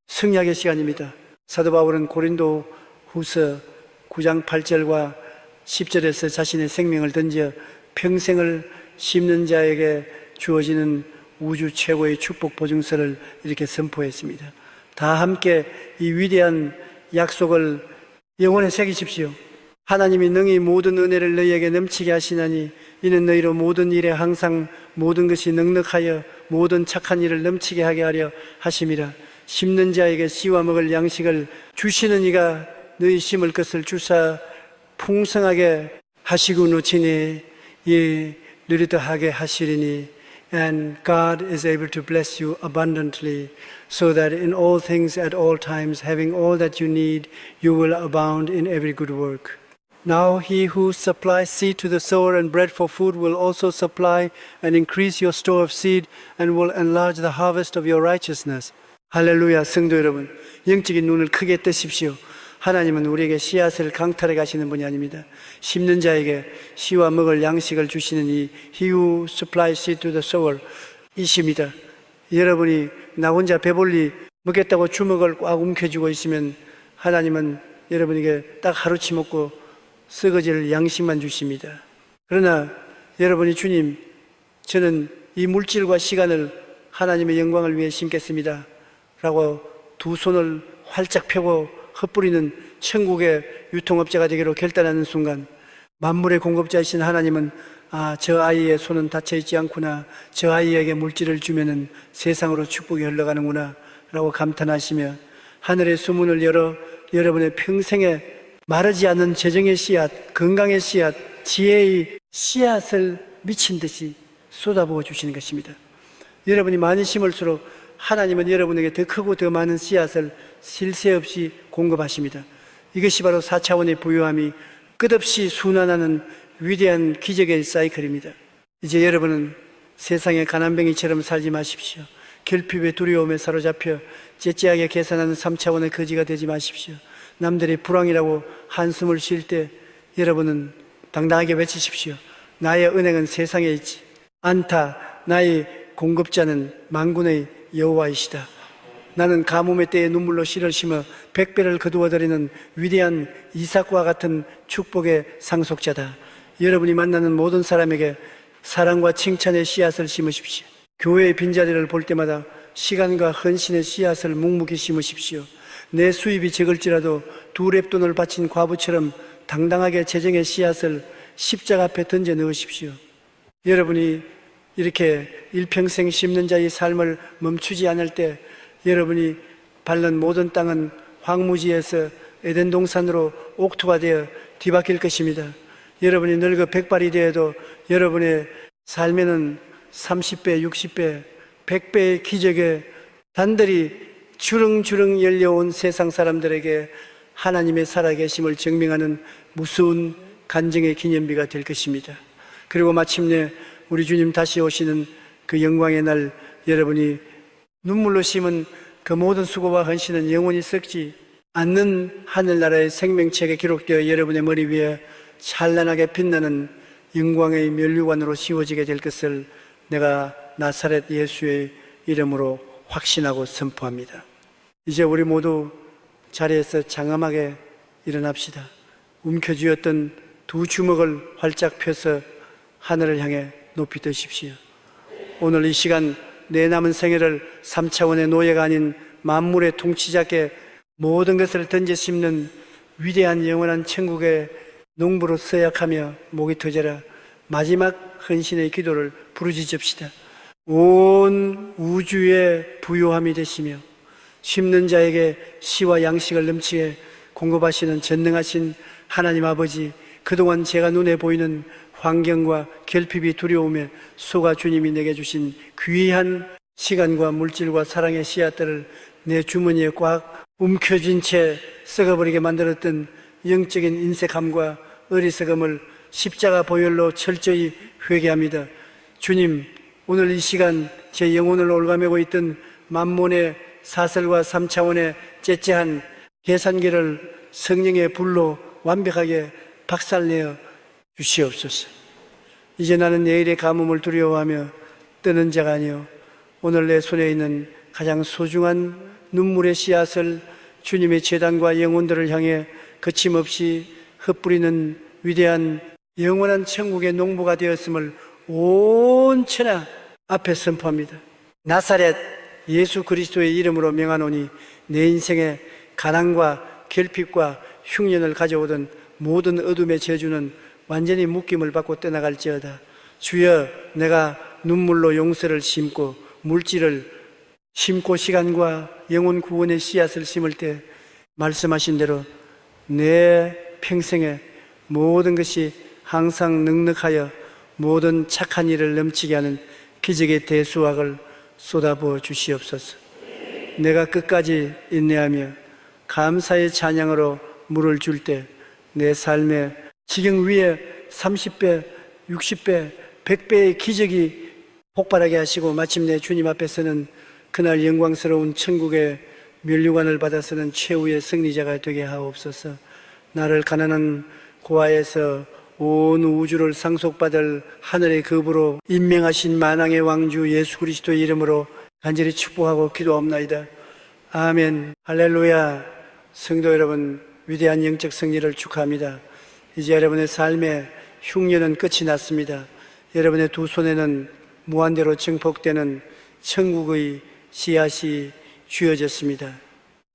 승약의 시간입니다. 사도 바울은 고린도 후서 9장 8절과 10절에서 자신의 생명을 던져 평생을 심는 자에게 주어지는 우주 최고의 축복 보증서를 이렇게 선포했습니다. 다 함께 이 위대한 약속을 영혼에 새기십시오. 하나님이 능히 모든 은혜를 너희에게 넘치게 하시나니 이는 너희로 모든 일에 항상 모든 것이 넉넉하여 모든 착한 일을 넘치게 하게 하려 하심이라. 심는 자에게 씨와 먹을 양식을 주시는 이가 너희 심을 것을 주사 풍성하게 하시고 놓치니 예 느리더하게 하시리니 And God is able to bless you abundantly so that in all things at all times having all that you need you will abound in every good work. Now he who supplies seed to the sower and bread for food will also supply and increase your store of seed and will enlarge the harvest of your righteousness. 할렐루야. 성도 여러분, 영적인 눈을 크게 뜨십시오. 하나님은 우리에게 씨앗을 강탈해 가시는 분이 아닙니다. 심는 자에게 씨와 먹을 양식을 주시는 이 He who supplies seed to the sower 이십니다. 여러분이 나 혼자 배불리 먹겠다고 주먹을 꽉 움켜쥐고 있으면 하나님은 여러분에게 딱 하루치 먹고 썩어질 양식만 주십니다. 그러나 여러분이 주님, 저는 이 물질과 시간을 하나님의 영광을 위해 심겠습니다 라고 두 손을 활짝 펴고 흩뿌리는 천국의 유통업자가 되기로 결단하는 순간 만물의 공급자이신 하나님은 저 아이의 손은 닫혀있지 않구나, 저 아이에게 물질을 주면은 세상으로 축복이 흘러가는구나 라고 감탄하시며 하늘의 수문을 열어 여러분의 평생에 마르지 않는 재정의 씨앗, 건강의 씨앗, 지혜의 씨앗을 미친 듯이 쏟아부어 주시는 것입니다. 여러분이 많이 심을수록 하나님은 여러분에게 더 크고 더 많은 씨앗을 쉴 새 없이 공급하십니다. 이것이 바로 4차원의 부유함이 끝없이 순환하는 위대한 기적의 사이클입니다. 이제 여러분은 세상의 가난뱅이처럼 살지 마십시오. 결핍의 두려움에 사로잡혀 째째하게 계산하는 3차원의 거지가 되지 마십시오. 남들이 불황이라고 한숨을 쉴 때 여러분은 당당하게 외치십시오. 나의 은행은 세상에 있지 않다. 나의 공급자는 만군의 여호와이시다. 나는 가뭄의 때에 눈물로 씨를 심어 100배를 거두어드리는 위대한 이삭과 같은 축복의 상속자다. 여러분이 만나는 모든 사람에게 사랑과 칭찬의 씨앗을 심으십시오. 교회의 빈자리를 볼 때마다 시간과 헌신의 씨앗을 묵묵히 심으십시오. 내 수입이 적을지라도 2렙돈을 바친 과부처럼 당당하게 재정의 씨앗을 십자가 앞에 던져 넣으십시오. 여러분이 이렇게 일평생 심는 자의 삶을 멈추지 않을 때 여러분이 밟는 모든 땅은 황무지에서 에덴 동산으로 옥토가 되어 뒤바뀔 것입니다. 여러분이 늙어 백발이 되어도 여러분의 삶에는 30배, 60배, 100배의 기적에 단들이 주렁주렁 열려온 세상 사람들에게 하나님의 살아계심을 증명하는 무서운 간증의 기념비가 될 것입니다. 그리고 마침내 우리 주님 다시 오시는 그 영광의 날 여러분이 눈물로 심은 그 모든 수고와 헌신은 영원히 썩지 않는 하늘나라의 생명책에 기록되어 여러분의 머리 위에 찬란하게 빛나는 영광의 면류관으로 씌워지게 될 것을 내가 나사렛 예수의 이름으로 확신하고 선포합니다. 이제 우리 모두 자리에서 장엄하게 일어납시다. 움켜쥐었던 두 주먹을 활짝 펴서 하늘을 향해 높이 드십시오. 오늘 이 시간 내 남은 생애를 3차원의 노예가 아닌 만물의 통치자께 모든 것을 던져 심는 위대한 영원한 천국의 농부로 서약하며 목이 터져라 마지막 헌신의 기도를 부르짖읍시다. 온 우주의 부요함이 되시며 심는 자에게 씨와 양식을 넘치게 공급하시는 전능하신 하나님 아버지, 그동안 제가 눈에 보이는 환경과 결핍이 두려움에 소가 주님이 내게 주신 귀한 시간과 물질과 사랑의 씨앗들을 내 주머니에 꽉 움켜쥔 채 썩어버리게 만들었던 영적인 인색함과 어리석음을 십자가 보혈로 철저히 회개합니다. 주님, 오늘 이 시간 제 영혼을 올가매고 있던 만몬의 사설과 3차원의 째째한 계산기를 성령의 불로 완벽하게 박살내어 주시옵소서. 이제 나는 내일의 가뭄을 두려워하며 뜨는 자가 아니요 오늘 내 손에 있는 가장 소중한 눈물의 씨앗을 주님의 제단과 영혼들을 향해 거침없이 흩뿌리는 위대한 영원한 천국의 농부가 되었음을 온 천하 앞에 선포합니다. 나사렛 예수 그리스도의 이름으로 명하노니 내 인생에 가난과 결핍과 흉년을 가져오던 모든 어둠의 저주는 완전히 묶임을 받고 떠나갈지어다. 주여, 내가 눈물로 용서를 심고 물질을 심고 시간과 영혼 구원의 씨앗을 심을 때 말씀하신 대로 내 평생에 모든 것이 항상 넉넉하여 모든 착한 일을 넘치게 하는 기적의 대수학을 쏟아부어 주시옵소서. 내가 끝까지 인내하며 감사의 찬양으로 물을 줄 때 내 삶에 지경 위에 30배, 60배, 100배의 기적이 폭발하게 하시고 마침내 주님 앞에서는 그날 영광스러운 천국의 면류관을 받아서는 최후의 승리자가 되게 하옵소서. 나를 가난한 고아에서 온 우주를 상속받을 하늘의 급으로 임명하신 만왕의 왕주 예수 그리스도의 이름으로 간절히 축복하고 기도합나이다. 아멘. 할렐루야. 성도 여러분, 위대한 영적 승리를 축하합니다. 이제 여러분의 삶의 흉년은 끝이 났습니다. 여러분의 두 손에는 무한대로 증폭되는 천국의 씨앗이 쥐어졌습니다.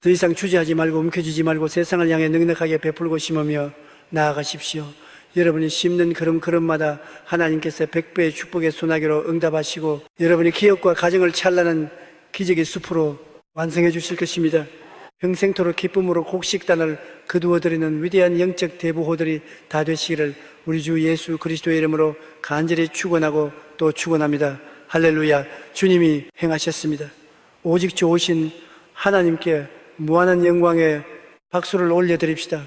더 이상 주저하지 말고 움켜쥐지 말고 세상을 향해 넉넉하게 베풀고 심으며 나아가십시오. 여러분이 심는 걸음걸음마다 하나님께서 100배의 축복의 소나기로 응답하시고 여러분의 기업과 가정을 찬란한 기적의 숲으로 완성해 주실 것입니다. 평생토록 기쁨으로 곡식단을 거두어드리는 위대한 영적 대부호들이 다 되시기를 우리 주 예수 그리스도의 이름으로 간절히 축원하고 또 축원합니다. 할렐루야. 주님이 행하셨습니다. 오직 좋으신 하나님께 무한한 영광의 박수를 올려드립시다.